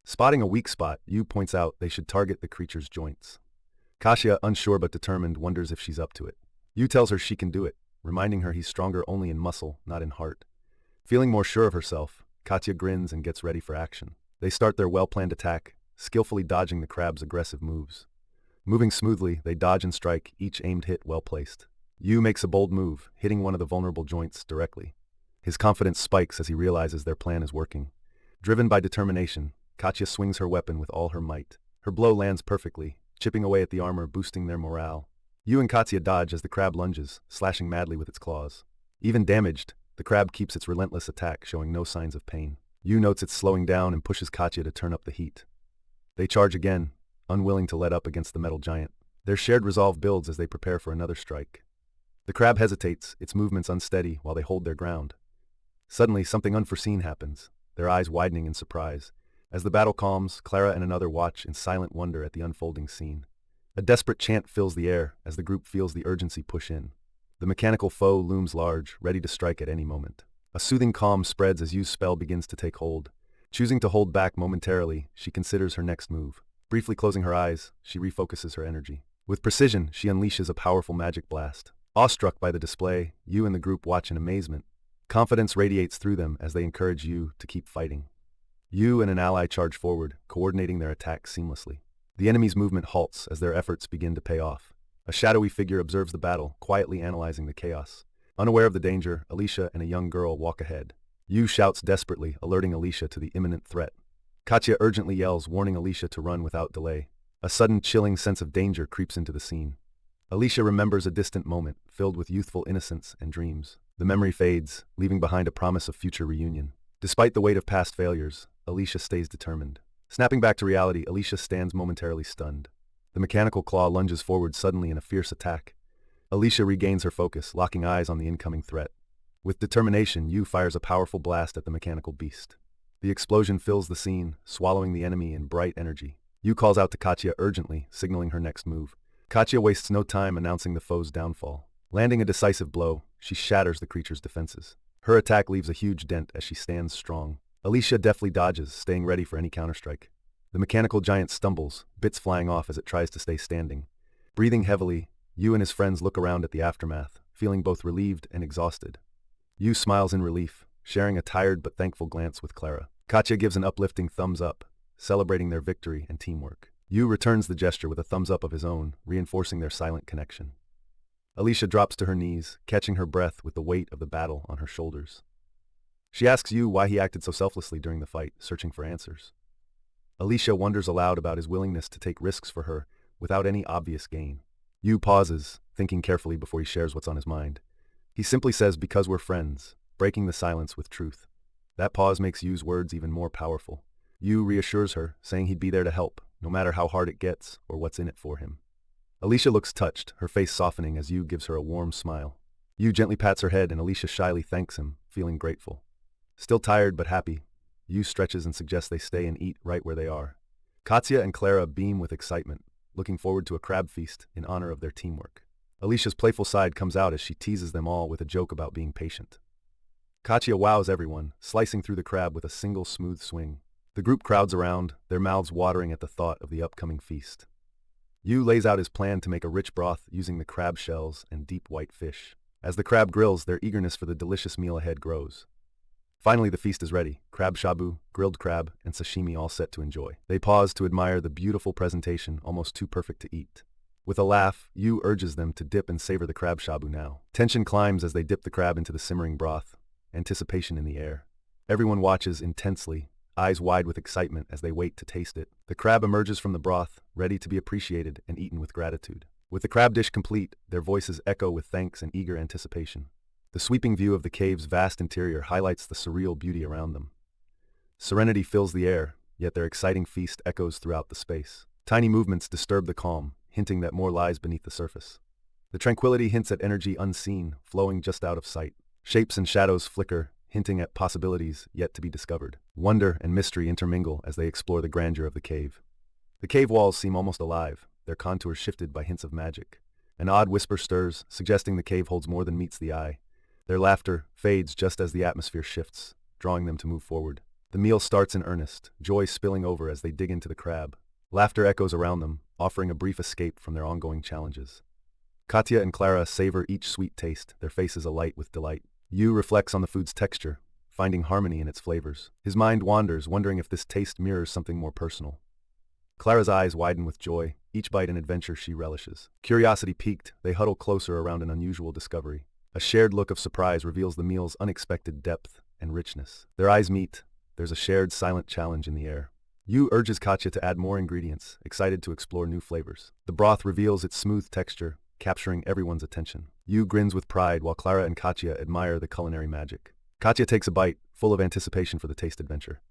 Spotting a weak spot, Yu points out they should target the creature's joints. Katya, unsure but determined, wonders if she's up to it. Yu tells her she can do it, reminding her he's stronger only in muscle, not in heart. Feeling more sure of herself, Katya grins and gets ready for action. They start their well-planned attack, skillfully dodging the crab's aggressive moves. Moving smoothly, they dodge and strike, each aimed hit well placed. Yu makes a bold move, hitting one of the vulnerable joints directly. His confidence spikes as he realizes their plan is working. Driven by determination, Katya swings her weapon with all her might. Her blow lands perfectly, chipping away at the armor, boosting their morale. Yu and Katya dodge as the crab lunges, slashing madly with its claws. Even damaged, the crab keeps its relentless attack, showing no signs of pain. Yu notes it's slowing down and pushes Katya to turn up the heat. They charge again, unwilling to let up against the metal giant. Their shared resolve builds as they prepare for another strike. The crab hesitates, its movements unsteady, while they hold their ground. Suddenly, something unforeseen happens, their eyes widening in surprise. As the battle calms, Clara and another watch in silent wonder at the unfolding scene. A desperate chant fills the air as the group feels the urgency push in. The mechanical foe looms large, ready to strike at any moment. A soothing calm spreads as Yu's spell begins to take hold. Choosing to hold back momentarily, she considers her next move. Briefly closing her eyes, she refocuses her energy. With precision, she unleashes a powerful magic blast. Awestruck by the display, Yu and the group watch in amazement. Confidence radiates through them as they encourage Yu to keep fighting. Yu and an ally charge forward, coordinating their attack seamlessly. The enemy's movement halts as their efforts begin to pay off. A shadowy figure observes the battle, quietly analyzing the chaos. Unaware of the danger, Alicia and a young girl walk ahead. Yu shouts desperately, alerting Alicia to the imminent threat. Katya urgently yells, warning Alicia to run without delay. A sudden, chilling sense of danger creeps into the scene. Alicia remembers a distant moment, filled with youthful innocence and dreams. The memory fades, leaving behind a promise of future reunion. Despite the weight of past failures, Alicia stays determined. Snapping back to reality, Alicia stands momentarily stunned. The mechanical claw lunges forward suddenly in a fierce attack. Alicia regains her focus, locking eyes on the incoming threat. With determination, Yu fires a powerful blast at the mechanical beast. The explosion fills the scene, swallowing the enemy in bright energy. Yu calls out to Katya urgently, signaling her next move. Katya wastes no time announcing the foe's downfall. Landing a decisive blow, she shatters the creature's defenses. Her attack leaves a huge dent as she stands strong. Alicia deftly dodges, staying ready for any counterstrike. The mechanical giant stumbles, bits flying off as it tries to stay standing. Breathing heavily, Yu and his friends look around at the aftermath, feeling both relieved and exhausted. Yu smiles in relief, sharing a tired but thankful glance with Clara. Katya gives an uplifting thumbs up, celebrating their victory and teamwork. Yu returns the gesture with a thumbs up of his own, reinforcing their silent connection. Alicia drops to her knees, catching her breath with the weight of the battle on her shoulders. She asks Yu why he acted so selflessly during the fight, searching for answers. Alicia wonders aloud about his willingness to take risks for her without any obvious gain. Yu pauses, thinking carefully before he shares what's on his mind. He simply says, "Because we're friends," breaking the silence with truth. That pause makes Yu's words even more powerful. Yu reassures her, saying he'd be there to help, no matter how hard it gets or what's in it for him. Alicia looks touched, her face softening as Yu gives her a warm smile. Yu gently pats her head and Alicia shyly thanks him, feeling grateful. Still tired but happy, Yu stretches and suggests they stay and eat right where they are. Katya and Clara beam with excitement, looking forward to a crab feast in honor of their teamwork. Alicia's playful side comes out as she teases them all with a joke about being patient. Katya wows everyone, slicing through the crab with a single smooth swing. The group crowds around, their mouths watering at the thought of the upcoming feast. Yu lays out his plan to make a rich broth using the crab shells and deep white fish. As the crab grills, their eagerness for the delicious meal ahead grows. Finally, the feast is ready. Crab shabu, grilled crab, and sashimi all set to enjoy. They pause to admire the beautiful presentation, almost too perfect to eat. With a laugh, Yu urges them to dip and savor the crab shabu now. Tension climbs as they dip the crab into the simmering broth, anticipation in the air. Everyone watches intensely, eyes wide with excitement as they wait to taste it. The crab emerges from the broth, ready to be appreciated and eaten with gratitude. With the crab dish complete, their voices echo with thanks and eager anticipation. The sweeping view of the cave's vast interior highlights the surreal beauty around them. Serenity fills the air, yet their exciting feast echoes throughout the space. Tiny movements disturb the calm, hinting that more lies beneath the surface. The tranquility hints at energy unseen, flowing just out of sight. Shapes and shadows flicker, hinting at possibilities yet to be discovered. Wonder and mystery intermingle as they explore the grandeur of the cave. The cave walls seem almost alive, their contours shifted by hints of magic. An odd whisper stirs, suggesting the cave holds more than meets the eye. Their laughter fades just as the atmosphere shifts, drawing them to move forward. The meal starts in earnest, joy spilling over as they dig into the crab. Laughter echoes around them, offering a brief escape from their ongoing challenges. Katya and Clara savor each sweet taste, their faces alight with delight. Yu reflects on the food's texture, finding harmony in its flavors. His mind wanders, wondering if this taste mirrors something more personal. Clara's eyes widen with joy, each bite an adventure she relishes. Curiosity piqued, they huddle closer around an unusual discovery. A shared look of surprise reveals the meal's unexpected depth and richness. Their eyes meet. There's a shared silent challenge in the air. Yu urges Katya to add more ingredients, excited to explore new flavors. The broth reveals its smooth texture, capturing everyone's attention. Yu grins with pride while Clara and Katya admire the culinary magic. Katya takes a bite, full of anticipation for the taste adventure.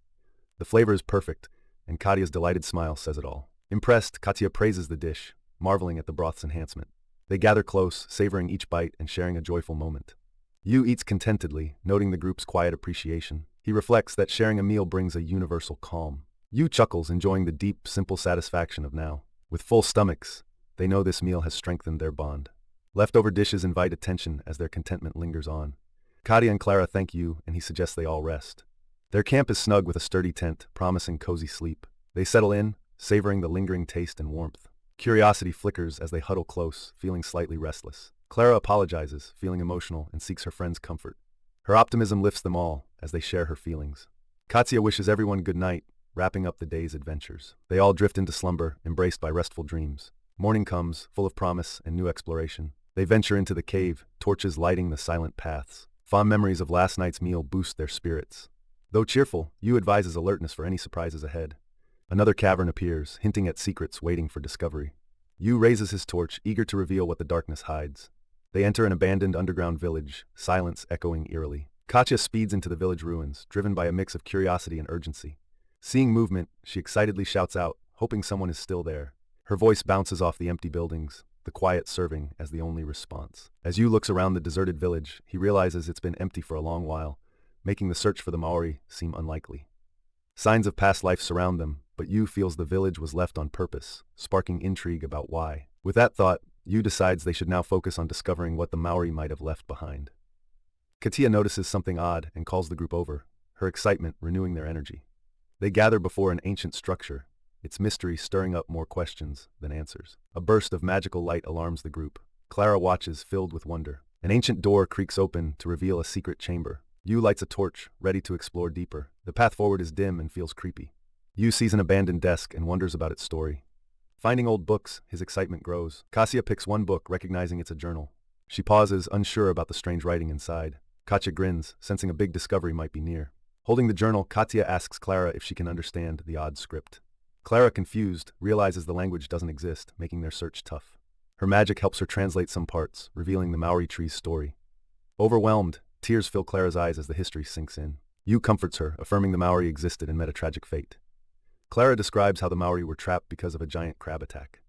The flavor is perfect, and Katya's delighted smile says it all. Impressed, Katya praises the dish, marveling at the broth's enhancement. They gather close, savoring each bite and sharing a joyful moment. Yu eats contentedly, noting the group's quiet appreciation. He reflects that sharing a meal brings a universal calm. Yu chuckles, enjoying the deep, simple satisfaction of now. With full stomachs, they know this meal has strengthened their bond. Leftover dishes invite attention as their contentment lingers on. Katya and Clara thank Yu, and he suggests they all rest. Their camp is snug with a sturdy tent, promising cozy sleep. They settle in, savoring the lingering taste and warmth. Curiosity flickers as they huddle close, feeling slightly restless. Clara apologizes, feeling emotional, and seeks her friend's comfort. Her optimism lifts them all as they share her feelings. Katya wishes everyone good night, wrapping up the day's adventures. They all drift into slumber, embraced by restful dreams. Morning comes, full of promise and new exploration. They venture into the cave, torches lighting the silent paths. Fond memories of last night's meal boost their spirits. Though cheerful, Yu advises alertness for any surprises ahead. Another cavern appears, hinting at secrets waiting for discovery. Yu raises his torch, eager to reveal what the darkness hides. They enter an abandoned underground village, silence echoing eerily. Katya speeds into the village ruins, driven by a mix of curiosity and urgency. Seeing movement, she excitedly shouts out, hoping someone is still there. Her voice bounces off the empty buildings, the quiet serving as the only response. As Yu looks around the deserted village, he realizes it's been empty for a long while, making the search for the Maori seem unlikely. Signs of past life surround them, but Yu feels the village was left on purpose, sparking intrigue about why. With that thought, Yu decides they should now focus on discovering what the Maori might have left behind. Katya notices something odd and calls the group over, her excitement renewing their energy. They gather before an ancient structure, its mystery stirring up more questions than answers. A burst of magical light alarms the group. Clara watches, filled with wonder. An ancient door creaks open to reveal a secret chamber. Yu lights a torch, ready to explore deeper. The path forward is dim and feels creepy. Yu sees an abandoned desk and wonders about its story. Finding old books, his excitement grows. Katya picks one book, recognizing it's a journal. She pauses, unsure about the strange writing inside. Katya grins, sensing a big discovery might be near. Holding the journal, Katya asks Clara if she can understand the odd script. Clara, confused, realizes the language doesn't exist, making their search tough. Her magic helps her translate some parts, revealing the Maori tree's story. Overwhelmed, tears fill Clara's eyes as the history sinks in. Yu comforts her, affirming the Maori existed and met a tragic fate. Clara describes how the Maori were trapped because of a giant crab attack.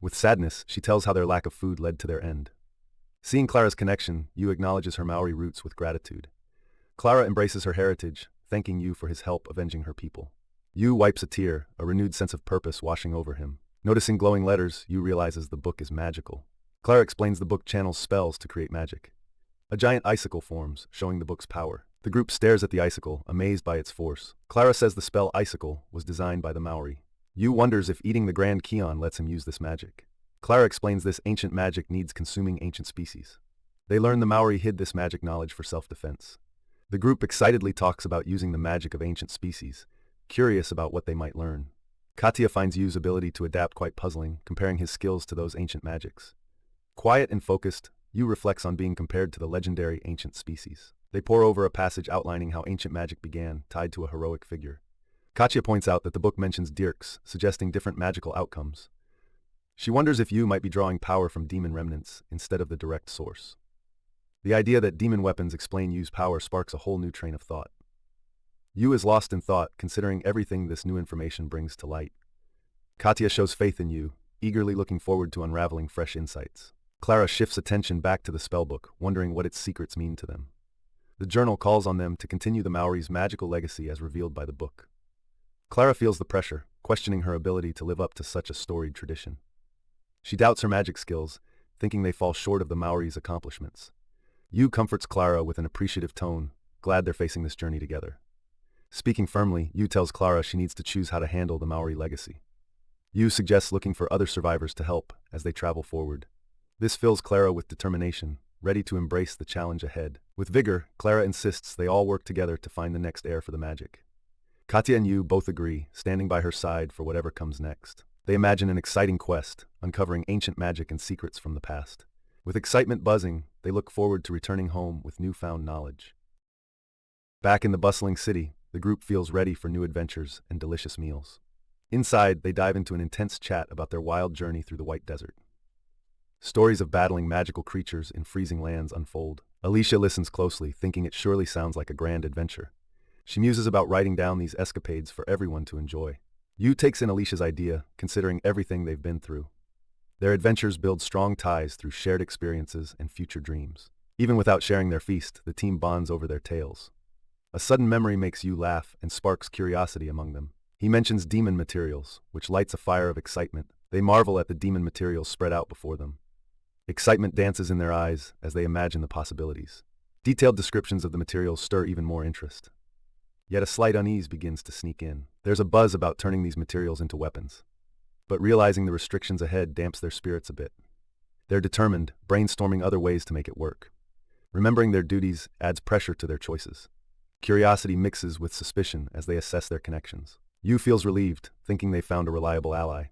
With sadness, she tells how their lack of food led to their end. Seeing Clara's connection, Yu acknowledges her Maori roots with gratitude. Clara embraces her heritage, thanking Yu for his help avenging her people. Yu wipes a tear, a renewed sense of purpose washing over him. Noticing glowing letters, Yu realizes the book is magical. Clara explains the book channels spells to create magic. A giant icicle forms, showing the book's power. The group stares at the icicle, amazed by its force. Clara says the spell icicle was designed by the Maori. Yu wonders if eating the Grand Kion lets him use this magic. Clara explains this ancient magic needs consuming ancient species. They learn the Maori hid this magic knowledge for self-defense. The group excitedly talks about using the magic of ancient species, curious about what they might learn. Katia finds Yu's ability to adapt quite puzzling, comparing his skills to those ancient magics. Quiet and focused, Yu reflects on being compared to the legendary ancient species. They pore over a passage outlining how ancient magic began, tied to a heroic figure. Katia points out that the book mentions dirks, suggesting different magical outcomes. She wonders if Yu might be drawing power from demon remnants instead of the direct source. The idea that demon weapons explain Yu's power sparks a whole new train of thought. Yu is lost in thought, considering everything this new information brings to light. Katia shows faith in Yu, eagerly looking forward to unraveling fresh insights. Clara shifts attention back to the spellbook, wondering what its secrets mean to them. The journal calls on them to continue the Maori's magical legacy as revealed by the book. Clara feels the pressure, questioning her ability to live up to such a storied tradition. She doubts her magic skills, thinking they fall short of the Maori's accomplishments. Yu comforts Clara with an appreciative tone, glad they're facing this journey together. Speaking firmly, Yu tells Clara she needs to choose how to handle the Maori legacy. Yu suggests looking for other survivors to help as they travel forward. This fills Clara with determination, ready to embrace the challenge ahead. With vigor, Clara insists they all work together to find the next heir for the magic. Katia and Yu both agree, standing by her side for whatever comes next. They imagine an exciting quest, uncovering ancient magic and secrets from the past. With excitement buzzing, they look forward to returning home with newfound knowledge. Back in the bustling city, the group feels ready for new adventures and delicious meals. Inside, they dive into an intense chat about their wild journey through the White Desert. Stories of battling magical creatures in freezing lands unfold. Alicia listens closely, thinking it surely sounds like a grand adventure. She muses about writing down these escapades for everyone to enjoy. Yu takes in Alicia's idea, considering everything they've been through. Their adventures build strong ties through shared experiences and future dreams. Even without sharing their feast, the team bonds over their tales. A sudden memory makes Yu laugh and sparks curiosity among them. He mentions demon materials, which lights a fire of excitement. They marvel at the demon materials spread out before them. Excitement dances in their eyes as they imagine the possibilities. Detailed descriptions of the materials stir even more interest. Yet a slight unease begins to sneak in. There's a buzz about turning these materials into weapons. But realizing the restrictions ahead damps their spirits a bit. They're determined, brainstorming other ways to make it work. Remembering their duties adds pressure to their choices. Curiosity mixes with suspicion as they assess their connections. Yu feels relieved, thinking they found a reliable ally.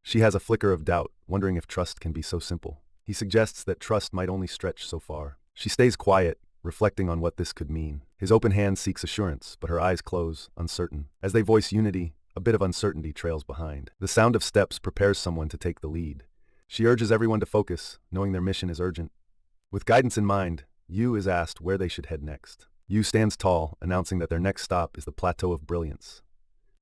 She has a flicker of doubt, wondering if trust can be so simple. He suggests that trust might only stretch so far. She stays quiet, reflecting on what this could mean. His open hand seeks assurance, but her eyes close, uncertain. As they voice unity, a bit of uncertainty trails behind. The sound of steps prepares someone to take the lead. She urges everyone to focus, knowing their mission is urgent. With guidance in mind, Yu is asked where they should head next. Yu stands tall, announcing that their next stop is the Plateau of Brilliance.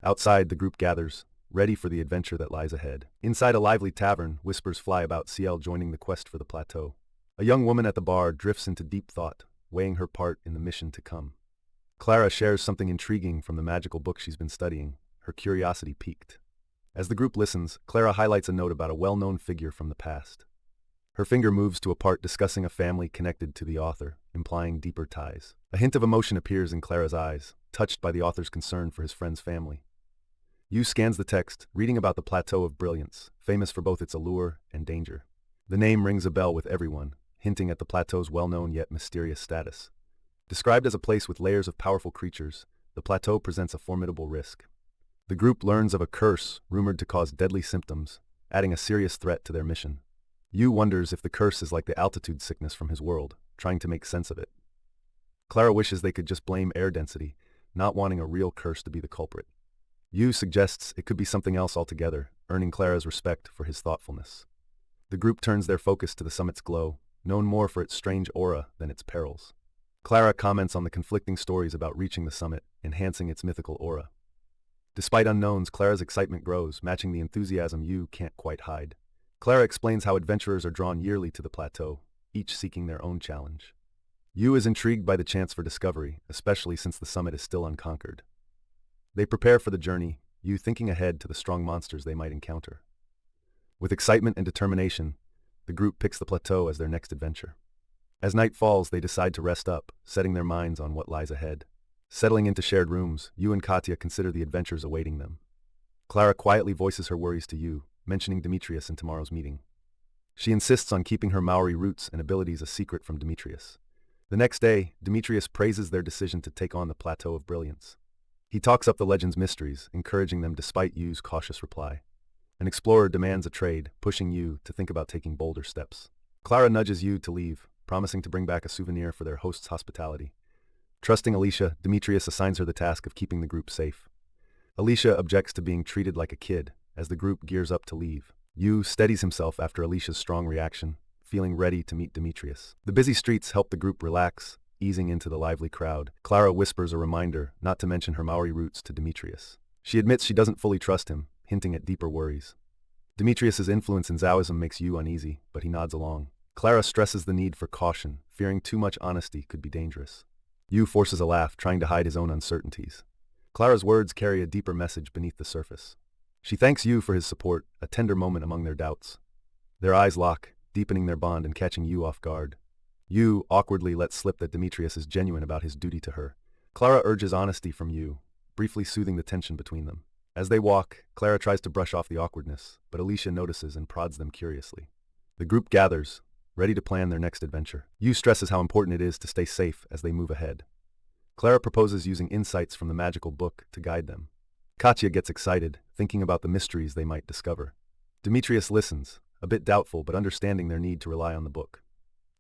Outside, the group gathers, ready for the adventure that lies ahead. Inside a lively tavern, whispers fly about CL joining the quest for the plateau. A young woman at the bar drifts into deep thought, weighing her part in the mission to come. Clara shares something intriguing from the magical book she's been studying, her curiosity piqued. As the group listens, Clara highlights a note about a well-known figure from the past. Her finger moves to a part discussing a family connected to the author, implying deeper ties. A hint of emotion appears in Clara's eyes, touched by the author's concern for his friend's family. Yu scans the text, reading about the Plateau of Brilliance, famous for both its allure and danger. The name rings a bell with everyone, hinting at the plateau's well-known yet mysterious status. Described as a place with layers of powerful creatures, the plateau presents a formidable risk. The group learns of a curse rumored to cause deadly symptoms, adding a serious threat to their mission. Yu wonders if the curse is like the altitude sickness from his world, trying to make sense of it. Clara wishes they could just blame air density, not wanting a real curse to be the culprit. Yu suggests it could be something else altogether, earning Clara's respect for his thoughtfulness. The group turns their focus to the summit's glow, known more for its strange aura than its perils. Clara comments on the conflicting stories about reaching the summit, enhancing its mythical aura. Despite unknowns, Clara's excitement grows, matching the enthusiasm Yu can't quite hide. Clara explains how adventurers are drawn yearly to the plateau, each seeking their own challenge. Yu is intrigued by the chance for discovery, especially since the summit is still unconquered. They prepare for the journey, Yu thinking ahead to the strong monsters they might encounter. With excitement and determination, the group picks the plateau as their next adventure. As night falls, they decide to rest up, setting their minds on what lies ahead. Settling into shared rooms, Yu and Katia consider the adventures awaiting them. Clara quietly voices her worries to Yuu, mentioning Demetrius in tomorrow's meeting. She insists on keeping her Maori roots and abilities a secret from Demetrius. The next day, Demetrius praises their decision to take on the Plateau of Brilliance. He talks up the legend's mysteries, encouraging them despite Yuu's cautious reply. An explorer demands a trade, pushing Yuu to think about taking bolder steps. Clara nudges Yuu to leave, promising to bring back a souvenir for their host's hospitality. Trusting Alicia, Demetrius assigns her the task of keeping the group safe. Alicia objects to being treated like a kid as the group gears up to leave. Yuu steadies himself after Alicia's strong reaction, feeling ready to meet Demetrius. The busy streets help the group relax, easing into the lively crowd. Clara whispers a reminder not to mention her Maori roots to Demetrius. She admits she doesn't fully trust him, hinting at deeper worries. Demetrius's influence in Taoism makes Yuu uneasy, but he nods along. Clara stresses the need for caution, fearing too much honesty could be dangerous. Yuu forces a laugh, trying to hide his own uncertainties. Clara's words carry a deeper message beneath the surface. She thanks Yuu for his support, a tender moment among their doubts. Their eyes lock, deepening their bond and catching Yuu off guard. Yuu awkwardly lets slip that Demetrius is genuine about his duty to her. Clara urges honesty from Yuu, briefly soothing the tension between them. As they walk, Clara tries to brush off the awkwardness, but Alicia notices and prods them curiously. The group gathers, ready to plan their next adventure. Yuu stresses how important it is to stay safe as they move ahead. Clara proposes using insights from the magical book to guide them. Katya gets excited, thinking about the mysteries they might discover. Demetrius listens, a bit doubtful but understanding their need to rely on the book.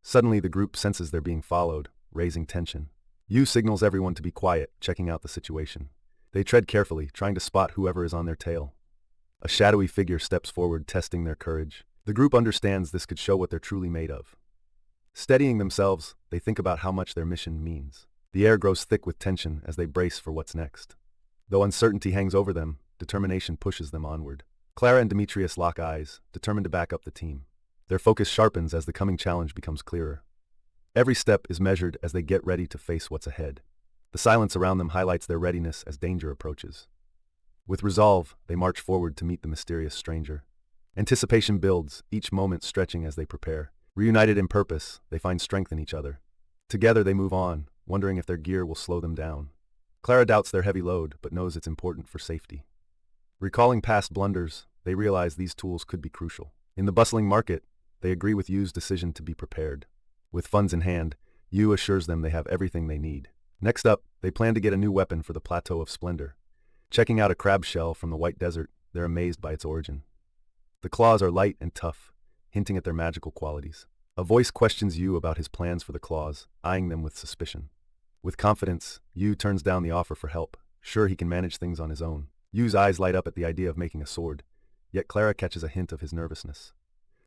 Suddenly the group senses they're being followed, raising tension. Yuu signals everyone to be quiet, checking out the situation. They tread carefully, trying to spot whoever is on their tail. A shadowy figure steps forward, testing their courage. The group understands this could show what they're truly made of. Steadying themselves, they think about how much their mission means. The air grows thick with tension as they brace for what's next. Though uncertainty hangs over them, determination pushes them onward. Clara and Demetrius lock eyes, determined to back up the team. Their focus sharpens as the coming challenge becomes clearer. Every step is measured as they get ready to face what's ahead. The silence around them highlights their readiness as danger approaches. With resolve, they march forward to meet the mysterious stranger. Anticipation builds, each moment stretching as they prepare. Reunited in purpose, they find strength in each other. Together they move on, wondering if their gear will slow them down. Clara doubts their heavy load, but knows it's important for safety. Recalling past blunders, they realize these tools could be crucial. In the bustling market, they agree with Yuu's decision to be prepared. With funds in hand, Yuu assures them they have everything they need. Next up, they plan to get a new weapon for the Plateau of Splendor. Checking out a crab shell from the White Desert, they're amazed by its origin. The claws are light and tough, hinting at their magical qualities. A voice questions Yuu about his plans for the claws, eyeing them with suspicion. With confidence, Yuu turns down the offer for help, sure he can manage things on his own. Yuu's eyes light up at the idea of making a sword, yet Clara catches a hint of his nervousness.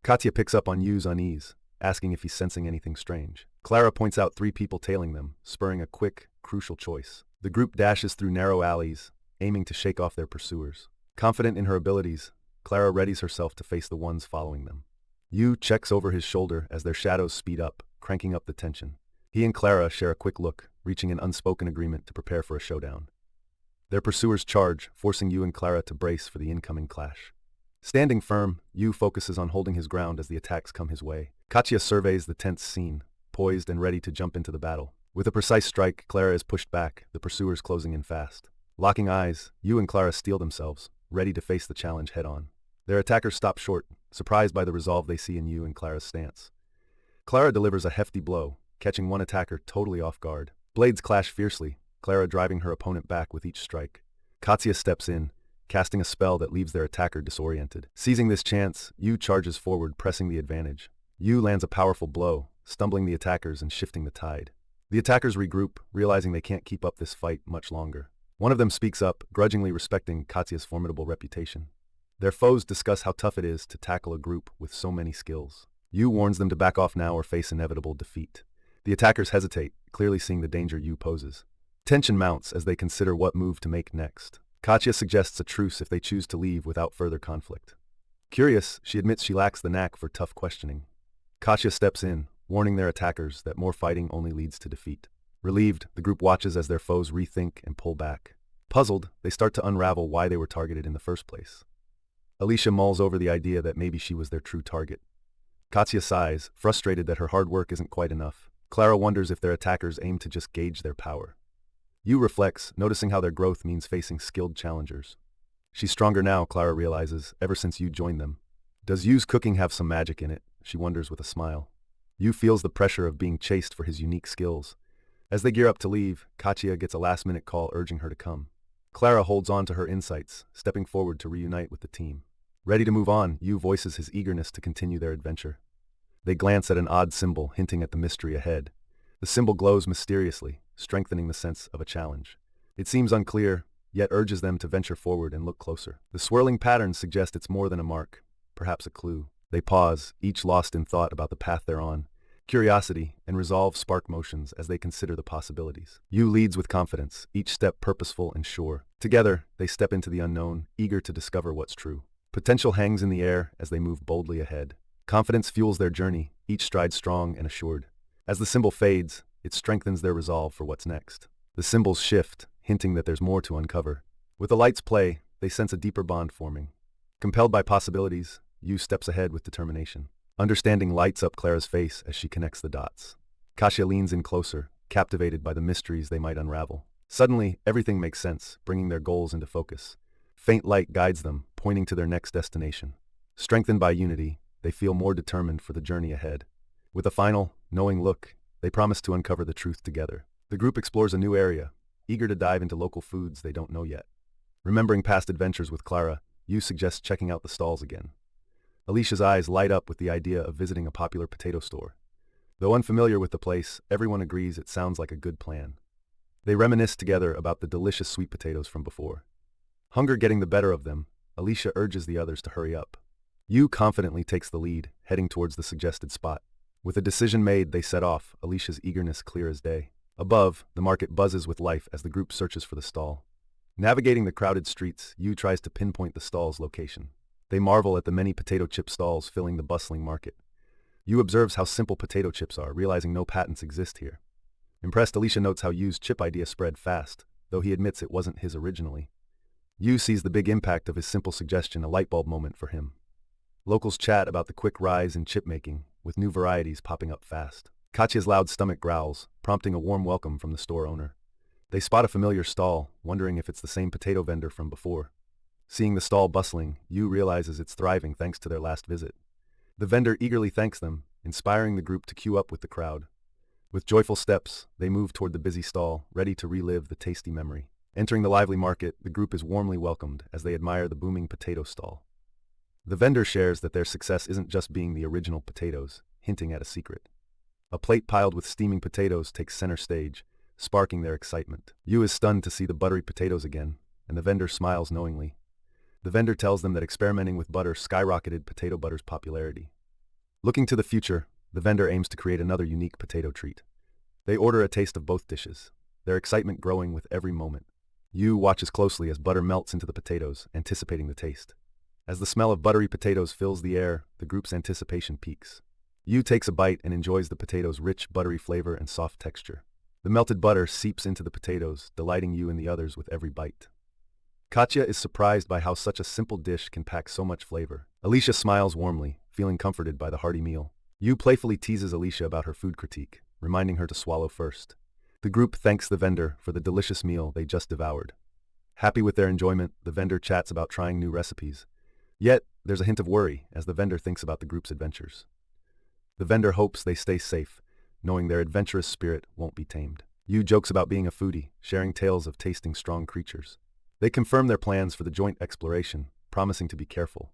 Katya picks up on Yuu's unease, asking if he's sensing anything strange. Clara points out 3 people tailing them, spurring a quick, crucial choice. The group dashes through narrow alleys, aiming to shake off their pursuers. Confident in her abilities, Clara readies herself to face the ones following them. Yuu checks over his shoulder as their shadows speed up, cranking up the tension. He and Clara share a quick look, reaching an unspoken agreement to prepare for a showdown. Their pursuers charge, forcing Yuu and Clara to brace for the incoming clash. Standing firm, Yuu focuses on holding his ground as the attacks come his way. Katya surveys the tense scene, poised and ready to jump into the battle. With a precise strike, Clara is pushed back, the pursuers closing in fast. Locking eyes, Yuu and Clara steel themselves, ready to face the challenge head-on. Their attackers stop short, surprised by the resolve they see in Yuu and Clara's stance. Clara delivers a hefty blow, catching one attacker totally off guard. Blades clash fiercely, Clara driving her opponent back with each strike. Katya steps in, casting a spell that leaves their attacker disoriented. Seizing this chance, Yuu charges forward, pressing the advantage. Yuu lands a powerful blow, stumbling the attackers and shifting the tide. The attackers regroup, realizing they can't keep up this fight much longer. One of them speaks up, grudgingly respecting Katya's formidable reputation. Their foes discuss how tough it is to tackle a group with so many skills. Yuu warns them to back off now or face inevitable defeat. The attackers hesitate, clearly seeing the danger Yuu poses. Tension mounts as they consider what move to make next. Katya suggests a truce if they choose to leave without further conflict. Curious, she admits she lacks the knack for tough questioning. Katya steps in, warning their attackers that more fighting only leads to defeat. Relieved, the group watches as their foes rethink and pull back. Puzzled, they start to unravel why they were targeted in the first place. Alicia mulls over the idea that maybe she was their true target. Katya sighs, frustrated that her hard work isn't quite enough. Clara wonders if their attackers aim to just gauge their power. Yuu reflects, noticing how their growth means facing skilled challengers. She's stronger now, Clara realizes, ever since Yu joined them. Does Yu's cooking have some magic in it? She wonders with a smile. Yu feels the pressure of being chased for his unique skills. As they gear up to leave, Katya gets a last-minute call urging her to come. Clara holds on to her insights, stepping forward to reunite with the team. Ready to move on, Yu voices his eagerness to continue their adventure. They glance at an odd symbol hinting at the mystery ahead. The symbol glows mysteriously, strengthening the sense of a challenge. It seems unclear, yet urges them to venture forward and look closer. The swirling patterns suggest it's more than a mark, perhaps a clue. They pause, each lost in thought about the path they're on. Curiosity and resolve spark motions as they consider the possibilities. Yu leads with confidence, each step purposeful and sure. Together, they step into the unknown, eager to discover what's true. Potential hangs in the air as they move boldly ahead. Confidence fuels their journey, each stride strong and assured. As the symbol fades, it strengthens their resolve for what's next. The symbols shift, hinting that there's more to uncover. With the lights play, they sense a deeper bond forming. Compelled by possibilities, Yu steps ahead with determination. Understanding lights up Clara's face as she connects the dots. Kasia leans in closer, captivated by the mysteries they might unravel. Suddenly, everything makes sense, bringing their goals into focus. Faint light guides them, pointing to their next destination. Strengthened by unity, they feel more determined for the journey ahead. With a final, knowing look, they promise to uncover the truth together. The group explores a new area, eager to dive into local foods they don't know yet. Remembering past adventures with Clara, Yu suggests checking out the stalls again. Alicia's eyes light up with the idea of visiting a popular potato store. Though unfamiliar with the place, everyone agrees it sounds like a good plan. They reminisce together about the delicious sweet potatoes from before. Hunger getting the better of them, Alicia urges the others to hurry up. Yu confidently takes the lead, heading towards the suggested spot. With a decision made, they set off, Alicia's eagerness clear as day. Above, the market buzzes with life as the group searches for the stall. Navigating the crowded streets, Yu tries to pinpoint the stall's location. They marvel at the many potato chip stalls filling the bustling market. Yu observes how simple potato chips are, realizing no patents exist here. Impressed, Alicia notes how Yu's chip idea spread fast, though he admits it wasn't his originally. Yu sees the big impact of his simple suggestion, a light bulb moment for him. Locals chat about the quick rise in chip making, with new varieties popping up fast. Katya's loud stomach growls, prompting a warm welcome from the store owner. They spot a familiar stall, wondering if it's the same potato vendor from before. Seeing the stall bustling, Yu realizes it's thriving thanks to their last visit. The vendor eagerly thanks them, inspiring the group to queue up with the crowd. With joyful steps, they move toward the busy stall, ready to relive the tasty memory. Entering the lively market, the group is warmly welcomed as they admire the booming potato stall. The vendor shares that their success isn't just being the original potatoes, hinting at a secret. A plate piled with steaming potatoes takes center stage, sparking their excitement. Yu is stunned to see the buttery potatoes again, and the vendor smiles knowingly. The vendor tells them that experimenting with butter skyrocketed potato butter's popularity. Looking to the future, the vendor aims to create another unique potato treat. They order a taste of both dishes, their excitement growing with every moment. Yu watches closely as butter melts into the potatoes, anticipating the taste. As the smell of buttery potatoes fills the air, the group's anticipation peaks. Yu takes a bite and enjoys the potatoes' rich, buttery flavor and soft texture. The melted butter seeps into the potatoes, delighting Yu and the others with every bite. Katya is surprised by how such a simple dish can pack so much flavor. Alicia smiles warmly, feeling comforted by the hearty meal. Yu playfully teases Alicia about her food critique, reminding her to swallow first. The group thanks the vendor for the delicious meal they just devoured. Happy with their enjoyment, the vendor chats about trying new recipes. Yet, there's a hint of worry as the vendor thinks about the group's adventures. The vendor hopes they stay safe, knowing their adventurous spirit won't be tamed. Yu jokes about being a foodie, sharing tales of tasting strong creatures. They confirm their plans for the joint exploration, promising to be careful.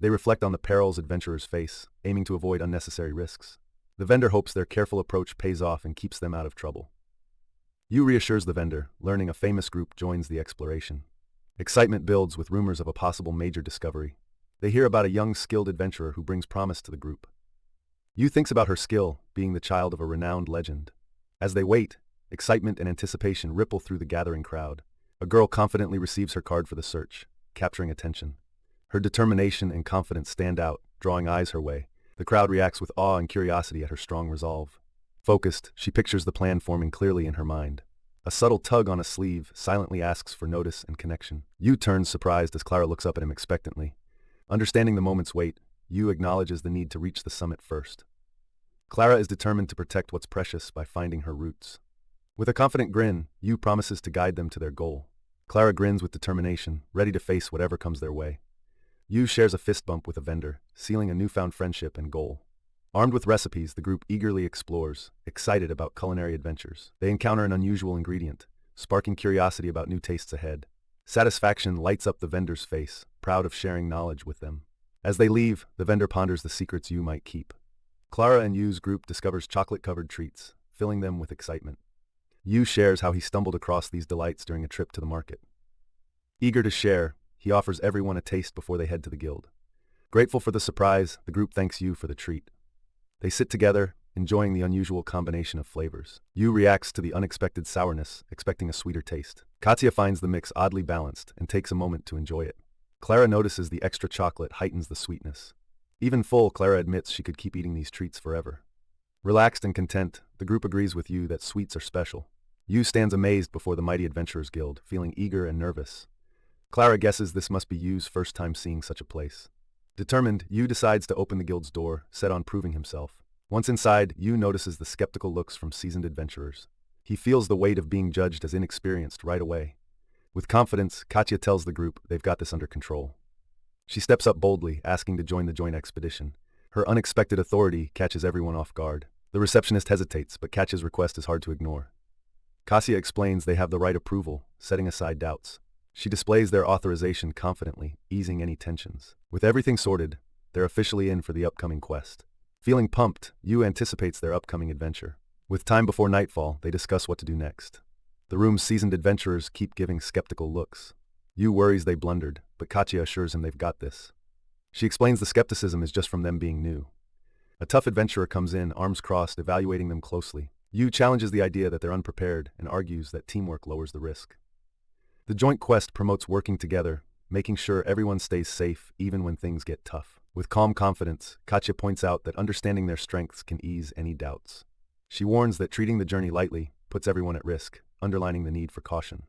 They reflect on the perils adventurers face, aiming to avoid unnecessary risks. The vendor hopes their careful approach pays off and keeps them out of trouble. Yu reassures the vendor, learning a famous group joins the exploration. Excitement builds with rumors of a possible major discovery. They hear about a young, skilled adventurer who brings promise to the group. Yu thinks about her skill, being the child of a renowned legend. As they wait, excitement and anticipation ripple through the gathering crowd. A girl confidently receives her card for the search, capturing attention. Her determination and confidence stand out, drawing eyes her way. The crowd reacts with awe and curiosity at her strong resolve. Focused, she pictures the plan forming clearly in her mind. A subtle tug on a sleeve silently asks for notice and connection. Yu turns surprised as Clara looks up at him expectantly. Understanding the moment's weight, Yu acknowledges the need to reach the summit first. Clara is determined to protect what's precious by finding her roots. With a confident grin, Yu promises to guide them to their goal. Clara grins with determination, ready to face whatever comes their way. Yuu shares a fist bump with a vendor, sealing a newfound friendship and goal. Armed with recipes, the group eagerly explores, excited about culinary adventures. They encounter an unusual ingredient, sparking curiosity about new tastes ahead. Satisfaction lights up the vendor's face, proud of sharing knowledge with them. As they leave, the vendor ponders the secrets Yuu might keep. Clara and Yuu's group discovers chocolate-covered treats, filling them with excitement. Yuu shares how he stumbled across these delights during a trip to the market. Eager to share, he offers everyone a taste before they head to the guild. Grateful for the surprise, the group thanks Yuu for the treat. They sit together, enjoying the unusual combination of flavors. Yuu reacts to the unexpected sourness, expecting a sweeter taste. Katya finds the mix oddly balanced and takes a moment to enjoy it. Clara notices the extra chocolate heightens the sweetness. Even full, Clara admits she could keep eating these treats forever. Relaxed and content, the group agrees with Yuu that sweets are special. Yuu stands amazed before the mighty Adventurers Guild, feeling eager and nervous. Clara guesses this must be Yuu's first time seeing such a place. Determined, Yuu decides to open the guild's door, set on proving himself. Once inside, Yuu notices the skeptical looks from seasoned adventurers. He feels the weight of being judged as inexperienced right away. With confidence, Katya tells the group they've got this under control. She steps up boldly, asking to join the joint expedition. Her unexpected authority catches everyone off guard. The receptionist hesitates, but Katya's request is hard to ignore. Katya explains they have the right approval, setting aside doubts. She displays their authorization confidently, easing any tensions. With everything sorted, they're officially in for the upcoming quest. Feeling pumped, Yuu anticipates their upcoming adventure. With time before nightfall, they discuss what to do next. The room's seasoned adventurers keep giving skeptical looks. Yuu worries they blundered, but Katya assures him they've got this. She explains the skepticism is just from them being new. A tough adventurer comes in, arms crossed, evaluating them closely. Yuu challenges the idea that they're unprepared and argues that teamwork lowers the risk. The joint quest promotes working together, making sure everyone stays safe even when things get tough. With calm confidence, Katya points out that understanding their strengths can ease any doubts. She warns that treating the journey lightly puts everyone at risk, underlining the need for caution.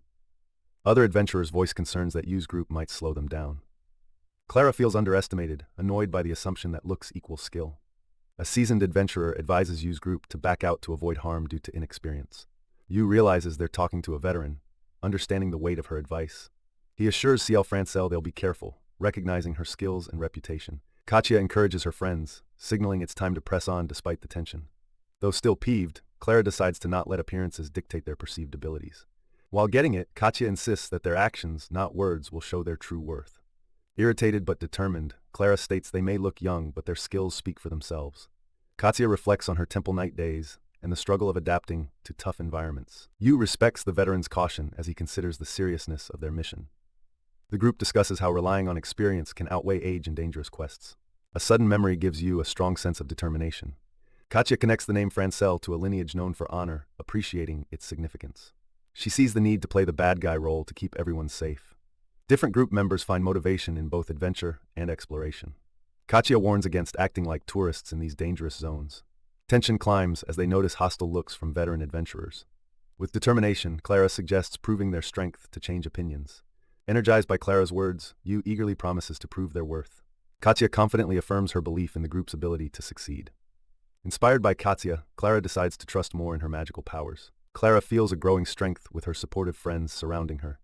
Other adventurers voice concerns that Yuu's group might slow them down. Clara feels underestimated, annoyed by the assumption that looks equals skill. A seasoned adventurer advises Yuu's group to back out to avoid harm due to inexperience. Yuu realizes they're talking to a veteran, understanding the weight of her advice. He assures Ciel Francel they'll be careful, recognizing her skills and reputation. Katya encourages her friends, signaling it's time to press on despite the tension. Though still peeved, Clara decides to not let appearances dictate their perceived abilities. While getting it, Katya insists that their actions, not words, will show their true worth. Irritated but determined, Clara states they may look young but their skills speak for themselves. Katya reflects on her Temple Night days and the struggle of adapting to tough environments. Yuu respects the veteran's caution as he considers the seriousness of their mission. The group discusses how relying on experience can outweigh age in dangerous quests. A sudden memory gives Yuu a strong sense of determination. Katya connects the name Francel to a lineage known for honor, appreciating its significance. She sees the need to play the bad guy role to keep everyone safe. Different group members find motivation in both adventure and exploration. Katya warns against acting like tourists in these dangerous zones. Tension climbs as they notice hostile looks from veteran adventurers. With determination, Clara suggests proving their strength to change opinions. Energized by Clara's words, Yuu eagerly promises to prove their worth. Katya confidently affirms her belief in the group's ability to succeed. Inspired by Katya, Clara decides to trust more in her magical powers. Clara feels a growing strength with her supportive friends surrounding her.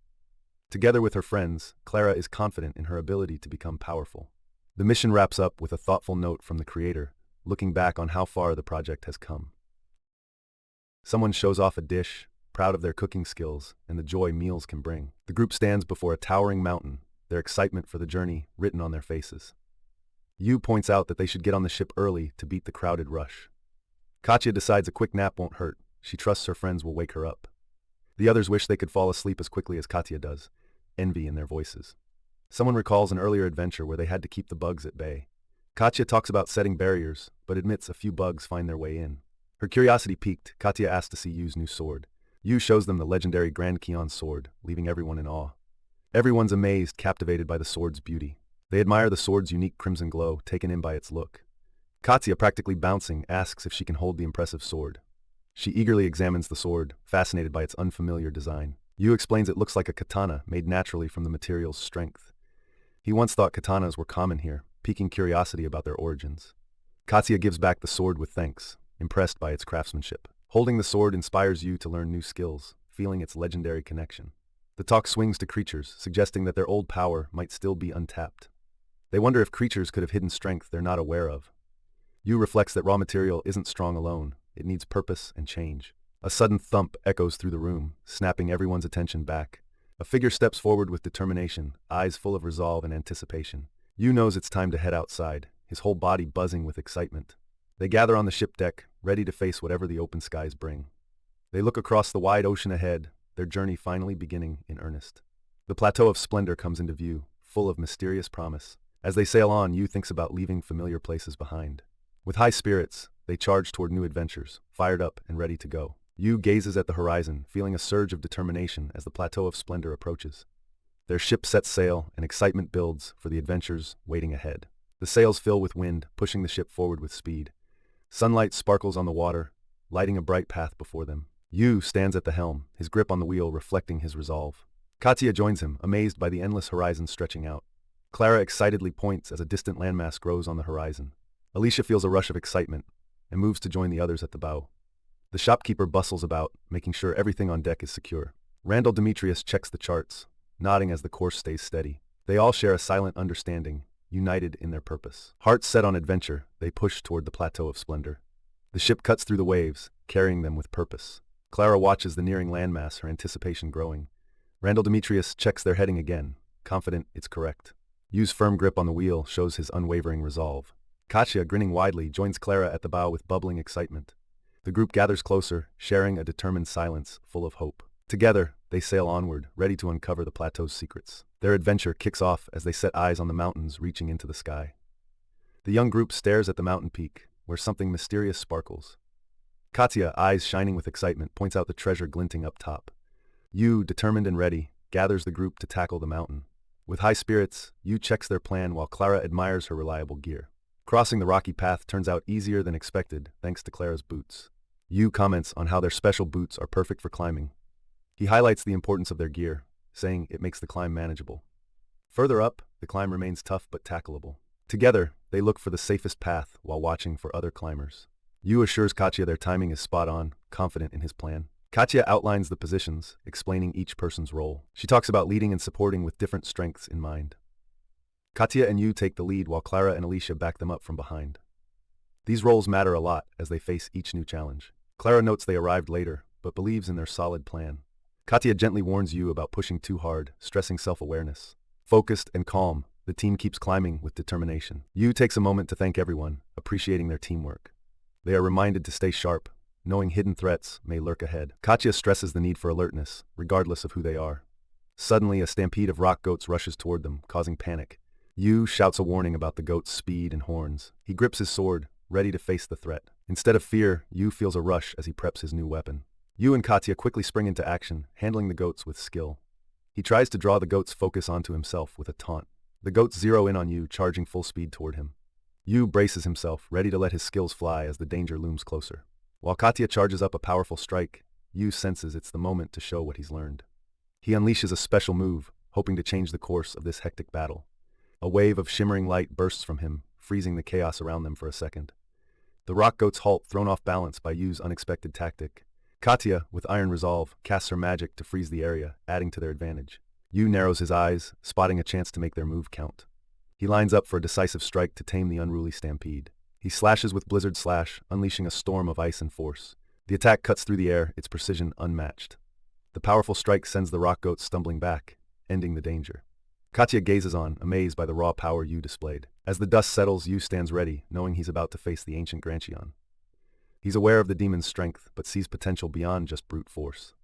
Together with her friends, Clara is confident in her ability to become powerful. The mission wraps up with a thoughtful note from the creator, looking back on how far the project has come. Someone shows off a dish, proud of their cooking skills and the joy meals can bring. The group stands before a towering mountain, their excitement for the journey written on their faces. Yuu points out that they should get on the ship early to beat the crowded rush. Katya decides a quick nap won't hurt. She trusts her friends will wake her up. The others wish they could fall asleep as quickly as Katya does, envy in their voices. Someone recalls an earlier adventure where they had to keep the bugs at bay. Katya talks about setting barriers, but admits a few bugs find their way in. Her curiosity piqued, Katya asks to see Yuu's new sword. Yuu shows them the legendary Grand Kion sword, leaving everyone in awe. Everyone's amazed, captivated by the sword's beauty. They admire the sword's unique crimson glow, taken in by its look. Katya, practically bouncing, asks if she can hold the impressive sword. She eagerly examines the sword, fascinated by its unfamiliar design. Yuu explains it looks like a katana made naturally from the material's strength. He once thought katanas were common here, piquing curiosity about their origins. Katya gives back the sword with thanks, impressed by its craftsmanship. Holding the sword inspires Yuu to learn new skills, feeling its legendary connection. The talk swings to creatures, suggesting that their old power might still be untapped. They wonder if creatures could have hidden strength they're not aware of. Yuu reflects that raw material isn't strong alone, it needs purpose and change. A sudden thump echoes through the room, snapping everyone's attention back. A figure steps forward with determination, eyes full of resolve and anticipation. Yuu knows it's time to head outside, his whole body buzzing with excitement. They gather on the ship deck, ready to face whatever the open skies bring. They look across the wide ocean ahead, their journey finally beginning in earnest. The plateau of splendor comes into view, full of mysterious promise. As they sail on, Yuu thinks about leaving familiar places behind. With high spirits, they charge toward new adventures, fired up and ready to go. Yuu gazes at the horizon, feeling a surge of determination as the plateau of splendor approaches. Their ship sets sail, and excitement builds for the adventures waiting ahead. The sails fill with wind, pushing the ship forward with speed. Sunlight sparkles on the water, lighting a bright path before them. Yuu stands at the helm, his grip on the wheel reflecting his resolve. Katya joins him, amazed by the endless horizon stretching out. Clara excitedly points as a distant landmass grows on the horizon. Alicia feels a rush of excitement and moves to join the others at the bow. The shopkeeper bustles about, making sure everything on deck is secure. Randall Demetrius checks the charts, nodding as the course stays steady. They all share a silent understanding, united in their purpose. Hearts set on adventure, they push toward the plateau of splendor. The ship cuts through the waves, carrying them with purpose. Clara watches the nearing landmass, her anticipation growing. Randall Demetrius checks their heading again, confident it's correct. Yuu's firm grip on the wheel shows his unwavering resolve. Katya, grinning widely, joins Clara at the bow with bubbling excitement. The group gathers closer, sharing a determined silence full of hope. Together, they sail onward, ready to uncover the plateau's secrets. Their adventure kicks off as they set eyes on the mountains reaching into the sky. The young group stares at the mountain peak, where something mysterious sparkles. Katya, eyes shining with excitement, points out the treasure glinting up top. Yuu, determined and ready, gathers the group to tackle the mountain. With high spirits, Yuu checks their plan while Clara admires her reliable gear. Crossing the rocky path turns out easier than expected, thanks to Clara's boots. Yuu comments on how their special boots are perfect for climbing. He highlights the importance of their gear, saying it makes the climb manageable. Further up, the climb remains tough but tackleable. Together, they look for the safest path while watching for other climbers. Yuu assures Katya their timing is spot on, confident in his plan. Katya outlines the positions, explaining each person's role. She talks about leading and supporting with different strengths in mind. Katya and Yuu take the lead while Clara and Alicia back them up from behind. These roles matter a lot as they face each new challenge. Clara notes they arrived later, but believes in their solid plan. Katya gently warns Yuu about pushing too hard, stressing self-awareness. Focused and calm, the team keeps climbing with determination. Yuu takes a moment to thank everyone, appreciating their teamwork. They are reminded to stay sharp, knowing hidden threats may lurk ahead. Katya stresses the need for alertness, regardless of who they are. Suddenly, a stampede of rock goats rushes toward them, causing panic. Yuu shouts a warning about the goats' speed and horns. He grips his sword, ready to face the threat. Instead of fear, Yuu feels a rush as he preps his new weapon. Yuu and Katya quickly spring into action, handling the goats with skill. He tries to draw the goats' focus onto himself with a taunt. The goats zero in on Yuu, charging full speed toward him. Yuu braces himself, ready to let his skills fly as the danger looms closer. While Katya charges up a powerful strike, Yuu senses it's the moment to show what he's learned. He unleashes a special move, hoping to change the course of this hectic battle. A wave of shimmering light bursts from him, freezing the chaos around them for a second. The rock goats halt, thrown off balance by Yuu's unexpected tactic. Katya, with iron resolve, casts her magic to freeze the area, adding to their advantage. Yuu narrows his eyes, spotting a chance to make their move count. He lines up for a decisive strike to tame the unruly stampede. He slashes with Blizzard Slash, unleashing a storm of ice and force. The attack cuts through the air, its precision unmatched. The powerful strike sends the rock goats stumbling back, ending the danger. Katya gazes on, amazed by the raw power Yuu displayed. As the dust settles, Yuu stands ready, knowing he's about to face the ancient Granchion. He's aware of the demon's strength, but sees potential beyond just brute force.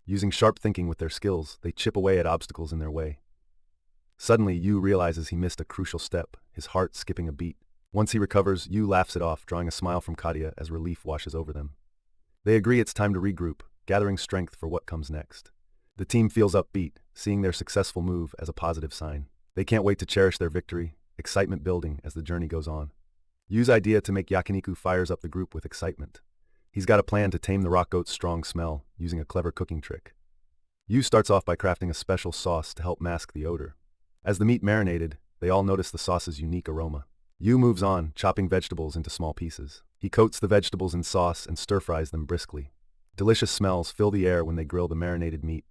Using sharp thinking with their skills, they chip away at obstacles in their way. Suddenly, Yuu realizes he missed a crucial step, his heart skipping a beat. Once he recovers, Yuu laughs it off, drawing a smile from Katya as relief washes over them. They agree it's time to regroup, gathering strength for what comes next. The team feels upbeat, seeing their successful move as a positive sign. They can't wait to cherish their victory, excitement building as the journey goes on. Yuu's idea to make yakiniku fires up the group with excitement. He's got a plan to tame the rock goat's strong smell, using a clever cooking trick. Yuu starts off by crafting a special sauce to help mask the odor. As the meat marinated, they all notice the sauce's unique aroma. Yuu moves on, chopping vegetables into small pieces. He coats the vegetables in sauce and stir-fries them briskly. Delicious smells fill the air when they grill the marinated meat.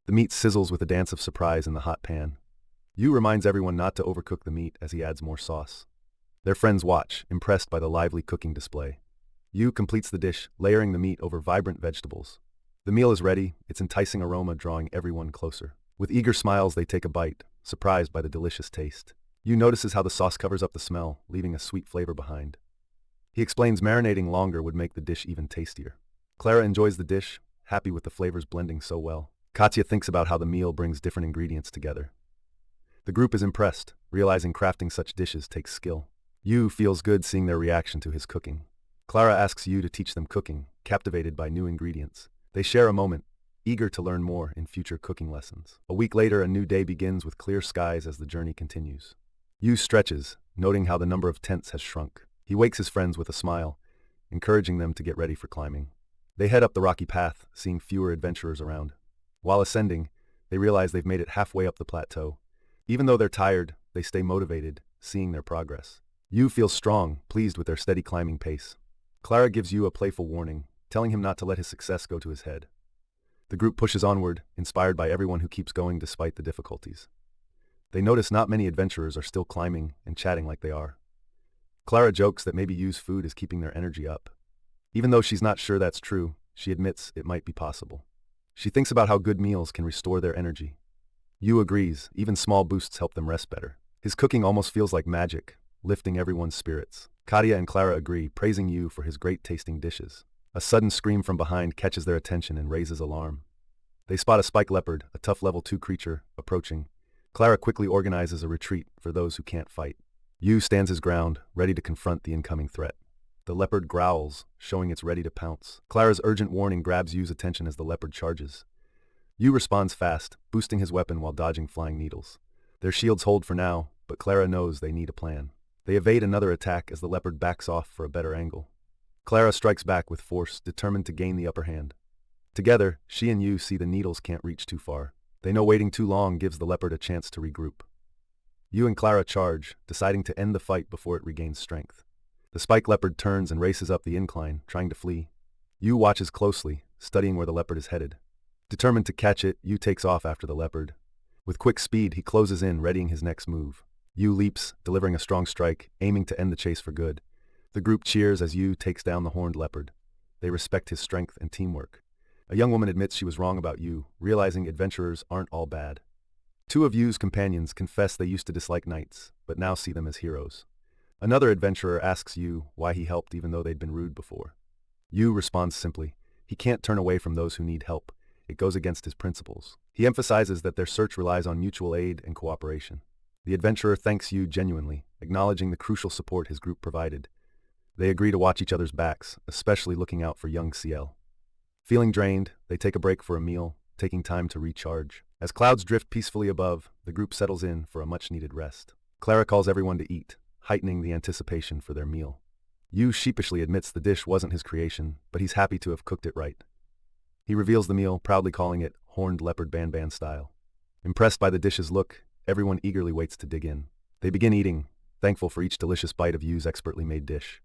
The meat sizzles with a dance of surprise in the hot pan. Yuu reminds everyone not to overcook the meat as he adds more sauce. Their friends watch, impressed by the lively cooking display. Yuu completes the dish, layering the meat over vibrant vegetables. The meal is ready, its enticing aroma drawing everyone closer. With eager smiles they take a bite, surprised by the delicious taste. Yuu notices how the sauce covers up the smell, leaving a sweet flavor behind. He explains marinating longer would make the dish even tastier. Clara enjoys the dish, happy with the flavors blending so well. Katya thinks about how the meal brings different ingredients together. The group is impressed, realizing crafting such dishes takes skill. Yuu feels good seeing their reaction to his cooking. Clara asks Yuu to teach them cooking, captivated by new ingredients. They share a moment, eager to learn more in future cooking lessons. A week later, a new day begins with clear skies as the journey continues. Yuu stretches, noting how the number of tents has shrunk. He wakes his friends with a smile, encouraging them to get ready for climbing. They head up the rocky path, seeing fewer adventurers around. While ascending, they realize they've made it halfway up the plateau. Even though they're tired, they stay motivated, seeing their progress. Yuu feels strong, pleased with their steady climbing pace. Clara gives Yuu a playful warning, telling him not to let his success go to his head. The group pushes onward, inspired by everyone who keeps going despite the difficulties. They notice not many adventurers are still climbing and chatting like they are. Clara jokes that maybe Yuu's food is keeping their energy up. Even though she's not sure that's true, she admits it might be possible. She thinks about how good meals can restore their energy. Yuu agrees, even small boosts help them rest better. His cooking almost feels like magic, lifting everyone's spirits. Katya and Clara agree, praising Yuu for his great-tasting dishes. A sudden scream from behind catches their attention and raises alarm. They spot a spike leopard, a tough level 2 creature, approaching. Clara quickly organizes a retreat for those who can't fight. Yuu stands his ground, ready to confront the incoming threat. The leopard growls, showing it's ready to pounce. Clara's urgent warning grabs Yuu's attention as the leopard charges. Yuu responds fast, boosting his weapon while dodging flying needles. Their shields hold for now, but Clara knows they need a plan. They evade another attack as the leopard backs off for a better angle. Clara strikes back with force, determined to gain the upper hand. Together, she and Yuu see the needles can't reach too far. They know waiting too long gives the leopard a chance to regroup. Yuu and Clara charge, deciding to end the fight before it regains strength. The spike leopard turns and races up the incline, trying to flee. Yuu watches closely, studying where the leopard is headed. Determined to catch it, Yuu takes off after the leopard. With quick speed, he closes in, readying his next move. Yuu leaps, delivering a strong strike, aiming to end the chase for good. The group cheers as Yuu takes down the horned leopard. They respect his strength and teamwork. A young woman admits she was wrong about Yuu, realizing adventurers aren't all bad. Two of Yuu's companions confess they used to dislike knights, but now see them as heroes. Another adventurer asks Yuu why he helped even though they'd been rude before. Yuu responds simply, he can't turn away from those who need help. It goes against his principles. He emphasizes that their search relies on mutual aid and cooperation. The adventurer thanks Yuu genuinely, acknowledging the crucial support his group provided. They agree to watch each other's backs, especially looking out for young CL. Feeling drained, they take a break for a meal, taking time to recharge. As clouds drift peacefully above, the group settles in for a much-needed rest. Clara calls everyone to eat, heightening the anticipation for their meal. Yuu sheepishly admits the dish wasn't his creation, but he's happy to have cooked it right. He reveals the meal, proudly calling it horned leopard ban style. Impressed by the dish's look, everyone eagerly waits to dig in. They begin eating, thankful for each delicious bite of Yuu's expertly made dish.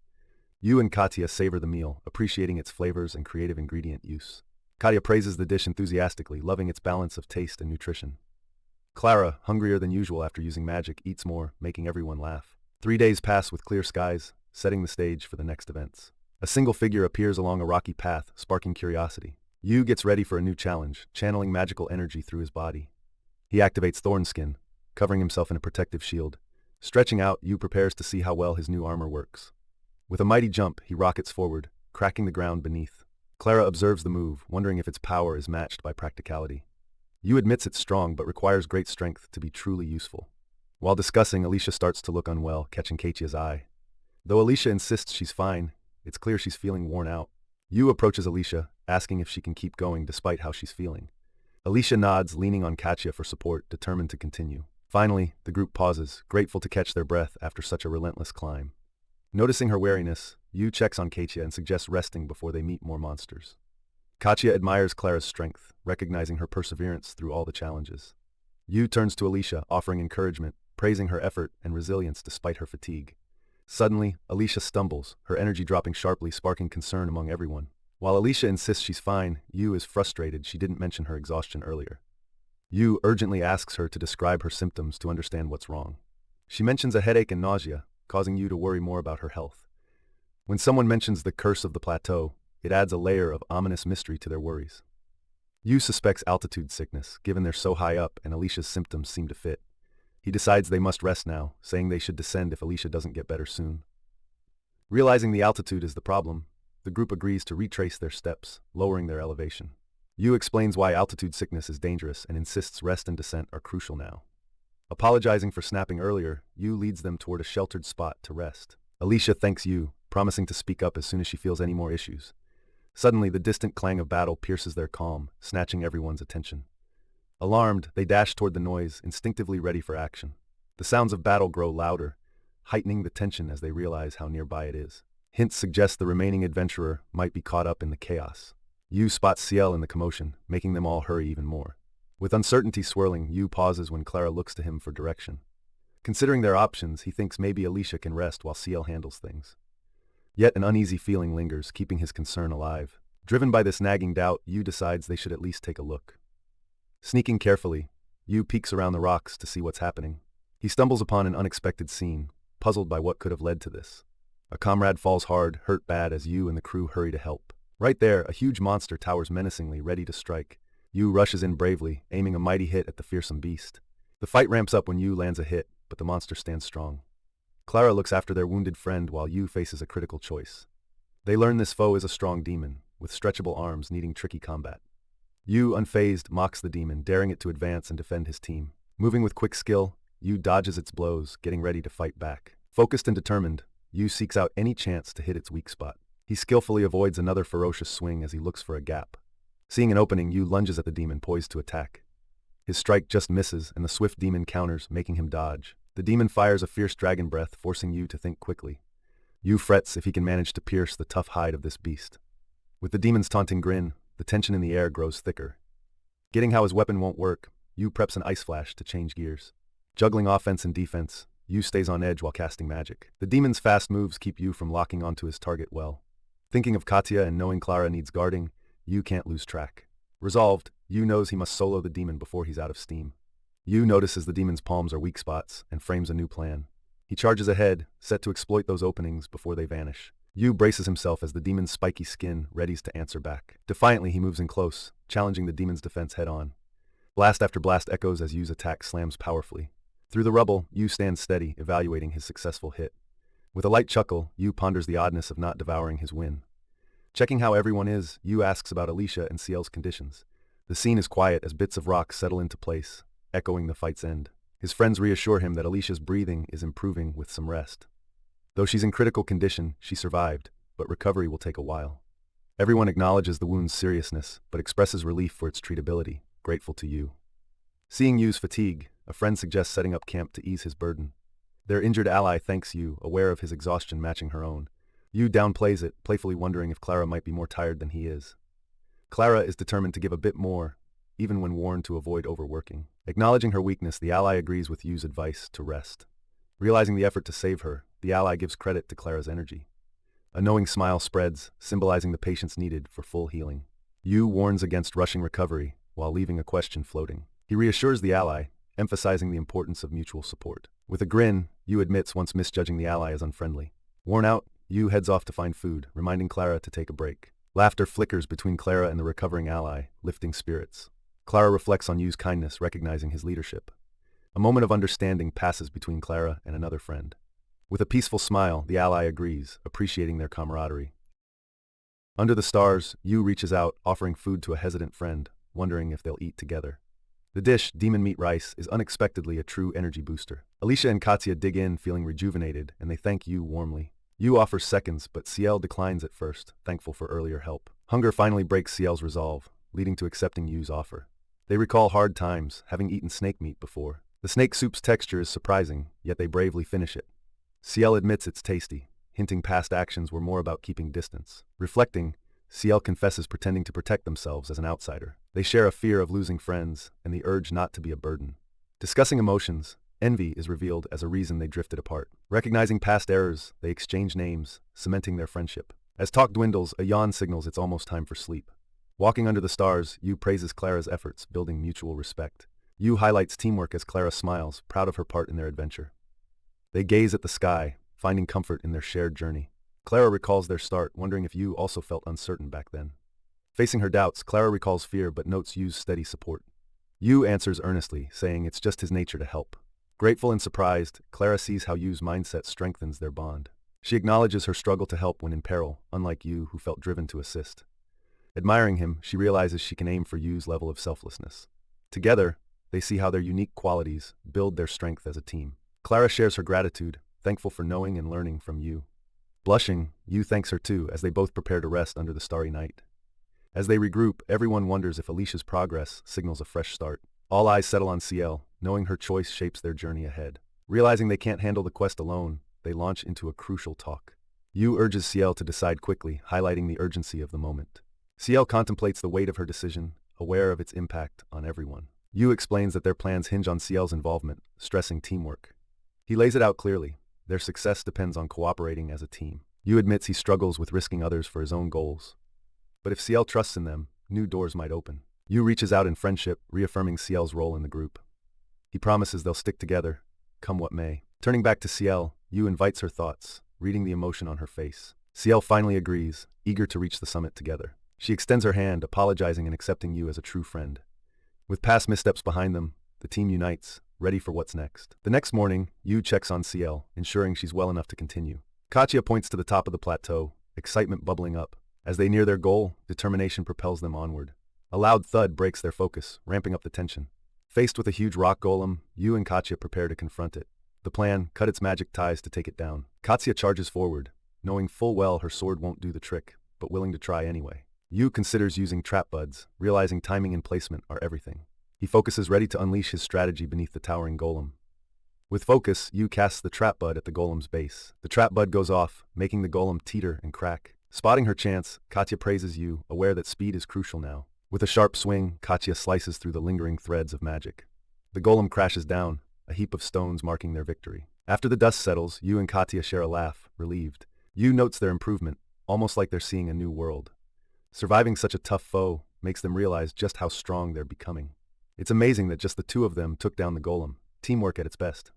Yuu and Katya savor the meal, appreciating its flavors and creative ingredient use. Katya praises the dish enthusiastically, loving its balance of taste and nutrition. Clara, hungrier than usual after using magic, eats more, making everyone laugh. 3 days pass with clear skies, setting the stage for the next events. A single figure appears along a rocky path, sparking curiosity. Yuu gets ready for a new challenge, channeling magical energy through his body. He activates Thornskin, covering himself in a protective shield. Stretching out, Yuu prepares to see how well his new armor works. With a mighty jump, he rockets forward, cracking the ground beneath. Clara observes the move, wondering if its power is matched by practicality. Yuu admits it's strong but requires great strength to be truly useful. While discussing, Alicia starts to look unwell, catching Katya's eye. Though Alicia insists she's fine, it's clear she's feeling worn out. Yuu approaches Alicia, asking if she can keep going despite how she's feeling. Alicia nods, leaning on Katya for support, determined to continue. Finally, the group pauses, grateful to catch their breath after such a relentless climb. Noticing her wariness, Yuu checks on Katya and suggests resting before they meet more monsters. Katya admires Clara's strength, recognizing her perseverance through all the challenges. Yuu turns to Alicia, offering encouragement, praising her effort and resilience despite her fatigue. Suddenly, Alicia stumbles, her energy dropping sharply, sparking concern among everyone. While Alicia insists she's fine, Yuu is frustrated she didn't mention her exhaustion earlier. Yu urgently asks her to describe her symptoms to understand what's wrong. She mentions a headache and nausea, causing Yu to worry more about her health. When someone mentions the curse of the plateau, it adds a layer of ominous mystery to their worries. Yu suspects altitude sickness, given they're so high up and Alicia's symptoms seem to fit. He decides they must rest now, saying they should descend if Alicia doesn't get better soon. Realizing the altitude is the problem, the group agrees to retrace their steps, lowering their elevation. Yu explains why altitude sickness is dangerous and insists rest and descent are crucial now. Apologizing for snapping earlier, Yu leads them toward a sheltered spot to rest. Alicia thanks Yu, promising to speak up as soon as she feels any more issues. Suddenly, the distant clang of battle pierces their calm, snatching everyone's attention. Alarmed, they dash toward the noise, instinctively ready for action. The sounds of battle grow louder, heightening the tension as they realize how nearby it is. Hints suggest the remaining adventurer might be caught up in the chaos. Yu spots Ciel in the commotion, making them all hurry even more. With uncertainty swirling, Yu pauses when Clara looks to him for direction. Considering their options, he thinks maybe Alicia can rest while Ciel handles things. Yet an uneasy feeling lingers, keeping his concern alive. Driven by this nagging doubt, Yu decides they should at least take a look. Sneaking carefully, Yu peeks around the rocks to see what's happening. He stumbles upon an unexpected scene, puzzled by what could have led to this. A comrade falls hard, hurt bad as Yu and the crew hurry to help. Right there, a huge monster towers menacingly, ready to strike. Yu rushes in bravely, aiming a mighty hit at the fearsome beast. The fight ramps up when Yu lands a hit, but the monster stands strong. Clara looks after their wounded friend while Yu faces a critical choice. They learn this foe is a strong demon, with stretchable arms needing tricky combat. Yu, unfazed, mocks the demon, daring it to advance and defend his team. Moving with quick skill, Yu dodges its blows, getting ready to fight back. Focused and determined, Yu seeks out any chance to hit its weak spot. He skillfully avoids another ferocious swing as he looks for a gap. Seeing an opening, Yu lunges at the demon, poised to attack. His strike just misses, and the swift demon counters, making him dodge. The demon fires a fierce dragon breath, forcing Yu to think quickly. Yu frets if he can manage to pierce the tough hide of this beast. With the demon's taunting grin, the tension in the air grows thicker. Getting how his weapon won't work, Yu preps an ice flash to change gears. Juggling offense and defense, Yu stays on edge while casting magic. The demon's fast moves keep Yu from locking onto his target well. Thinking of Katya and knowing Clara needs guarding, Yu can't lose track. Resolved, Yu knows he must solo the demon before he's out of steam. Yu notices the demon's palms are weak spots and frames a new plan. He charges ahead, set to exploit those openings before they vanish. Yu braces himself as the demon's spiky skin readies to answer back. Defiantly, he moves in close, challenging the demon's defense head-on. Blast after blast echoes as Yu's attack slams powerfully. Through the rubble, Yu stands steady, evaluating his successful hit. With a light chuckle, Yu ponders the oddness of not devouring his win. Checking how everyone is, Yu asks about Alicia and Ciel's conditions. The scene is quiet as bits of rock settle into place, echoing the fight's end. His friends reassure him that Alicia's breathing is improving with some rest. Though she's in critical condition, she survived, but recovery will take a while. Everyone acknowledges the wound's seriousness, but expresses relief for its treatability, grateful to Yu. Seeing Yu's fatigue, a friend suggests setting up camp to ease his burden. Their injured ally thanks Yu, aware of his exhaustion matching her own. Yu downplays it, playfully wondering if Clara might be more tired than he is. Clara is determined to give a bit more, even when warned to avoid overworking. Acknowledging her weakness, the ally agrees with Yu's advice to rest. Realizing the effort to save her, the ally gives credit to Clara's energy. A knowing smile spreads, symbolizing the patience needed for full healing. Yu warns against rushing recovery, while leaving a question floating. He reassures the ally, emphasizing the importance of mutual support. With a grin, Yu admits once misjudging the ally as unfriendly. Worn out, Yu heads off to find food, reminding Clara to take a break. Laughter flickers between Clara and the recovering ally, lifting spirits. Clara reflects on Yu's kindness, recognizing his leadership. A moment of understanding passes between Clara and another friend. With a peaceful smile, the ally agrees, appreciating their camaraderie. Under the stars, Yu reaches out, offering food to a hesitant friend, wondering if they'll eat together. The dish, demon meat rice, is unexpectedly a true energy booster. Alicia and Katya dig in, feeling rejuvenated, and they thank Yu warmly. Yu offers seconds, but Ciel declines at first, thankful for earlier help. Hunger finally breaks Ciel's resolve, leading to accepting Yu's offer. They recall hard times, having eaten snake meat before. The snake soup's texture is surprising, yet they bravely finish it. Ciel admits it's tasty, hinting past actions were more about keeping distance. Reflecting, Ciel confesses pretending to protect themselves as an outsider. They share a fear of losing friends and the urge not to be a burden. Discussing emotions, envy is revealed as a reason they drifted apart. Recognizing past errors, they exchange names, cementing their friendship. As talk dwindles, a yawn signals it's almost time for sleep. Walking under the stars, Yu praises Clara's efforts, building mutual respect. Yuu highlights teamwork as Clara smiles, proud of her part in their adventure. They gaze at the sky, finding comfort in their shared journey. Clara recalls their start, wondering if Yuu also felt uncertain back then. Facing her doubts, Clara recalls fear but notes Yuu's steady support. Yuu answers earnestly, saying it's just his nature to help. Grateful and surprised, Clara sees how Yuu's mindset strengthens their bond. She acknowledges her struggle to help when in peril, unlike Yuu, who felt driven to assist. Admiring him, she realizes she can aim for Yuu's level of selflessness. Together, they see how their unique qualities build their strength as a team. Clara shares her gratitude, thankful for knowing and learning from Yuu. Blushing, Yuu thanks her too as they both prepare to rest under the starry night. As they regroup, everyone wonders if Alicia's progress signals a fresh start. All eyes settle on Ciel, knowing her choice shapes their journey ahead. Realizing they can't handle the quest alone, they launch into a crucial talk. Yuu urges Ciel to decide quickly, highlighting the urgency of the moment. Ciel contemplates the weight of her decision, aware of its impact on everyone. Yuu explains that their plans hinge on Ciel's involvement, stressing teamwork. He lays it out clearly. Their success depends on cooperating as a team. Yuu admits he struggles with risking others for his own goals. But if Ciel trusts in them, new doors might open. Yuu reaches out in friendship, reaffirming Ciel's role in the group. He promises they'll stick together, come what may. Turning back to Ciel, Yuu invites her thoughts, reading the emotion on her face. Ciel finally agrees, eager to reach the summit together. She extends her hand, apologizing and accepting Yuu as a true friend. With past missteps behind them, the team unites, ready for what's next. The next morning, Yuu checks on Ciel, ensuring she's well enough to continue. Katya points to the top of the plateau, excitement bubbling up. As they near their goal, determination propels them onward. A loud thud breaks their focus, ramping up the tension. Faced with a huge rock golem, Yuu and Katya prepare to confront it. The plan, cut its magic ties to take it down. Katya charges forward, knowing full well her sword won't do the trick, but willing to try anyway. Yuu considers using trap buds, realizing timing and placement are everything. He focuses, ready to unleash his strategy beneath the towering golem. With focus, Yuu casts the trap bud at the golem's base. The trap bud goes off, making the golem teeter and crack. Spotting her chance, Katya praises Yuu, aware that speed is crucial now. With a sharp swing, Katya slices through the lingering threads of magic. The golem crashes down, a heap of stones marking their victory. After the dust settles, Yuu and Katya share a laugh, relieved. Yuu notes their improvement, almost like they're seeing a new world. Surviving such a tough foe makes them realize just how strong they're becoming. It's amazing that just the two of them took down the golem, teamwork at its best.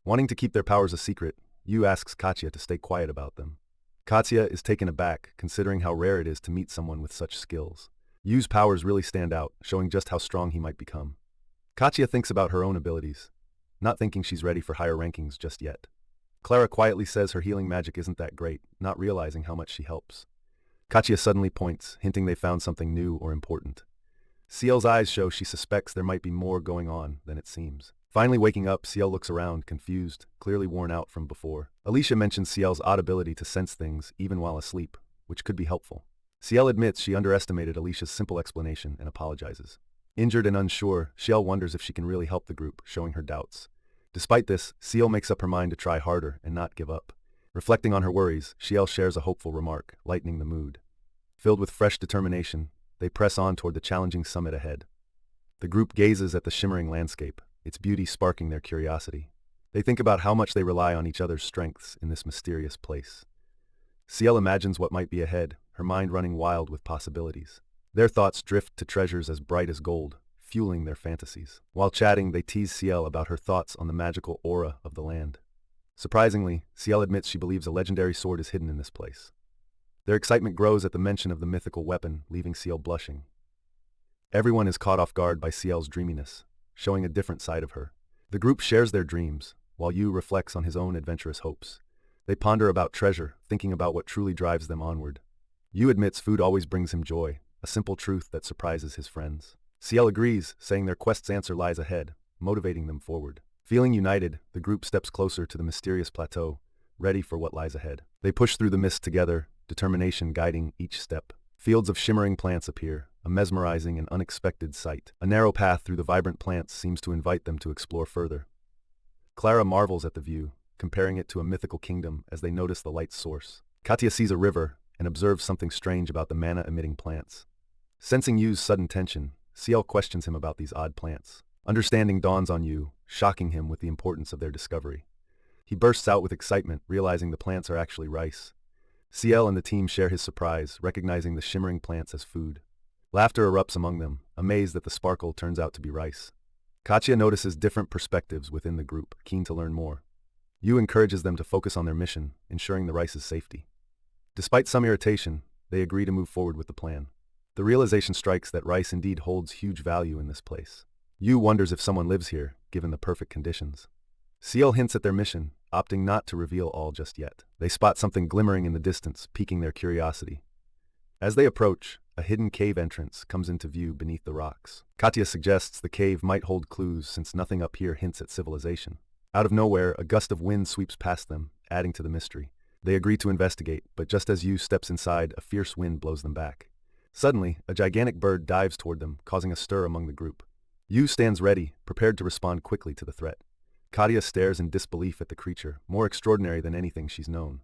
Wanting to keep their powers a secret, Yuu asks Katya to stay quiet about them. Katya is taken aback, considering how rare it is to meet someone with such skills. Yuu's powers really stand out, showing just how strong he might become. Katya thinks about her own abilities, not thinking she's ready for higher rankings just yet. Clara quietly says her healing magic isn't that great, not realizing how much she helps. Katya suddenly points, hinting they found something new or important. Ciel's eyes show she suspects there might be more going on than it seems. Finally waking up, Ciel looks around, confused, clearly worn out from before. Alicia mentions Ciel's odd ability to sense things, even while asleep, which could be helpful. Ciel admits she underestimated Alicia's simple explanation and apologizes. Injured and unsure, Ciel wonders if she can really help the group, showing her doubts. Despite this, Ciel makes up her mind to try harder and not give up. Reflecting on her worries, Ciel shares a hopeful remark, lightening the mood. Filled with fresh determination, they press on toward the challenging summit ahead. The group gazes at the shimmering landscape, its beauty sparking their curiosity. They think about how much they rely on each other's strengths in this mysterious place. Ciel imagines what might be ahead, her mind running wild with possibilities. Their thoughts drift to treasures as bright as gold, fueling their fantasies. While chatting, they tease Ciel about her thoughts on the magical aura of the land. Surprisingly, Ciel admits she believes a legendary sword is hidden in this place. Their excitement grows at the mention of the mythical weapon, leaving Ciel blushing. Everyone is caught off guard by Ciel's dreaminess, showing a different side of her. The group shares their dreams, while Yuu reflects on his own adventurous hopes. They ponder about treasure, thinking about what truly drives them onward. Yuu admits food always brings him joy, a simple truth that surprises his friends. Ciel agrees, saying their quest's answer lies ahead, motivating them forward. Feeling united, the group steps closer to the mysterious plateau, ready for what lies ahead. They push through the mist together, determination guiding each step. Fields of shimmering plants appear, a mesmerizing and unexpected sight. A narrow path through the vibrant plants seems to invite them to explore further. Clara marvels at the view, comparing it to a mythical kingdom as they notice the light's source. Katya sees a river and observes something strange about the mana-emitting plants. Sensing Yuu's sudden tension, Ciel questions him about these odd plants. Understanding dawns on Yuu, shocking him with the importance of their discovery. He bursts out with excitement, realizing the plants are actually rice. Ciel and the team share his surprise, recognizing the shimmering plants as food. Laughter erupts among them, amazed that the sparkle turns out to be rice. Katya notices different perspectives within the group, keen to learn more. Yuu encourages them to focus on their mission, ensuring the rice's safety. Despite some irritation, they agree to move forward with the plan. The realization strikes that rice indeed holds huge value in this place. Yuu wonders if someone lives here, given the perfect conditions. Ciel hints at their mission, opting not to reveal all just yet. They spot something glimmering in the distance, piquing their curiosity. As they approach, a hidden cave entrance comes into view beneath the rocks. Katya suggests the cave might hold clues since nothing up here hints at civilization. Out of nowhere, a gust of wind sweeps past them, adding to the mystery. They agree to investigate, but just as Yuu steps inside, a fierce wind blows them back. Suddenly, a gigantic bird dives toward them, causing a stir among the group. Yuu stands ready, prepared to respond quickly to the threat. Katya stares in disbelief at the creature, more extraordinary than anything she's known.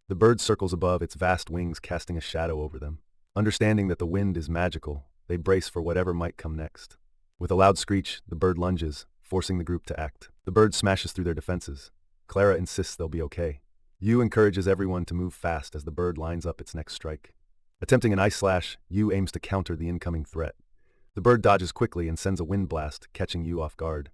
The bird circles above, its vast wings casting a shadow over them. Understanding that the wind is magical, they brace for whatever might come next. With a loud screech, the bird lunges, forcing the group to act. The bird smashes through their defenses. Clara insists they'll be okay. Yuu encourages everyone to move fast as the bird lines up its next strike. Attempting an ice slash, Yuu aims to counter the incoming threat. The bird dodges quickly and sends a wind blast, catching Yuu off guard.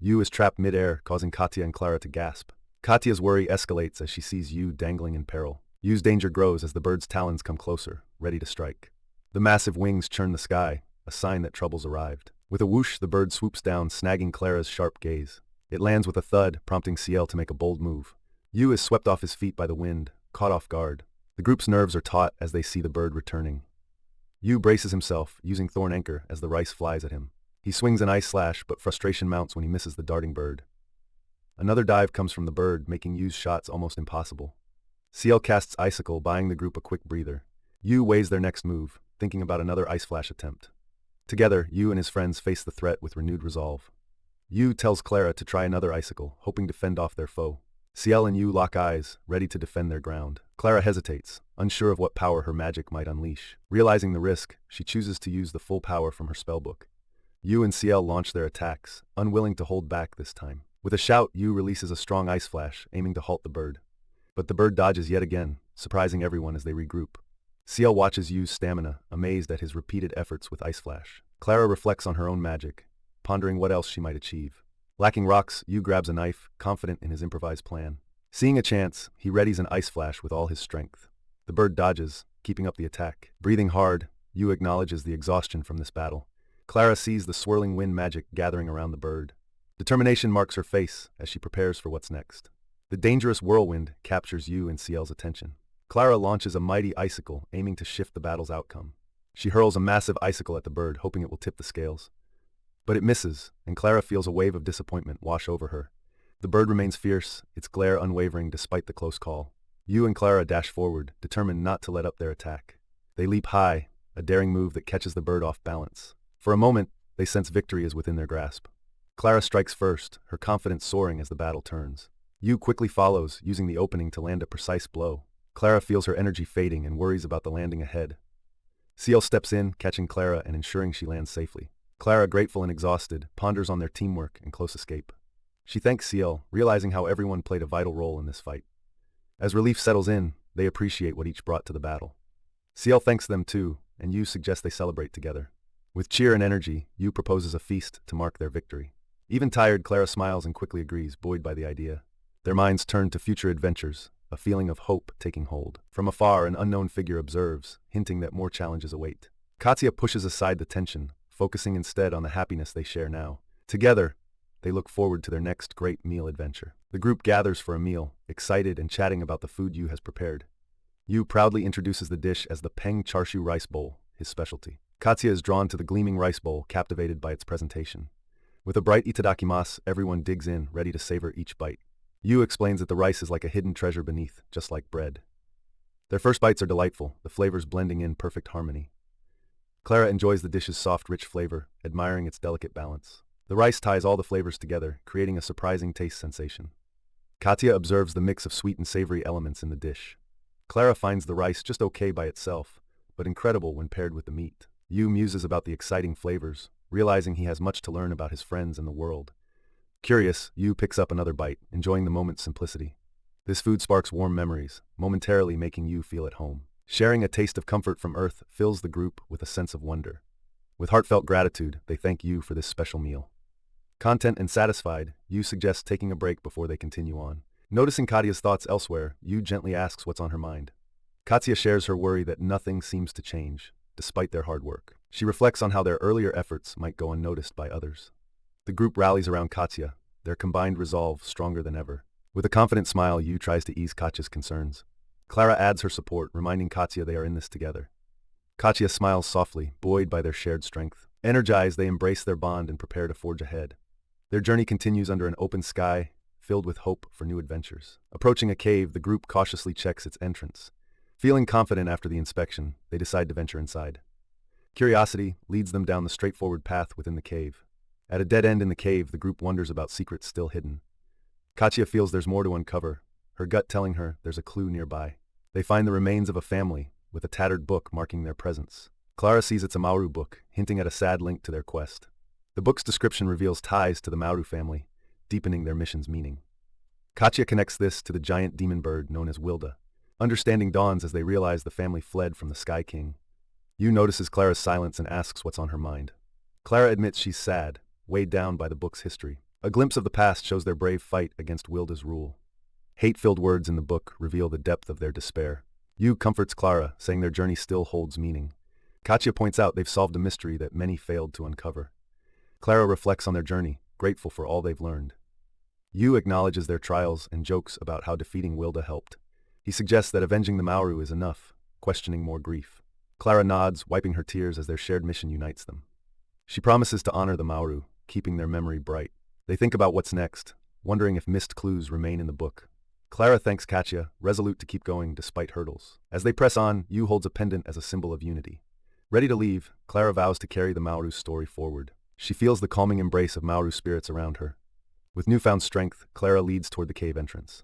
Yuu is trapped mid-air, causing Katya and Clara to gasp. Katya's worry escalates as she sees Yuu dangling in peril. Yuu's danger grows as the bird's talons come closer, ready to strike. The massive wings churn the sky, a sign that trouble's arrived. With a whoosh, the bird swoops down, snagging Clara's sharp gaze. It lands with a thud, prompting Ciel to make a bold move. Yuu is swept off his feet by the wind, caught off guard. The group's nerves are taut as they see the bird returning. Yuu braces himself, using Thorn Anchor as the rice flies at him. He swings an ice slash, but frustration mounts when he misses the darting bird. Another dive comes from the bird, making Yuu's shots almost impossible. Ciel casts Icicle, buying the group a quick breather. Yuu weighs their next move, thinking about another ice flash attempt. Together, Yuu and his friends face the threat with renewed resolve. Yuu tells Clara to try another icicle, hoping to fend off their foe. Ciel and Yuu lock eyes, ready to defend their ground. Clara hesitates, unsure of what power her magic might unleash. Realizing the risk, she chooses to use the full power from her spellbook. Yuu and Ciel launch their attacks, unwilling to hold back this time. With a shout, Yuu releases a strong ice flash, aiming to halt the bird. But the bird dodges yet again, surprising everyone as they regroup. Ciel watches Yuu's stamina, amazed at his repeated efforts with ice flash. Clara reflects on her own magic, pondering what else she might achieve. Lacking rocks, Yuu grabs a knife, confident in his improvised plan. Seeing a chance, he readies an ice flash with all his strength. The bird dodges, keeping up the attack. Breathing hard, Yuu acknowledges the exhaustion from this battle. Clara sees the swirling wind magic gathering around the bird. Determination marks her face as she prepares for what's next. The dangerous whirlwind captures Yuu and Ciel's attention. Clara launches a mighty icicle, aiming to shift the battle's outcome. She hurls a massive icicle at the bird, hoping it will tip the scales. But it misses, and Clara feels a wave of disappointment wash over her. The bird remains fierce, its glare unwavering despite the close call. Yuu and Clara dash forward, determined not to let up their attack. They leap high, a daring move that catches the bird off balance. For a moment, they sense victory is within their grasp. Clara strikes first, her confidence soaring as the battle turns. Yuu quickly follows, using the opening to land a precise blow. Clara feels her energy fading and worries about the landing ahead. Ciel steps in, catching Clara and ensuring she lands safely. Clara, grateful and exhausted, ponders on their teamwork and close escape. She thanks Ciel, realizing how everyone played a vital role in this fight. As relief settles in, they appreciate what each brought to the battle. Ciel thanks them too, and Yuu suggests they celebrate together. With cheer and energy, Yuu proposes a feast to mark their victory. Even tired, Clara smiles and quickly agrees, buoyed by the idea. Their minds turn to future adventures, a feeling of hope taking hold. From afar, an unknown figure observes, hinting that more challenges await. Katya pushes aside the tension, focusing instead on the happiness they share now. Together, they look forward to their next great meal adventure. The group gathers for a meal, excited and chatting about the food Yuu has prepared. Yuu proudly introduces the dish as the Peng Charshu rice bowl, his specialty. Katya is drawn to the gleaming rice bowl, captivated by its presentation. With a bright itadakimasu, everyone digs in, ready to savor each bite. Yuu explains that the rice is like a hidden treasure beneath, just like bread. Their first bites are delightful, the flavors blending in perfect harmony. Clara enjoys the dish's soft, rich flavor, admiring its delicate balance. The rice ties all the flavors together, creating a surprising taste sensation. Katya observes the mix of sweet and savory elements in the dish. Clara finds the rice just okay by itself, but incredible when paired with the meat. Yuu muses about the exciting flavors, realizing he has much to learn about his friends and the world. Curious, Yuu picks up another bite, enjoying the moment's simplicity. This food sparks warm memories, momentarily making Yuu feel at home. Sharing a taste of comfort from Earth fills the group with a sense of wonder. With heartfelt gratitude, they thank Yuu for this special meal. Content and satisfied, Yu suggests taking a break before they continue on. Noticing Katya's thoughts elsewhere, Yu gently asks what's on her mind. Katya shares her worry that nothing seems to change, despite their hard work. She reflects on how their earlier efforts might go unnoticed by others. The group rallies around Katya, their combined resolve stronger than ever. With a confident smile, Yu tries to ease Katya's concerns. Clara adds her support, reminding Katya they are in this together. Katya smiles softly, buoyed by their shared strength. Energized, they embrace their bond and prepare to forge ahead. Their journey continues under an open sky, filled with hope for new adventures. Approaching a cave, the group cautiously checks its entrance. Feeling confident after the inspection, they decide to venture inside. Curiosity leads them down the straightforward path within the cave. At a dead end in the cave, the group wonders about secrets still hidden. Katya feels there's more to uncover, her gut telling her there's a clue nearby. They find the remains of a family, with a tattered book marking their presence. Clara sees it's a Maoru book, hinting at a sad link to their quest. The book's description reveals ties to the Maoru family, deepening their mission's meaning. Katya connects this to the giant demon bird known as Wilda. Understanding dawns as they realize the family fled from the Sky King. Yu notices Clara's silence and asks what's on her mind. Clara admits she's sad, weighed down by the book's history. A glimpse of the past shows their brave fight against Wilda's rule. Hate-filled words in the book reveal the depth of their despair. Yu comforts Clara, saying their journey still holds meaning. Katya points out they've solved a mystery that many failed to uncover. Clara reflects on their journey, grateful for all they've learned. Yu acknowledges their trials and jokes about how defeating Wilda helped. He suggests that avenging the Maoru is enough, questioning more grief. Clara nods, wiping her tears as their shared mission unites them. She promises to honor the Maoru, keeping their memory bright. They think about what's next, wondering if missed clues remain in the book. Clara thanks Katya, resolute to keep going despite hurdles. As they press on, Yu holds a pendant as a symbol of unity. Ready to leave, Clara vows to carry the Maoru's story forward. She feels the calming embrace of Maoru spirits around her. With newfound strength, Clara leads toward the cave entrance.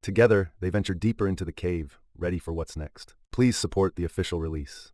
Together, they venture deeper into the cave, ready for what's next. Please support the official release.